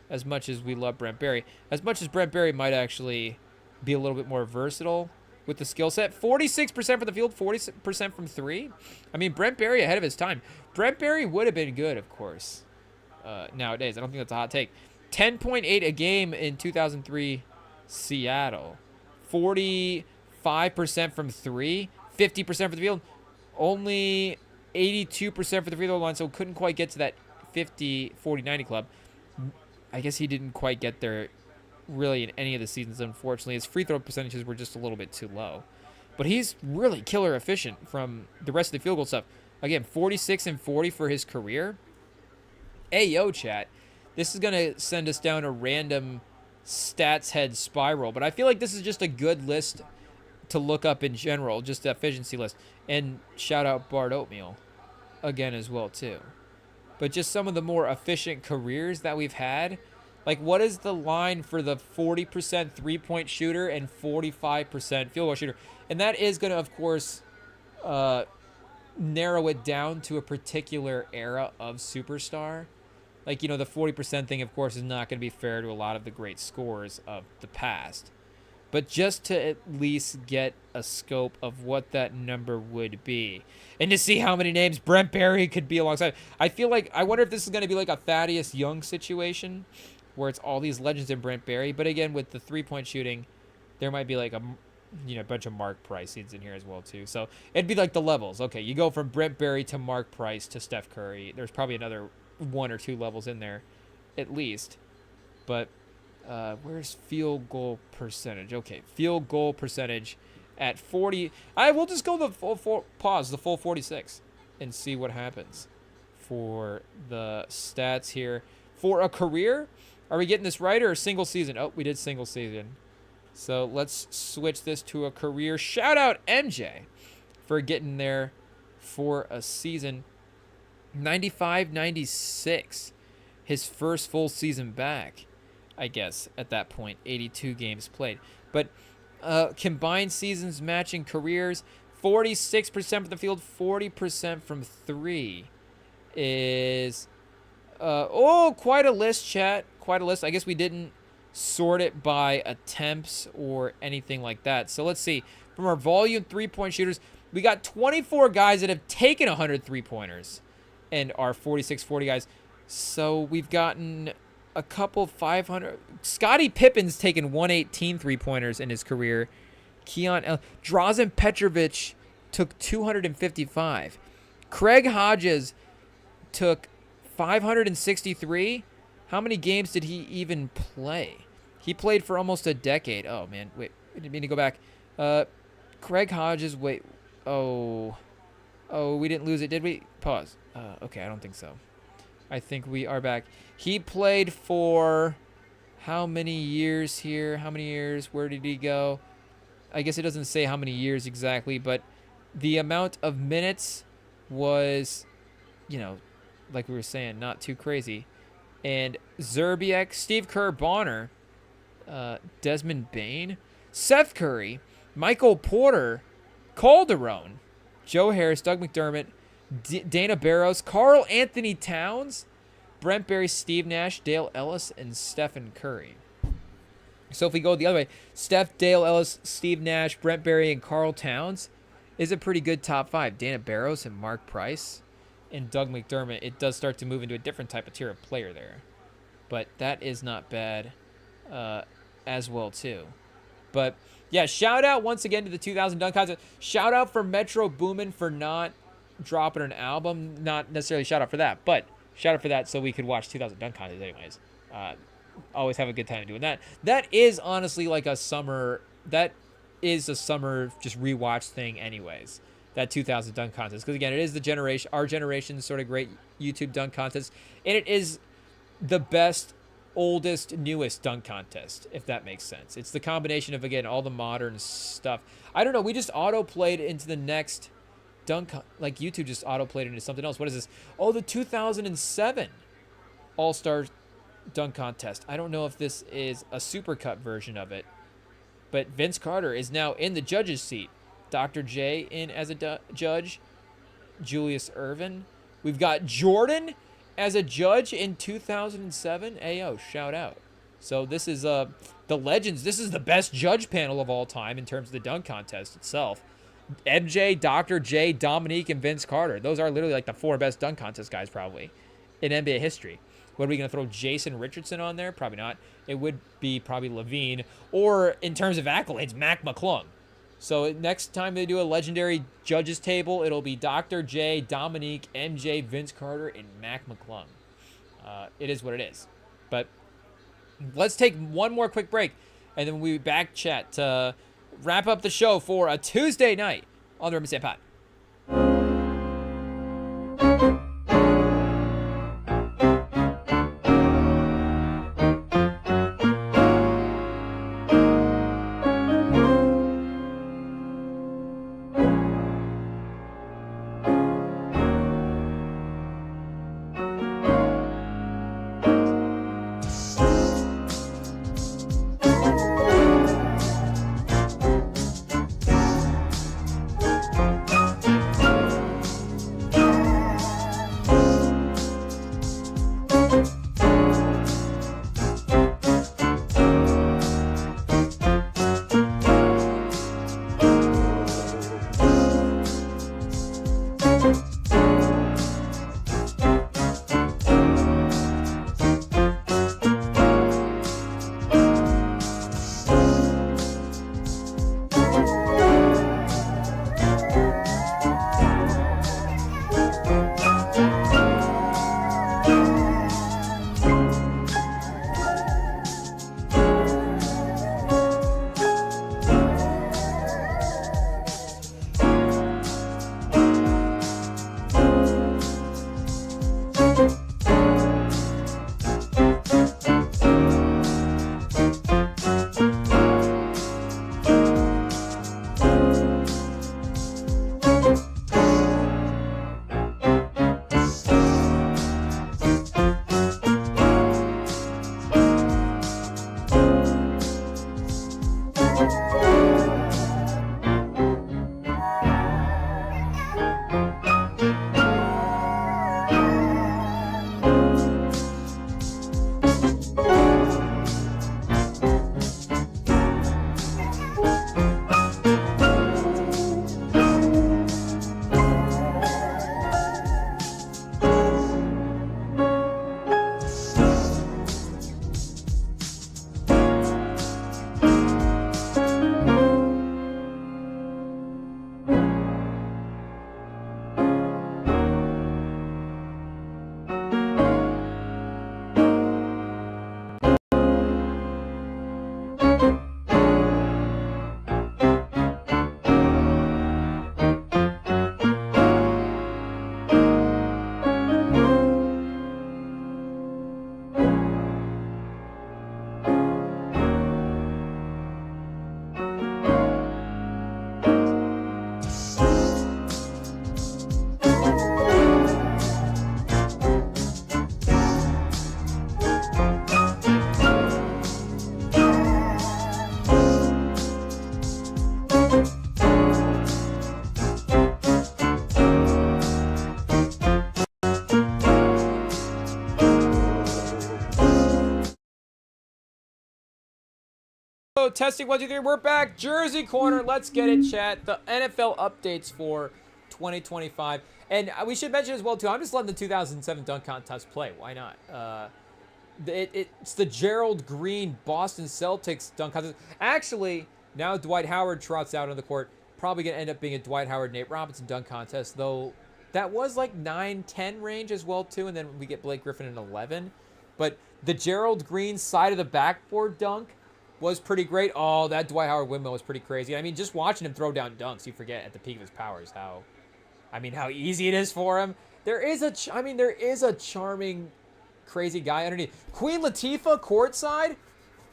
as much as we love Brent Barry. As much as Brent Barry might actually be a little bit more versatile with the skill set. 46% from the field, 40% from 3. I mean, Brent Barry ahead of his time. Brent Barry would have been good, of course, nowadays. I don't think that's a hot take. 10.8 a game in 2003 Seattle. 45% from 3, 50% from the field. Only 82% for the free throw line, so couldn't quite get to that 50, 40, 90 club. I guess he didn't quite get there really in any of the seasons, unfortunately. His free throw percentages were just a little bit too low. But he's really killer efficient from the rest of the field goal stuff. Again, 46 and 40 for his career. Ayo, chat. This is going to send us down a random stats head spiral, but I feel like this is just a good list to look up in general, just the efficiency list. And shout out Bart Oatmeal again as well, too. But just some of the more efficient careers that we've had. Like, what is the line for the 40% three-point shooter and 45% field goal shooter? And that is going to, of course, narrow it down to a particular era of superstar. Like, you know, the 40% thing, of course, is not going to be fair to a lot of the great scorers of the past. But just to at least get a scope of what that number would be. And to see how many names Brent Barry could be alongside. I feel like, I wonder if this is going to be like a Thaddeus Young situation, where it's all these legends in Brent Barry. But again, with the three-point shooting, there might be like a bunch of Mark Price in here as well, too. So it'd be like the levels. Okay, you go from Brent Barry to Mark Price to Steph Curry. There's probably another 1 or 2 levels in there, at least. But where's field goal percentage? Okay, field goal percentage at 40. I will just go the full 46 and see what happens for the stats here. For a career, are we getting this right or a single season? Oh, we did single season. So let's switch this to a career. Shout out MJ for getting there for a season. 95-96, his first full season back, I guess, at that point. 82 games played. But combined seasons matching careers, 46% from the field, 40% from 3 is... quite a list, chat. Quite a list. I guess we didn't sort it by attempts or anything like that. So let's see. From our volume three-point shooters, we got 24 guys that have taken 100 three-pointers and our 46-40 guys. So we've gotten a couple 500. Scottie Pippen's taken 118 three-pointers in his career. Drazen Petrovic took 255. Craig Hodges took 563. How many games did he even play? He played for almost a decade. Oh, man. Wait. I didn't mean to go back. Craig Hodges. Wait. Oh, we didn't lose it, did we? Pause. Okay, I don't think so. I think we are back. He played for how many years here? How many years? Where did he go? I guess it doesn't say how many years exactly, but the amount of minutes was, like we were saying, not too crazy. And Zerbiak, Steve Kerr, Bonner, Desmond Bain, Seth Curry, Michael Porter, Calderon, Joe Harris, Doug McDermott, Dana Barros, Karl Anthony Towns, Brent Barry, Steve Nash, Dale Ellis, and Stephen Curry. So if we go the other way, Steph, Dale Ellis, Steve Nash, Brent Barry, and Karl Towns is a pretty good top 5. Dana Barros and Mark Price and Doug McDermott, it does start to move into a different type of tier of player there. But that is not bad as well, too. But, yeah, shout out once again to the 2000 Dunk Contest. Shout out for Metro Boomin for not dropping an album. Not necessarily shout out for that, but shout out for that so we could watch 2000 Dunk Contest anyways. Always have a good time doing that. That is honestly like a summer. That is a summer just rewatch thing anyways. That 2000 Dunk Contest. Because again, it is our generation's sort of great YouTube Dunk Contest. And it is the best, oldest, newest Dunk Contest, if that makes sense. It's the combination of, again, all the modern stuff. I don't know. We just auto-played into the next like YouTube just auto-played into something else. What is this? Oh, the 2007 All-Star Dunk Contest. I don't know if this is a supercut version of it. But Vince Carter is now in the judge's seat. Dr. J in as a judge. Julius Ervin. We've got Jordan as a judge in 2007. Ayo, shout out. So this is the legends. This is the best judge panel of all time in terms of the dunk contest itself. MJ, Dr. J, Dominique, and Vince Carter. Those are literally like the 4 best dunk contest guys probably in NBA history. What are we going to throw Jason Richardson on there? Probably not. It would be probably Levine. Or in terms of accolades, Mac McClung. So next time they do a legendary judges table, it'll be Dr. J, Dominique, MJ, Vince Carter, and Mac McClung. It is what it is. But let's take one more quick break, and then we'll be back, chat, to wrap up the show for a Tuesday night on the REMINGTOM Pod. Testing 1, 2, 3. We're back. Jersey Corner. Let's get it, chat. The NFL updates for 2025. And we should mention as well, too, I'm just letting the 2007 dunk contest play. Why not? It's the Gerald Green Boston Celtics dunk contest. Actually, now Dwight Howard trots out on the court. Probably going to end up being a Dwight Howard, Nate Robinson dunk contest, though that was like 9-10 range as well, too. And then we get Blake Griffin in 11. But the Gerald Green side of the backboard dunk was pretty great. Oh, that Dwight Howard windmill was pretty crazy. I mean, just watching him throw down dunks, you forget at the peak of his powers how easy it is for him. There is a charming, crazy guy underneath. Queen Latifah courtside.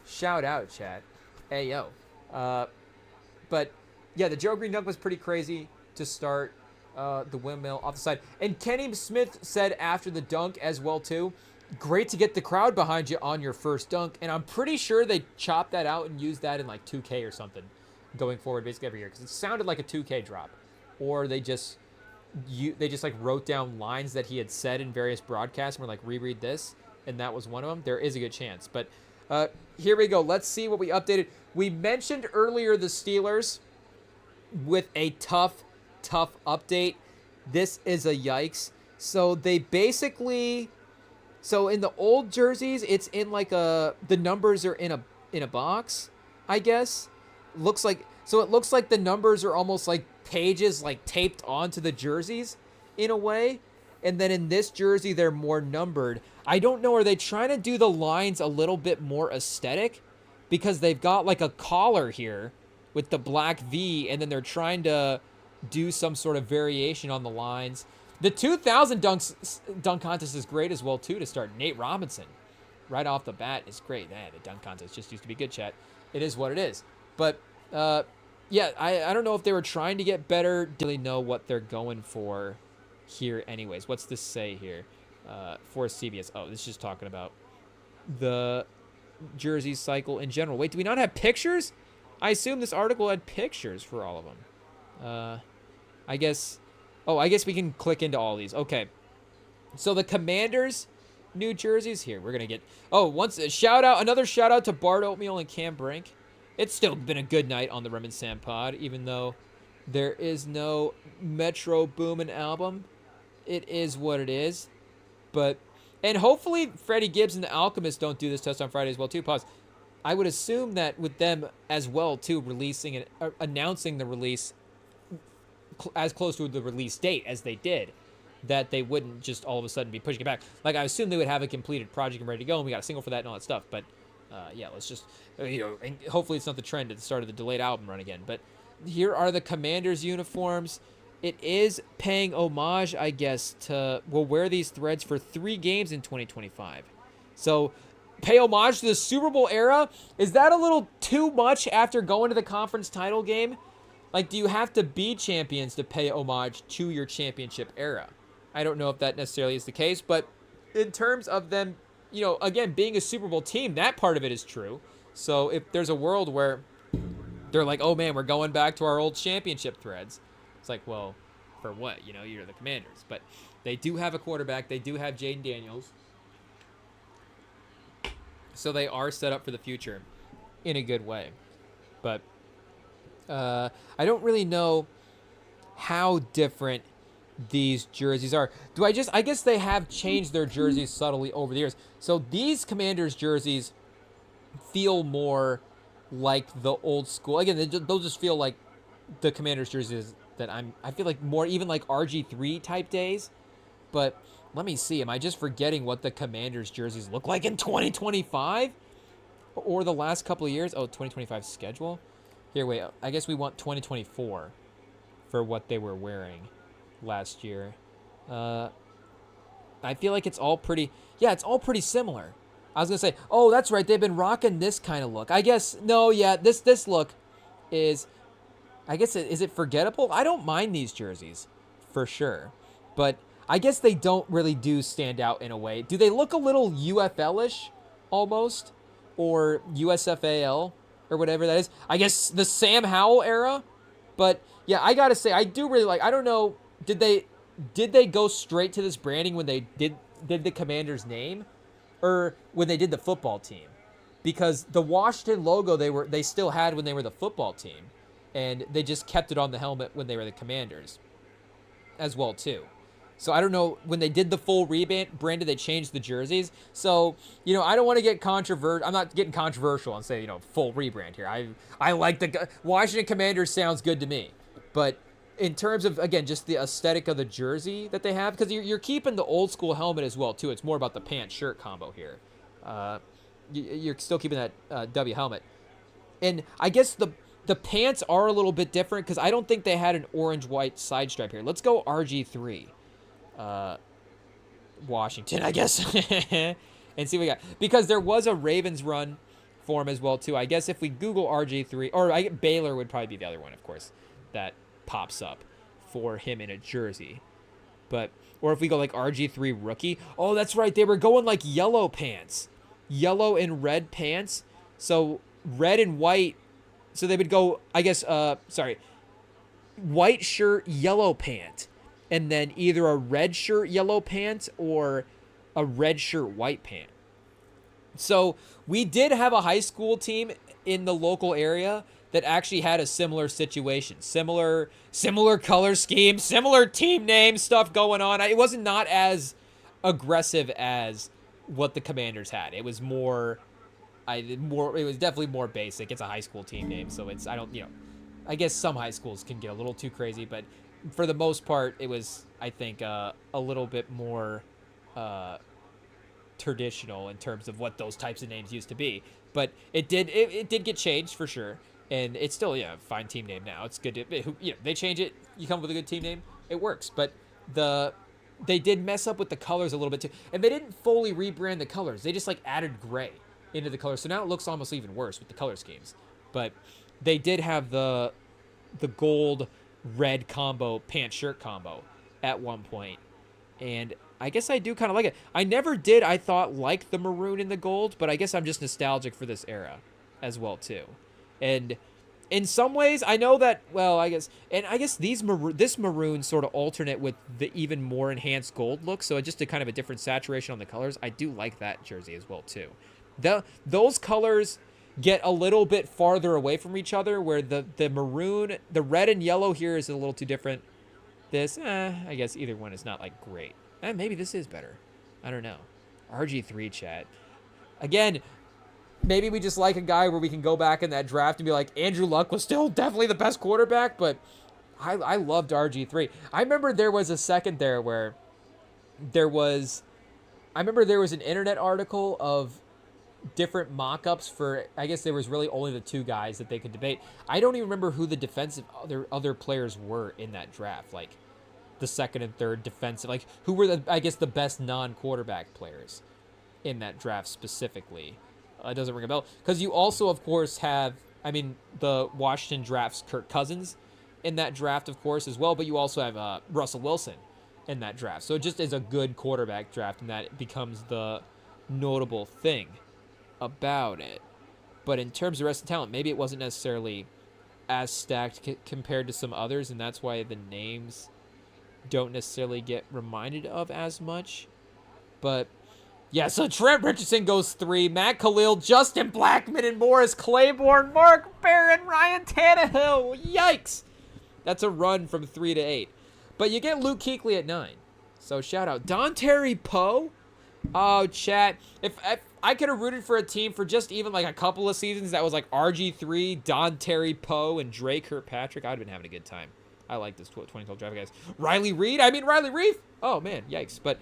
Shout out, chat. Hey, yo. But yeah, the Gerald Green dunk was pretty crazy to start. The windmill off the side. And Kenny Smith said after the dunk as well, too, great to get the crowd behind you on your first dunk. And I'm pretty sure they chopped that out and used that in like 2K or something going forward basically every year, because it sounded like a 2K drop. Or they just like wrote down lines that he had said in various broadcasts and were like, reread this, and that was one of them. There is a good chance. But here we go. Let's see what we updated. We mentioned earlier the Steelers with a tough update. This is a yikes. So they basically... So in the old jerseys, it's in like the numbers are in a box, I guess. Looks like So it looks like the numbers are almost like pages like taped onto the jerseys in a way. And then in this jersey, they're more numbered. I don't know, are they trying to do the lines a little bit more aesthetic? Because they've got like a collar here with the black V, and then they're trying to do some sort of variation on the lines. The 2000 dunk contest is great as well, too, to start. Nate Robinson, right off the bat, is great. Man, the dunk contest just used to be good, chat. It is what it is. But, yeah, I don't know if they were trying to get better. Don't really know what they're going for here anyways. What's this say here for CBS? Oh, this is just talking about the jersey cycle in general. Wait, do we not have pictures? I assume this article had pictures for all of them. I guess we can click into all these. Okay. So the Commanders new jerseys here. We're going to get another shout out to Bart Oatmeal and Cam Brink. It's still been a good night on the Remington pod, even though there is no Metro Boomin album. It is what it is. And hopefully Freddie Gibbs and the Alchemist don't do this test on Friday as well, too. Pause. I would assume that with them as well, too, releasing and announcing the release as close to the release date as they did, that they wouldn't just all of a sudden be pushing it back. Like, I assume they would have a completed project and ready to go, and we got a single for that and all that stuff. But, yeah, let's just, and hopefully it's not the trend at the start of the delayed album run again. But here are the Commanders uniforms. It is paying homage, I guess, we'll wear these threads for 3 games in 2025. So, pay homage to the Super Bowl era? Is that a little too much after going to the conference title game? Like, do you have to be champions to pay homage to your championship era? I don't know if that necessarily is the case, but in terms of them, again, being a Super Bowl team, that part of it is true. So if there's a world where they're like, oh man, we're going back to our old championship threads, it's like, well, for what? You're the Commanders. But they do have a quarterback. They do have Jaden Daniels. So they are set up for the future in a good way. But I don't really know how different these jerseys are. I guess they have changed their jerseys subtly over the years. So these Commanders jerseys feel more like the old school. Again, they'll just feel like the Commanders jerseys that I feel like more even like RG3 type days. But let me see. Am I just forgetting what the Commanders jerseys look like in 2025? Or the last couple of years? Oh, 2025 schedule? Here, wait. I guess we want 2024 for what they were wearing last year. I feel like it's all pretty... Yeah, it's all pretty similar. I was going to say, oh, that's right. They've been rocking this kind of look. I guess, no, yeah, this look is... I guess, is it forgettable? I don't mind these jerseys, for sure. But I guess they don't really do stand out in a way. Do they look a little UFL-ish, almost? Or USFAL, or whatever that is? I guess the Sam Howell era? But, yeah, I gotta say, I do really like... I don't know, did they go straight to this branding when they did the Commanders name? Or when they did the football team? Because the Washington logo they still had when they were the football team. And they just kept it on the helmet when they were the Commanders as well, too. So I don't know, when they did the full rebrand, did they change the jerseys? So, I don't want to get controversial. I'm not getting controversial and say, full rebrand here. I like the Washington Commanders sounds good to me. But in terms of, again, just the aesthetic of the jersey that they have, because you're keeping the old school helmet as well, too. It's more about the pants-shirt combo here. You're still keeping that W helmet. And I guess the pants are a little bit different because I don't think they had an orange-white side stripe here. Let's go RG3. Washington, I guess. And see what we got. Because there was a Ravens run for him as well, too. I guess if we Google RG3, or Baylor would probably be the other one, of course, that pops up for him in a jersey. Or if we go like RG3 rookie. Oh, that's right. They were going like yellow pants. Yellow and red pants. So red and white. So they would go, I guess, white shirt, yellow pant. And then either a red shirt, yellow pant, or a red shirt, white pant. So we did have a high school team in the local area that actually had a similar situation. Similar color scheme, similar team name stuff going on. It wasn't not as aggressive as what the Commanders had. It was it was definitely more basic. It's a high school team name, so I guess some high schools can get a little too crazy, but for the most part, it was, I think, a little bit more traditional in terms of what those types of names used to be. But it did get changed for sure, and it's still a fine team name now. It's good. They change it. You come up with a good team name, it works. But they did mess up with the colors a little bit too, and they didn't fully rebrand the colors. They just like added gray into the colors, so now it looks almost even worse with the color schemes. But they did have the gold red combo pant shirt combo at one point, and I guess I do kind of like it. I never did, I thought, like the maroon and the gold, but I guess I'm just nostalgic for this era as well too. And in some ways, I know that, well, I guess this maroon sort of alternate with the even more enhanced gold look, so just a kind of a different saturation on the colors. I do like that jersey as well too. Those colors get a little bit farther away from each other, where the maroon, the red and yellow here is a little too different. This, I guess either one is not like great. Maybe this is better. I don't know. RG3 chat. Again, maybe we just like a guy where we can go back in that draft and be like, Andrew Luck was still definitely the best quarterback, but I loved RG3. I remember there was a second there where there was an internet article of different mock-ups for, I guess there was really only the two guys that they could debate. I don't even remember who the defensive other players were in that draft, like the second and third defensive, like who were the best non-quarterback players in that draft specifically. It doesn't ring a bell, because you also of course have, the Washington drafts Kirk Cousins in that draft of course as well, but you also have Russell Wilson in that draft, so it just is a good quarterback draft, and that becomes the notable thing about it. But in terms of rest of talent, maybe it wasn't necessarily as stacked compared to some others, and that's why the names don't necessarily get reminded of as much. But yeah, so Trent Richardson goes 3, Matt Khalil, Justin Blackmon, and Morris Claiborne, Mark Barron, Ryan Tannehill. Yikes! That's a run from 3 to 8. But you get Luke Kuechly at 9. So shout out. Don Terry Poe. Oh, chat. If I could have rooted for a team for just even like a couple of seasons that was like RG3, Don Terry Poe, and Dre Kirkpatrick, I'd have been having a good time. I like this 2012 draft, guys. Riley Reed. Oh, man. Yikes. But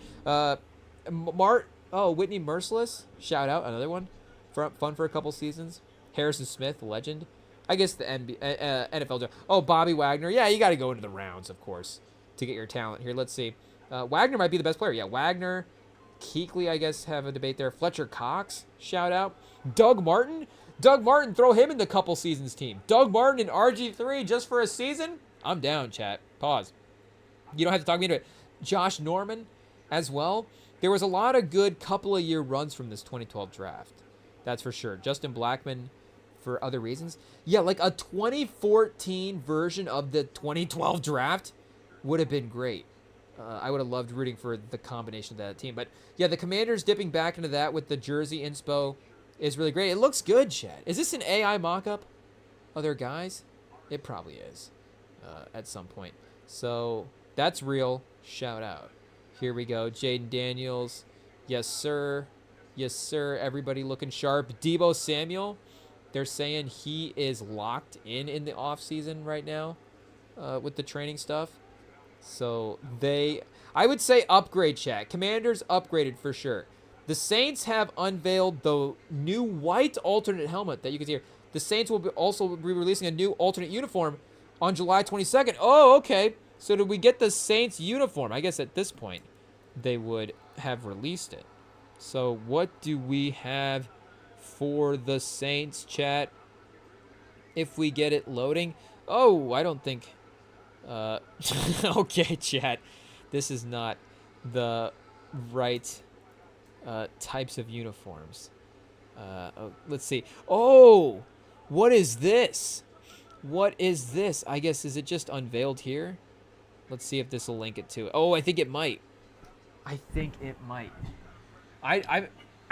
Whitney Merciless. Shout out. Another one. Fun for a couple seasons. Harrison Smith, legend. I guess the NFL draft. Oh, Bobby Wagner. Yeah, you got to go into the rounds, of course, to get your talent here. Let's see. Wagner might be the best player. Yeah, Wagner. Kuechly, I guess, have a debate there. Fletcher Cox, shout out. Doug Martin, throw him in the couple seasons team. Doug Martin and RG3 just for a season? I'm down, chat. Pause. You don't have to talk me into it. Josh Norman as well. There was a lot of good couple of year runs from this 2012 draft. That's for sure. Justin Blackmon for other reasons. Yeah, like a 2014 version of the 2012 draft would have been great. I would have loved rooting for the combination of that team. But yeah, the Commanders dipping back into that with the jersey inspo is really great. It looks good, Chad. Is this an AI mock-up? Other guys? It probably is at some point. So that's real. Shout out. Here we go. Jaden Daniels. Yes, sir. Yes, sir. Everybody looking sharp. Deebo Samuel. They're saying he is locked in the offseason right now with the training stuff. So I would say upgrade, chat. Commanders upgraded for sure. The Saints have unveiled the new white alternate helmet that you can see here. The Saints will also be releasing a new alternate uniform on July 22nd. Oh, okay. So did we get the Saints uniform? I guess at this point they would have released it. So what do we have for the Saints, chat? If we get it loading. Oh, I don't think... okay, chat. This is not the right types of uniforms. Let's see. Oh, what is this? What is this? I guess, is it just unveiled here? Let's see if this will link it to it. Oh, I think it might. I think it might. I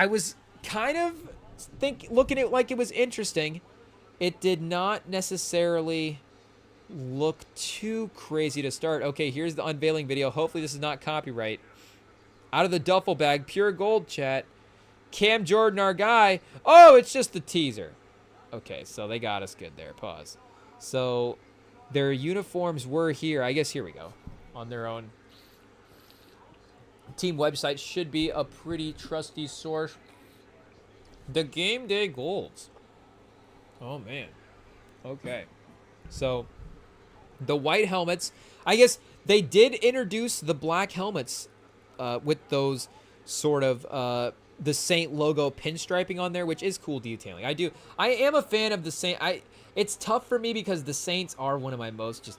was kind of looking at it like it was interesting. It did not necessarily look too crazy to start. Okay, here's the unveiling video. Hopefully this is not copyright. Out of the duffel bag, pure gold, chat. Cam Jordan, our guy. Oh, it's just the teaser. Okay, so they got us good there. Pause. So their uniforms were here. I guess here we go. On their own team website should be a pretty trusty source. The game day golds. Oh, man. Okay. So the white helmets, I guess they did introduce the black helmets with those sort of the Saint logo pinstriping on there, which is cool detailing. I am a fan of the Saint. It's tough for me because the Saints are one of my most it's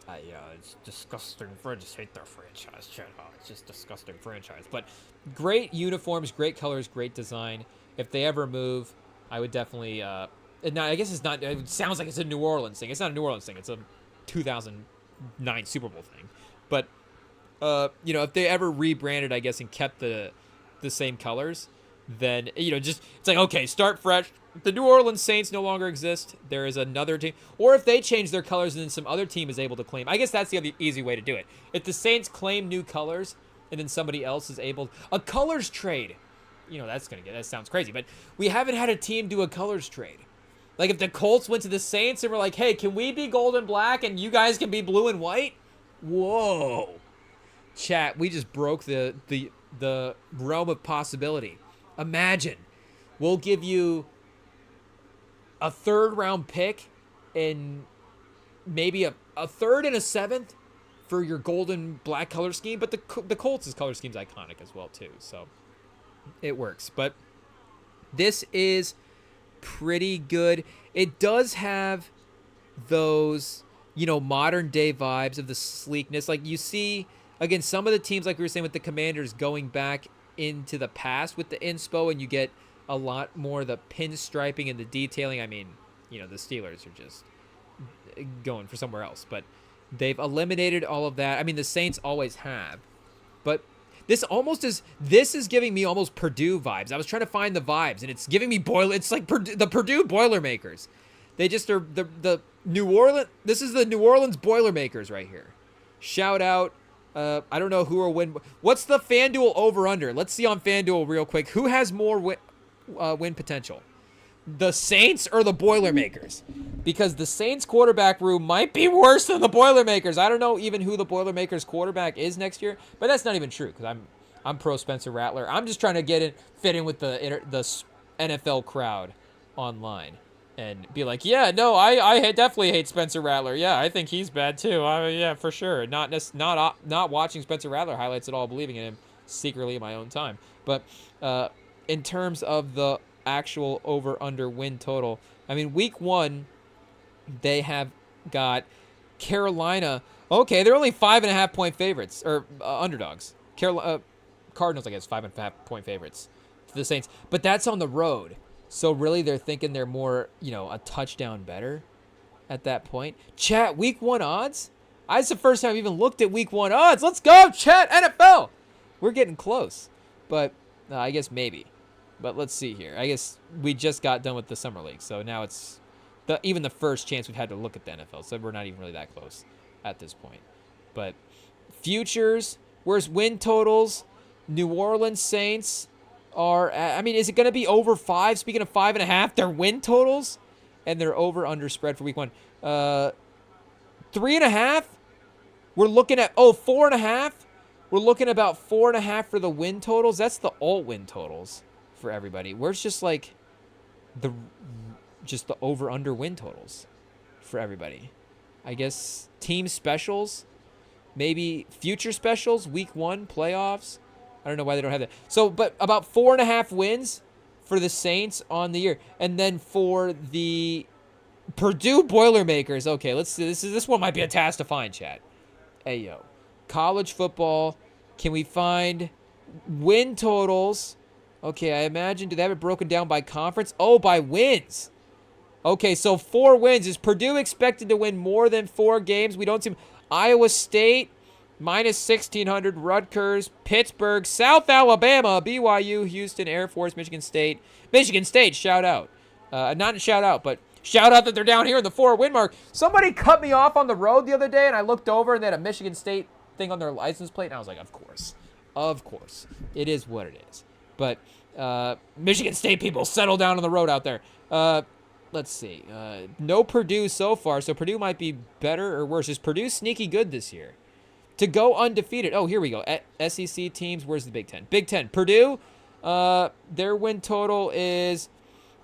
disgusting. I just hate their franchise. It's just disgusting franchise. But great uniforms, great colors, great design. If they ever move, I would definitely. Now I guess it's not. It sounds like it's a New Orleans thing. It's not a New Orleans thing. It's a 2009 Super Bowl thing. But if they ever rebranded, I guess, and kept the same colors, then just it's like, okay, start fresh. The New Orleans Saints no longer exist. There is another team, or if they change their colors and then some other team is able to claim. I guess that's the other easy way to do it. If the Saints claim new colors and then somebody else is able, a colors trade. That sounds crazy, but we haven't had a team do a colors trade. Like if the Colts went to the Saints and were like, hey, can we be gold and black and you guys can be blue and white? Whoa. Chat, we just broke the realm of possibility. Imagine, we'll give you a 3rd round pick and maybe a 3rd and a 7th for your golden black color scheme, but the Colts' color scheme's iconic as well too, so it works. But this is pretty good. It does have those, modern day vibes of the sleekness. Like you see, again, some of the teams, like we were saying with the Commanders, going back into the past with the inspo, and you get a lot more of the pinstriping and the detailing. I mean, the Steelers are just going for somewhere else, but they've eliminated all of that. I mean, the Saints always have, but this is giving me almost Purdue vibes. I was trying to find the vibes, and it's giving me it's like the Purdue Boilermakers. They just are the New Orleans. This is the New Orleans Boilermakers right here. Shout out. I don't know who will win. What's the FanDuel over-under? Let's see on FanDuel real quick. Who has more win potential? The Saints or the Boilermakers? Because the Saints quarterback room might be worse than the Boilermakers. I don't know even who the Boilermakers quarterback is next year, but that's not even true because I'm pro Spencer Rattler. I'm just trying to fit in with the NFL crowd online. And be like, yeah, no, I definitely hate Spencer Rattler. Yeah, I think he's bad too. Yeah, for sure. Not watching Spencer Rattler highlights at all, believing in him secretly in my own time. But in terms of the actual over/under win total, I mean, week 1, they have got Carolina. Okay, they're only 5.5 point favorites or underdogs. Cardinals, I guess, 5.5 point favorites to the Saints, but that's on the road. So really, they're thinking they're more, a touchdown better at that point. Chat, week 1 odds? It's the first time I've even looked at week 1 odds. Let's go, chat, NFL. We're getting close, but I guess maybe. But let's see here. I guess we just got done with the Summer League, so now it's even the first chance we've had to look at the NFL, so we're not even really that close at this point. But futures, where's win totals? New Orleans Saints are, is it going to be over 5? Speaking of 5.5, their win totals and their over/under spread for week 1. 3.5. We're looking at 4.5. We're looking about 4.5 for the win totals. That's the alt win totals for everybody. Where's just like the over/under win totals for everybody? I guess team specials, maybe future specials, week 1 playoffs. I don't know why they don't have that. So, but about 4.5 wins for the Saints on the year. And then for the Purdue Boilermakers, okay, let's see. This one might be a task to find, chat. Hey, yo. College football. Can we find win totals? Okay, I imagine, do they have it broken down by conference? Oh, by wins. Okay, so 4 wins. Is Purdue expected to win more than 4 games? We don't see. Iowa State, minus 1,600. Rutgers, Pittsburgh, South Alabama, BYU, Houston, Air Force, Michigan State. Michigan State, shout out. Not a shout out, but shout out that they're down here in the 4-win mark. Somebody cut me off on the road the other day, and I looked over, and they had a Michigan State thing on their license plate, and I was like, of course. Of course. It is what it is. But Michigan State people, settle down on the road out there. let's see. No Purdue so far, so Purdue might be better or worse. Is Purdue sneaky good this year? To go undefeated. Oh, here we go. SEC teams. Where's the Big Ten? Big Ten. Purdue. Their win total is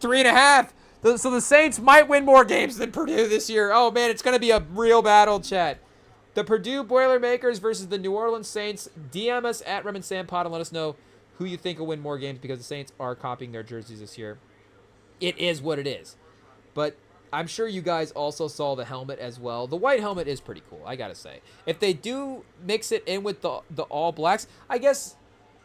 3.5. So the Saints might win more games than Purdue this year. Oh man, it's gonna be a real battle, chat. The Purdue Boilermakers versus the New Orleans Saints. DM us at REMINGTOM and let us know who you think will win more games because the Saints are copying their jerseys this year. It is what it is. But I'm sure you guys also saw the helmet as well. The white helmet is pretty cool, I gotta say. If they do mix it in with the all blacks, I guess,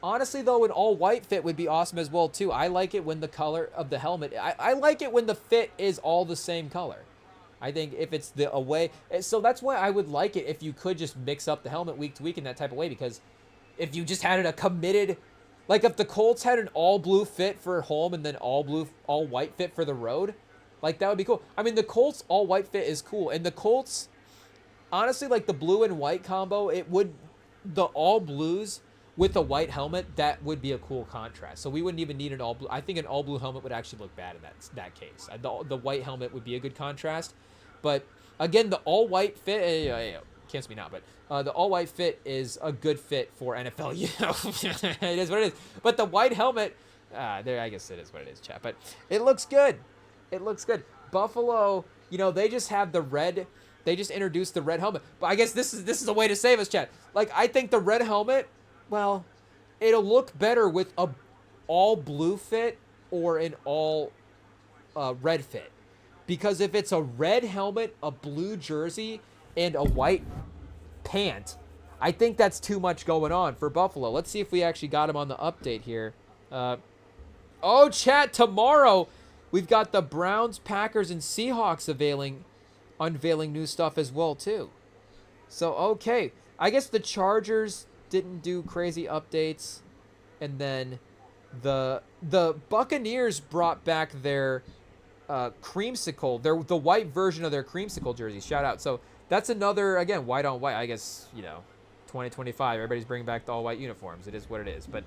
honestly though, an all white fit would be awesome as well too. I like it when the color of the helmet, I like it when the fit is all the same color. I think if it's the away, so that's why I would like it if you could just mix up the helmet week to week in that type of way, because if you just had it a committed, like if the Colts had an all blue fit for home and then all white fit for the road, like that would be cool. I mean, the Colts all white fit is cool, and the Colts, honestly, like the blue and white combo, the all blues with a white helmet, that would be a cool contrast. So we wouldn't even need an all blue. I think an all blue helmet would actually look bad in that case. The white helmet would be a good contrast. But again, the all white fit, can't me now, but the all white fit is a good fit for NFL. You know, it is what it is. But the white helmet, I guess it is what it is, chat. But it looks good. It looks good. Buffalo, they just have the red. They just introduced the red helmet. But I guess this is a way to save us, chat. Like, I think the red helmet, well, it'll look better with a all blue fit or an all red fit. Because if it's a red helmet, a blue jersey, and a white pant, I think that's too much going on for Buffalo. Let's see if we actually got him on the update here. Chat, tomorrow we've got the Browns, Packers, and Seahawks unveiling new stuff as well, too. So, okay. I guess the Chargers didn't do crazy updates. And then the Buccaneers brought back their creamsicle, the white version of their creamsicle jerseys. Shout out. So that's another, again, white on white. I guess, 2025, everybody's bringing back the all white uniforms. It is what it is. But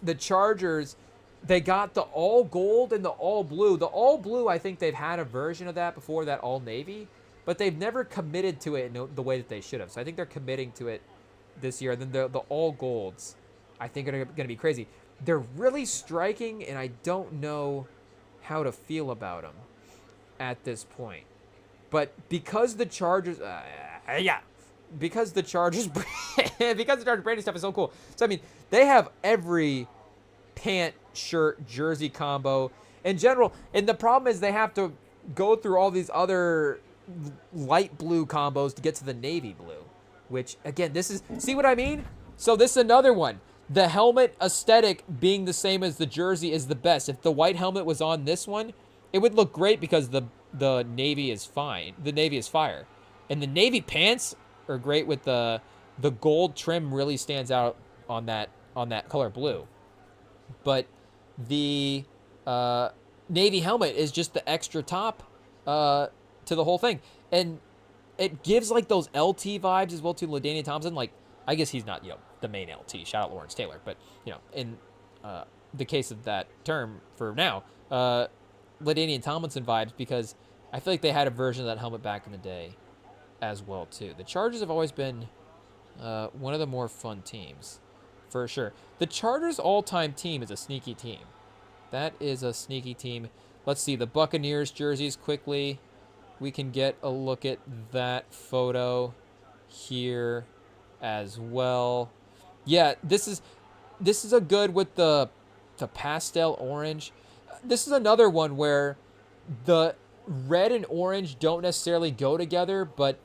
the Chargers, they got the all gold and the all blue. The all blue, I think they've had a version of that before, that all navy, but they've never committed to it in the way that they should have. So I think they're committing to it this year. And then the all golds, I think, are going to be crazy. They're really striking, and I don't know how to feel about them at this point. But because the Chargers, because the Chargers branding stuff is so cool. So, I mean, they have every pant, shirt, jersey combo in general. And the problem is they have to go through all these other light blue combos to get to the navy blue, which, again, see what I mean? So this is another one. The helmet aesthetic being the same as the jersey is the best. If the white helmet was on this one, it would look great because the navy is fine. The navy is fire. And the navy pants are great with the gold trim really stands out on that color blue. But the navy helmet is just the extra top to the whole thing. And it gives like those LT vibes as well to LaDainian Tomlinson. Like, I guess he's not, the main LT. Shout out Lawrence Taylor. But, in the case of that term for now, LaDainian Tomlinson vibes, because I feel like they had a version of that helmet back in the day as well, too. The Chargers have always been one of the more fun teams, for sure. The Chargers' all-time team is a sneaky team. That is a sneaky team. Let's see, the Buccaneers jerseys quickly. We can get a look at that photo here as well. Yeah, this is a good with the pastel orange. This is another one where the red and orange don't necessarily go together, but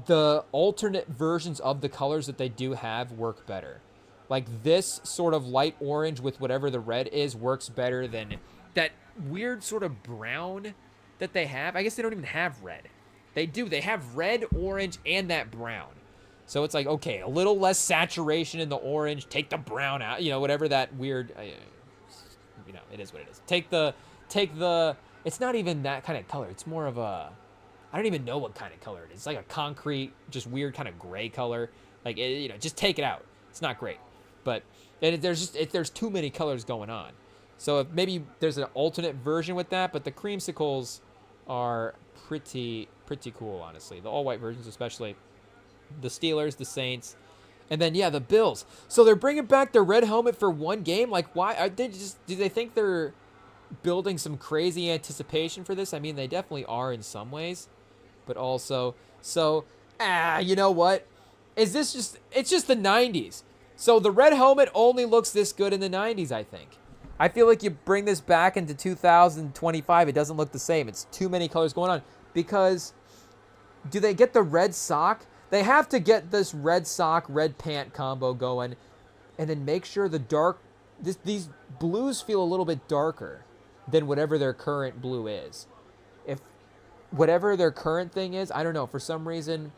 the alternate versions of the colors that they do have work better. Like this sort of light orange with whatever the red is works better than that weird sort of brown that they have. I guess they don't even have red. They do. They have red, orange, and that brown. So it's like, okay, a little less saturation in the orange. Take the brown out. Whatever that weird, it is what it is. Take the, it's not even that kind of color. It's more of a, I don't even know what kind of color it is. It's like a concrete, just weird kind of gray color. Like, just take it out. It's not great. But there's too many colors going on. So if maybe there's an alternate version with that, but the creamsicles are pretty cool, honestly. The all-white versions especially. The Steelers, the Saints, and then, yeah, the Bills. So they're bringing back their red helmet for one game? Like, why? Do they think they're building some crazy anticipation for this? I mean, they definitely are in some ways. But also, you know what? It's just the 90s. So the red helmet only looks this good in the 90s, I think. I feel like you bring this back into 2025, it doesn't look the same. It's too many colors going on. Because do they get the red sock? They have to get this red sock, red pant combo going, and then make sure these blues feel a little bit darker than whatever their current blue is. If whatever their current thing is, I don't know, for some reason,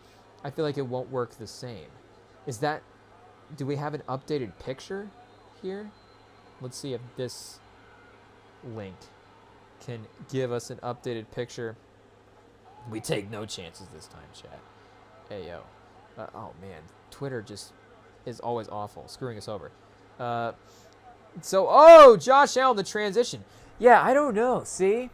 I feel like it won't work the same. Do we have an updated picture here? Let's see if this link can give us an updated picture. We take no chances this time, chat. Hey, yo. Oh, man. Twitter just is always awful, screwing us over. Josh Allen, the transition. Yeah, I don't know. See?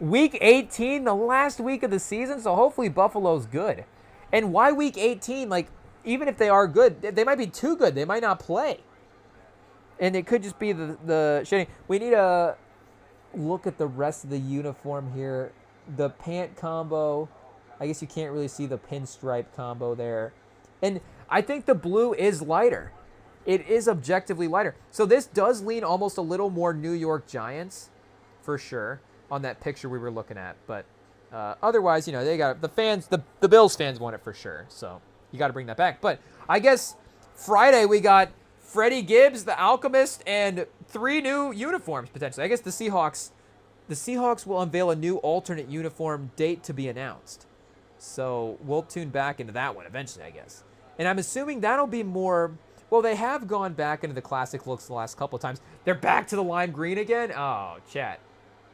Week 18, the last week of the season, so hopefully Buffalo's good. And why week 18? Like, even if they are good, they might be too good. They might not play. And it could just be the shitting. We need to look at the rest of the uniform here. The pant combo, I guess you can't really see the pinstripe combo there. And I think the blue is lighter. It is objectively lighter. So this does lean almost a little more New York Giants, for sure, on that picture we were looking at. But otherwise, they got the fans, the Bills fans want it for sure. So you got to bring that back. But I guess Friday we got Freddie Gibbs, the Alchemist, and 3 new uniforms potentially. I guess the Seahawks will unveil a new alternate uniform date to be announced. So we'll tune back into that one eventually, I guess. And I'm assuming that'll be more... Well, they have gone back into the classic looks the last couple of times. They're back to the lime green again? Oh, chat.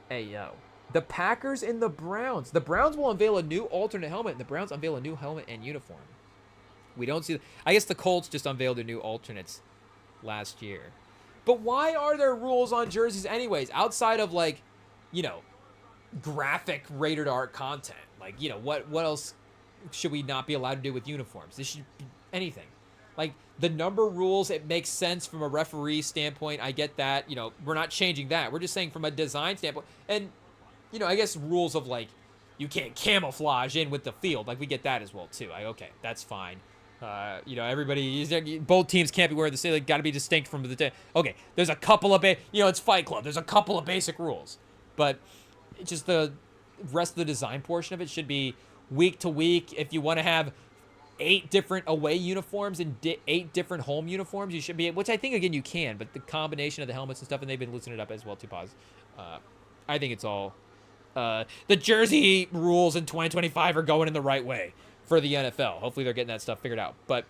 Hey, yo. The Packers and the Browns. The Browns will unveil a new alternate helmet, and the Browns unveil a new helmet and uniform. We don't see... I guess the Colts just unveiled their new alternates last year. But why are there rules on jerseys anyways? Outside of, like, graphic rated R content. Like, what else should we not be allowed to do with uniforms? This should be anything. Like, the number rules, it makes sense from a referee standpoint. I get that. We're not changing that. We're just saying from a design standpoint. And, I guess rules of, like, you can't camouflage in with the field. Like, we get that as well, too. Okay, that's fine. Everybody, both teams can't be wearing the same. Like, got to be distinct from the... Okay, there's a couple of... it's Fight Club. There's a couple of basic rules. But just the rest of the design portion of it should be week to week. If you want to have 8 different away uniforms and 8 different home uniforms, you should be, which I think, again, you can, but the combination of the helmets and stuff, and they've been loosening it up as well, too, pause. I think it's all, the jersey rules in 2025 are going in the right way for the NFL. Hopefully they're getting that stuff figured out. But,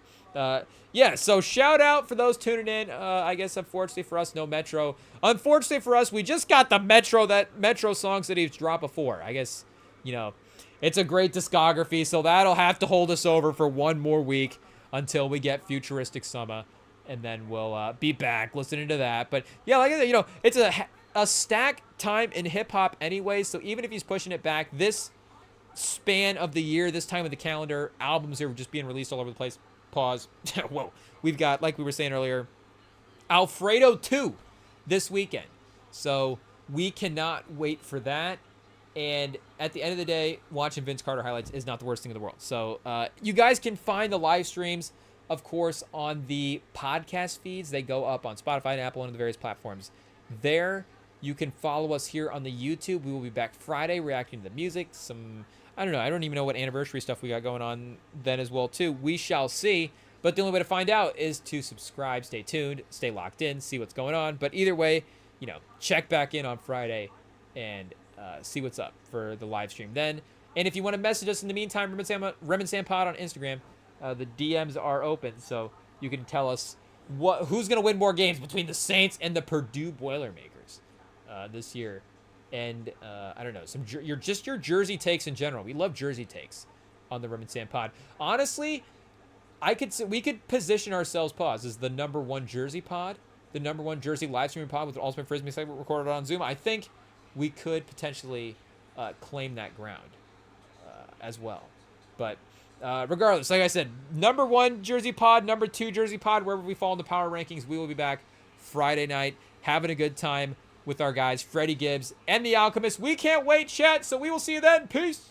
so shout out for those tuning in. I guess, unfortunately for us, no Metro. Unfortunately for us, we just got the Metro songs that he's dropped before. I guess, it's a great discography, so that'll have to hold us over for one more week until we get Futuristic Summer, and then we'll be back listening to that. But, yeah, like I said, it's a stack time in hip-hop anyway, so even if he's pushing it back, this span of the year, this time of the calendar, albums are just being released all over the place. Pause. Whoa. We've got, like we were saying earlier, Alfredo 2 this weekend. So we cannot wait for that. And at the end of the day, watching Vince Carter highlights is not the worst thing in the world. So you guys can find the live streams, of course, on the podcast feeds. They go up on Spotify and Apple and the various platforms. There, you can follow us here on the YouTube. We will be back Friday reacting to the music. I don't know. I don't even know what anniversary stuff we got going on then as well, too. We shall see. But the only way to find out is to subscribe, stay tuned, stay locked in, see what's going on. But either way, check back in on Friday and see what's up for the live stream then. And if you want to message us in the meantime, ReminTOM Pod on Instagram, the DMs are open. So you can tell us who's going to win more games between the Saints and the Purdue Boilermakers this year. And I don't know, your jersey takes in general. We love jersey takes on the ReminTOM Pod. Honestly, we could position ourselves, as the number 1 jersey pod the #1 jersey live streaming pod with the Ultimate Frisbee segment recorded on Zoom, I think we could potentially claim that ground as well. But regardless, like I said, #1 jersey pod, #2 jersey pod, wherever we fall in the power rankings, we will be back Friday night having a good time with our guys, Freddie Gibbs and the Alchemist. We can't wait, chat, so we will see you then. Peace.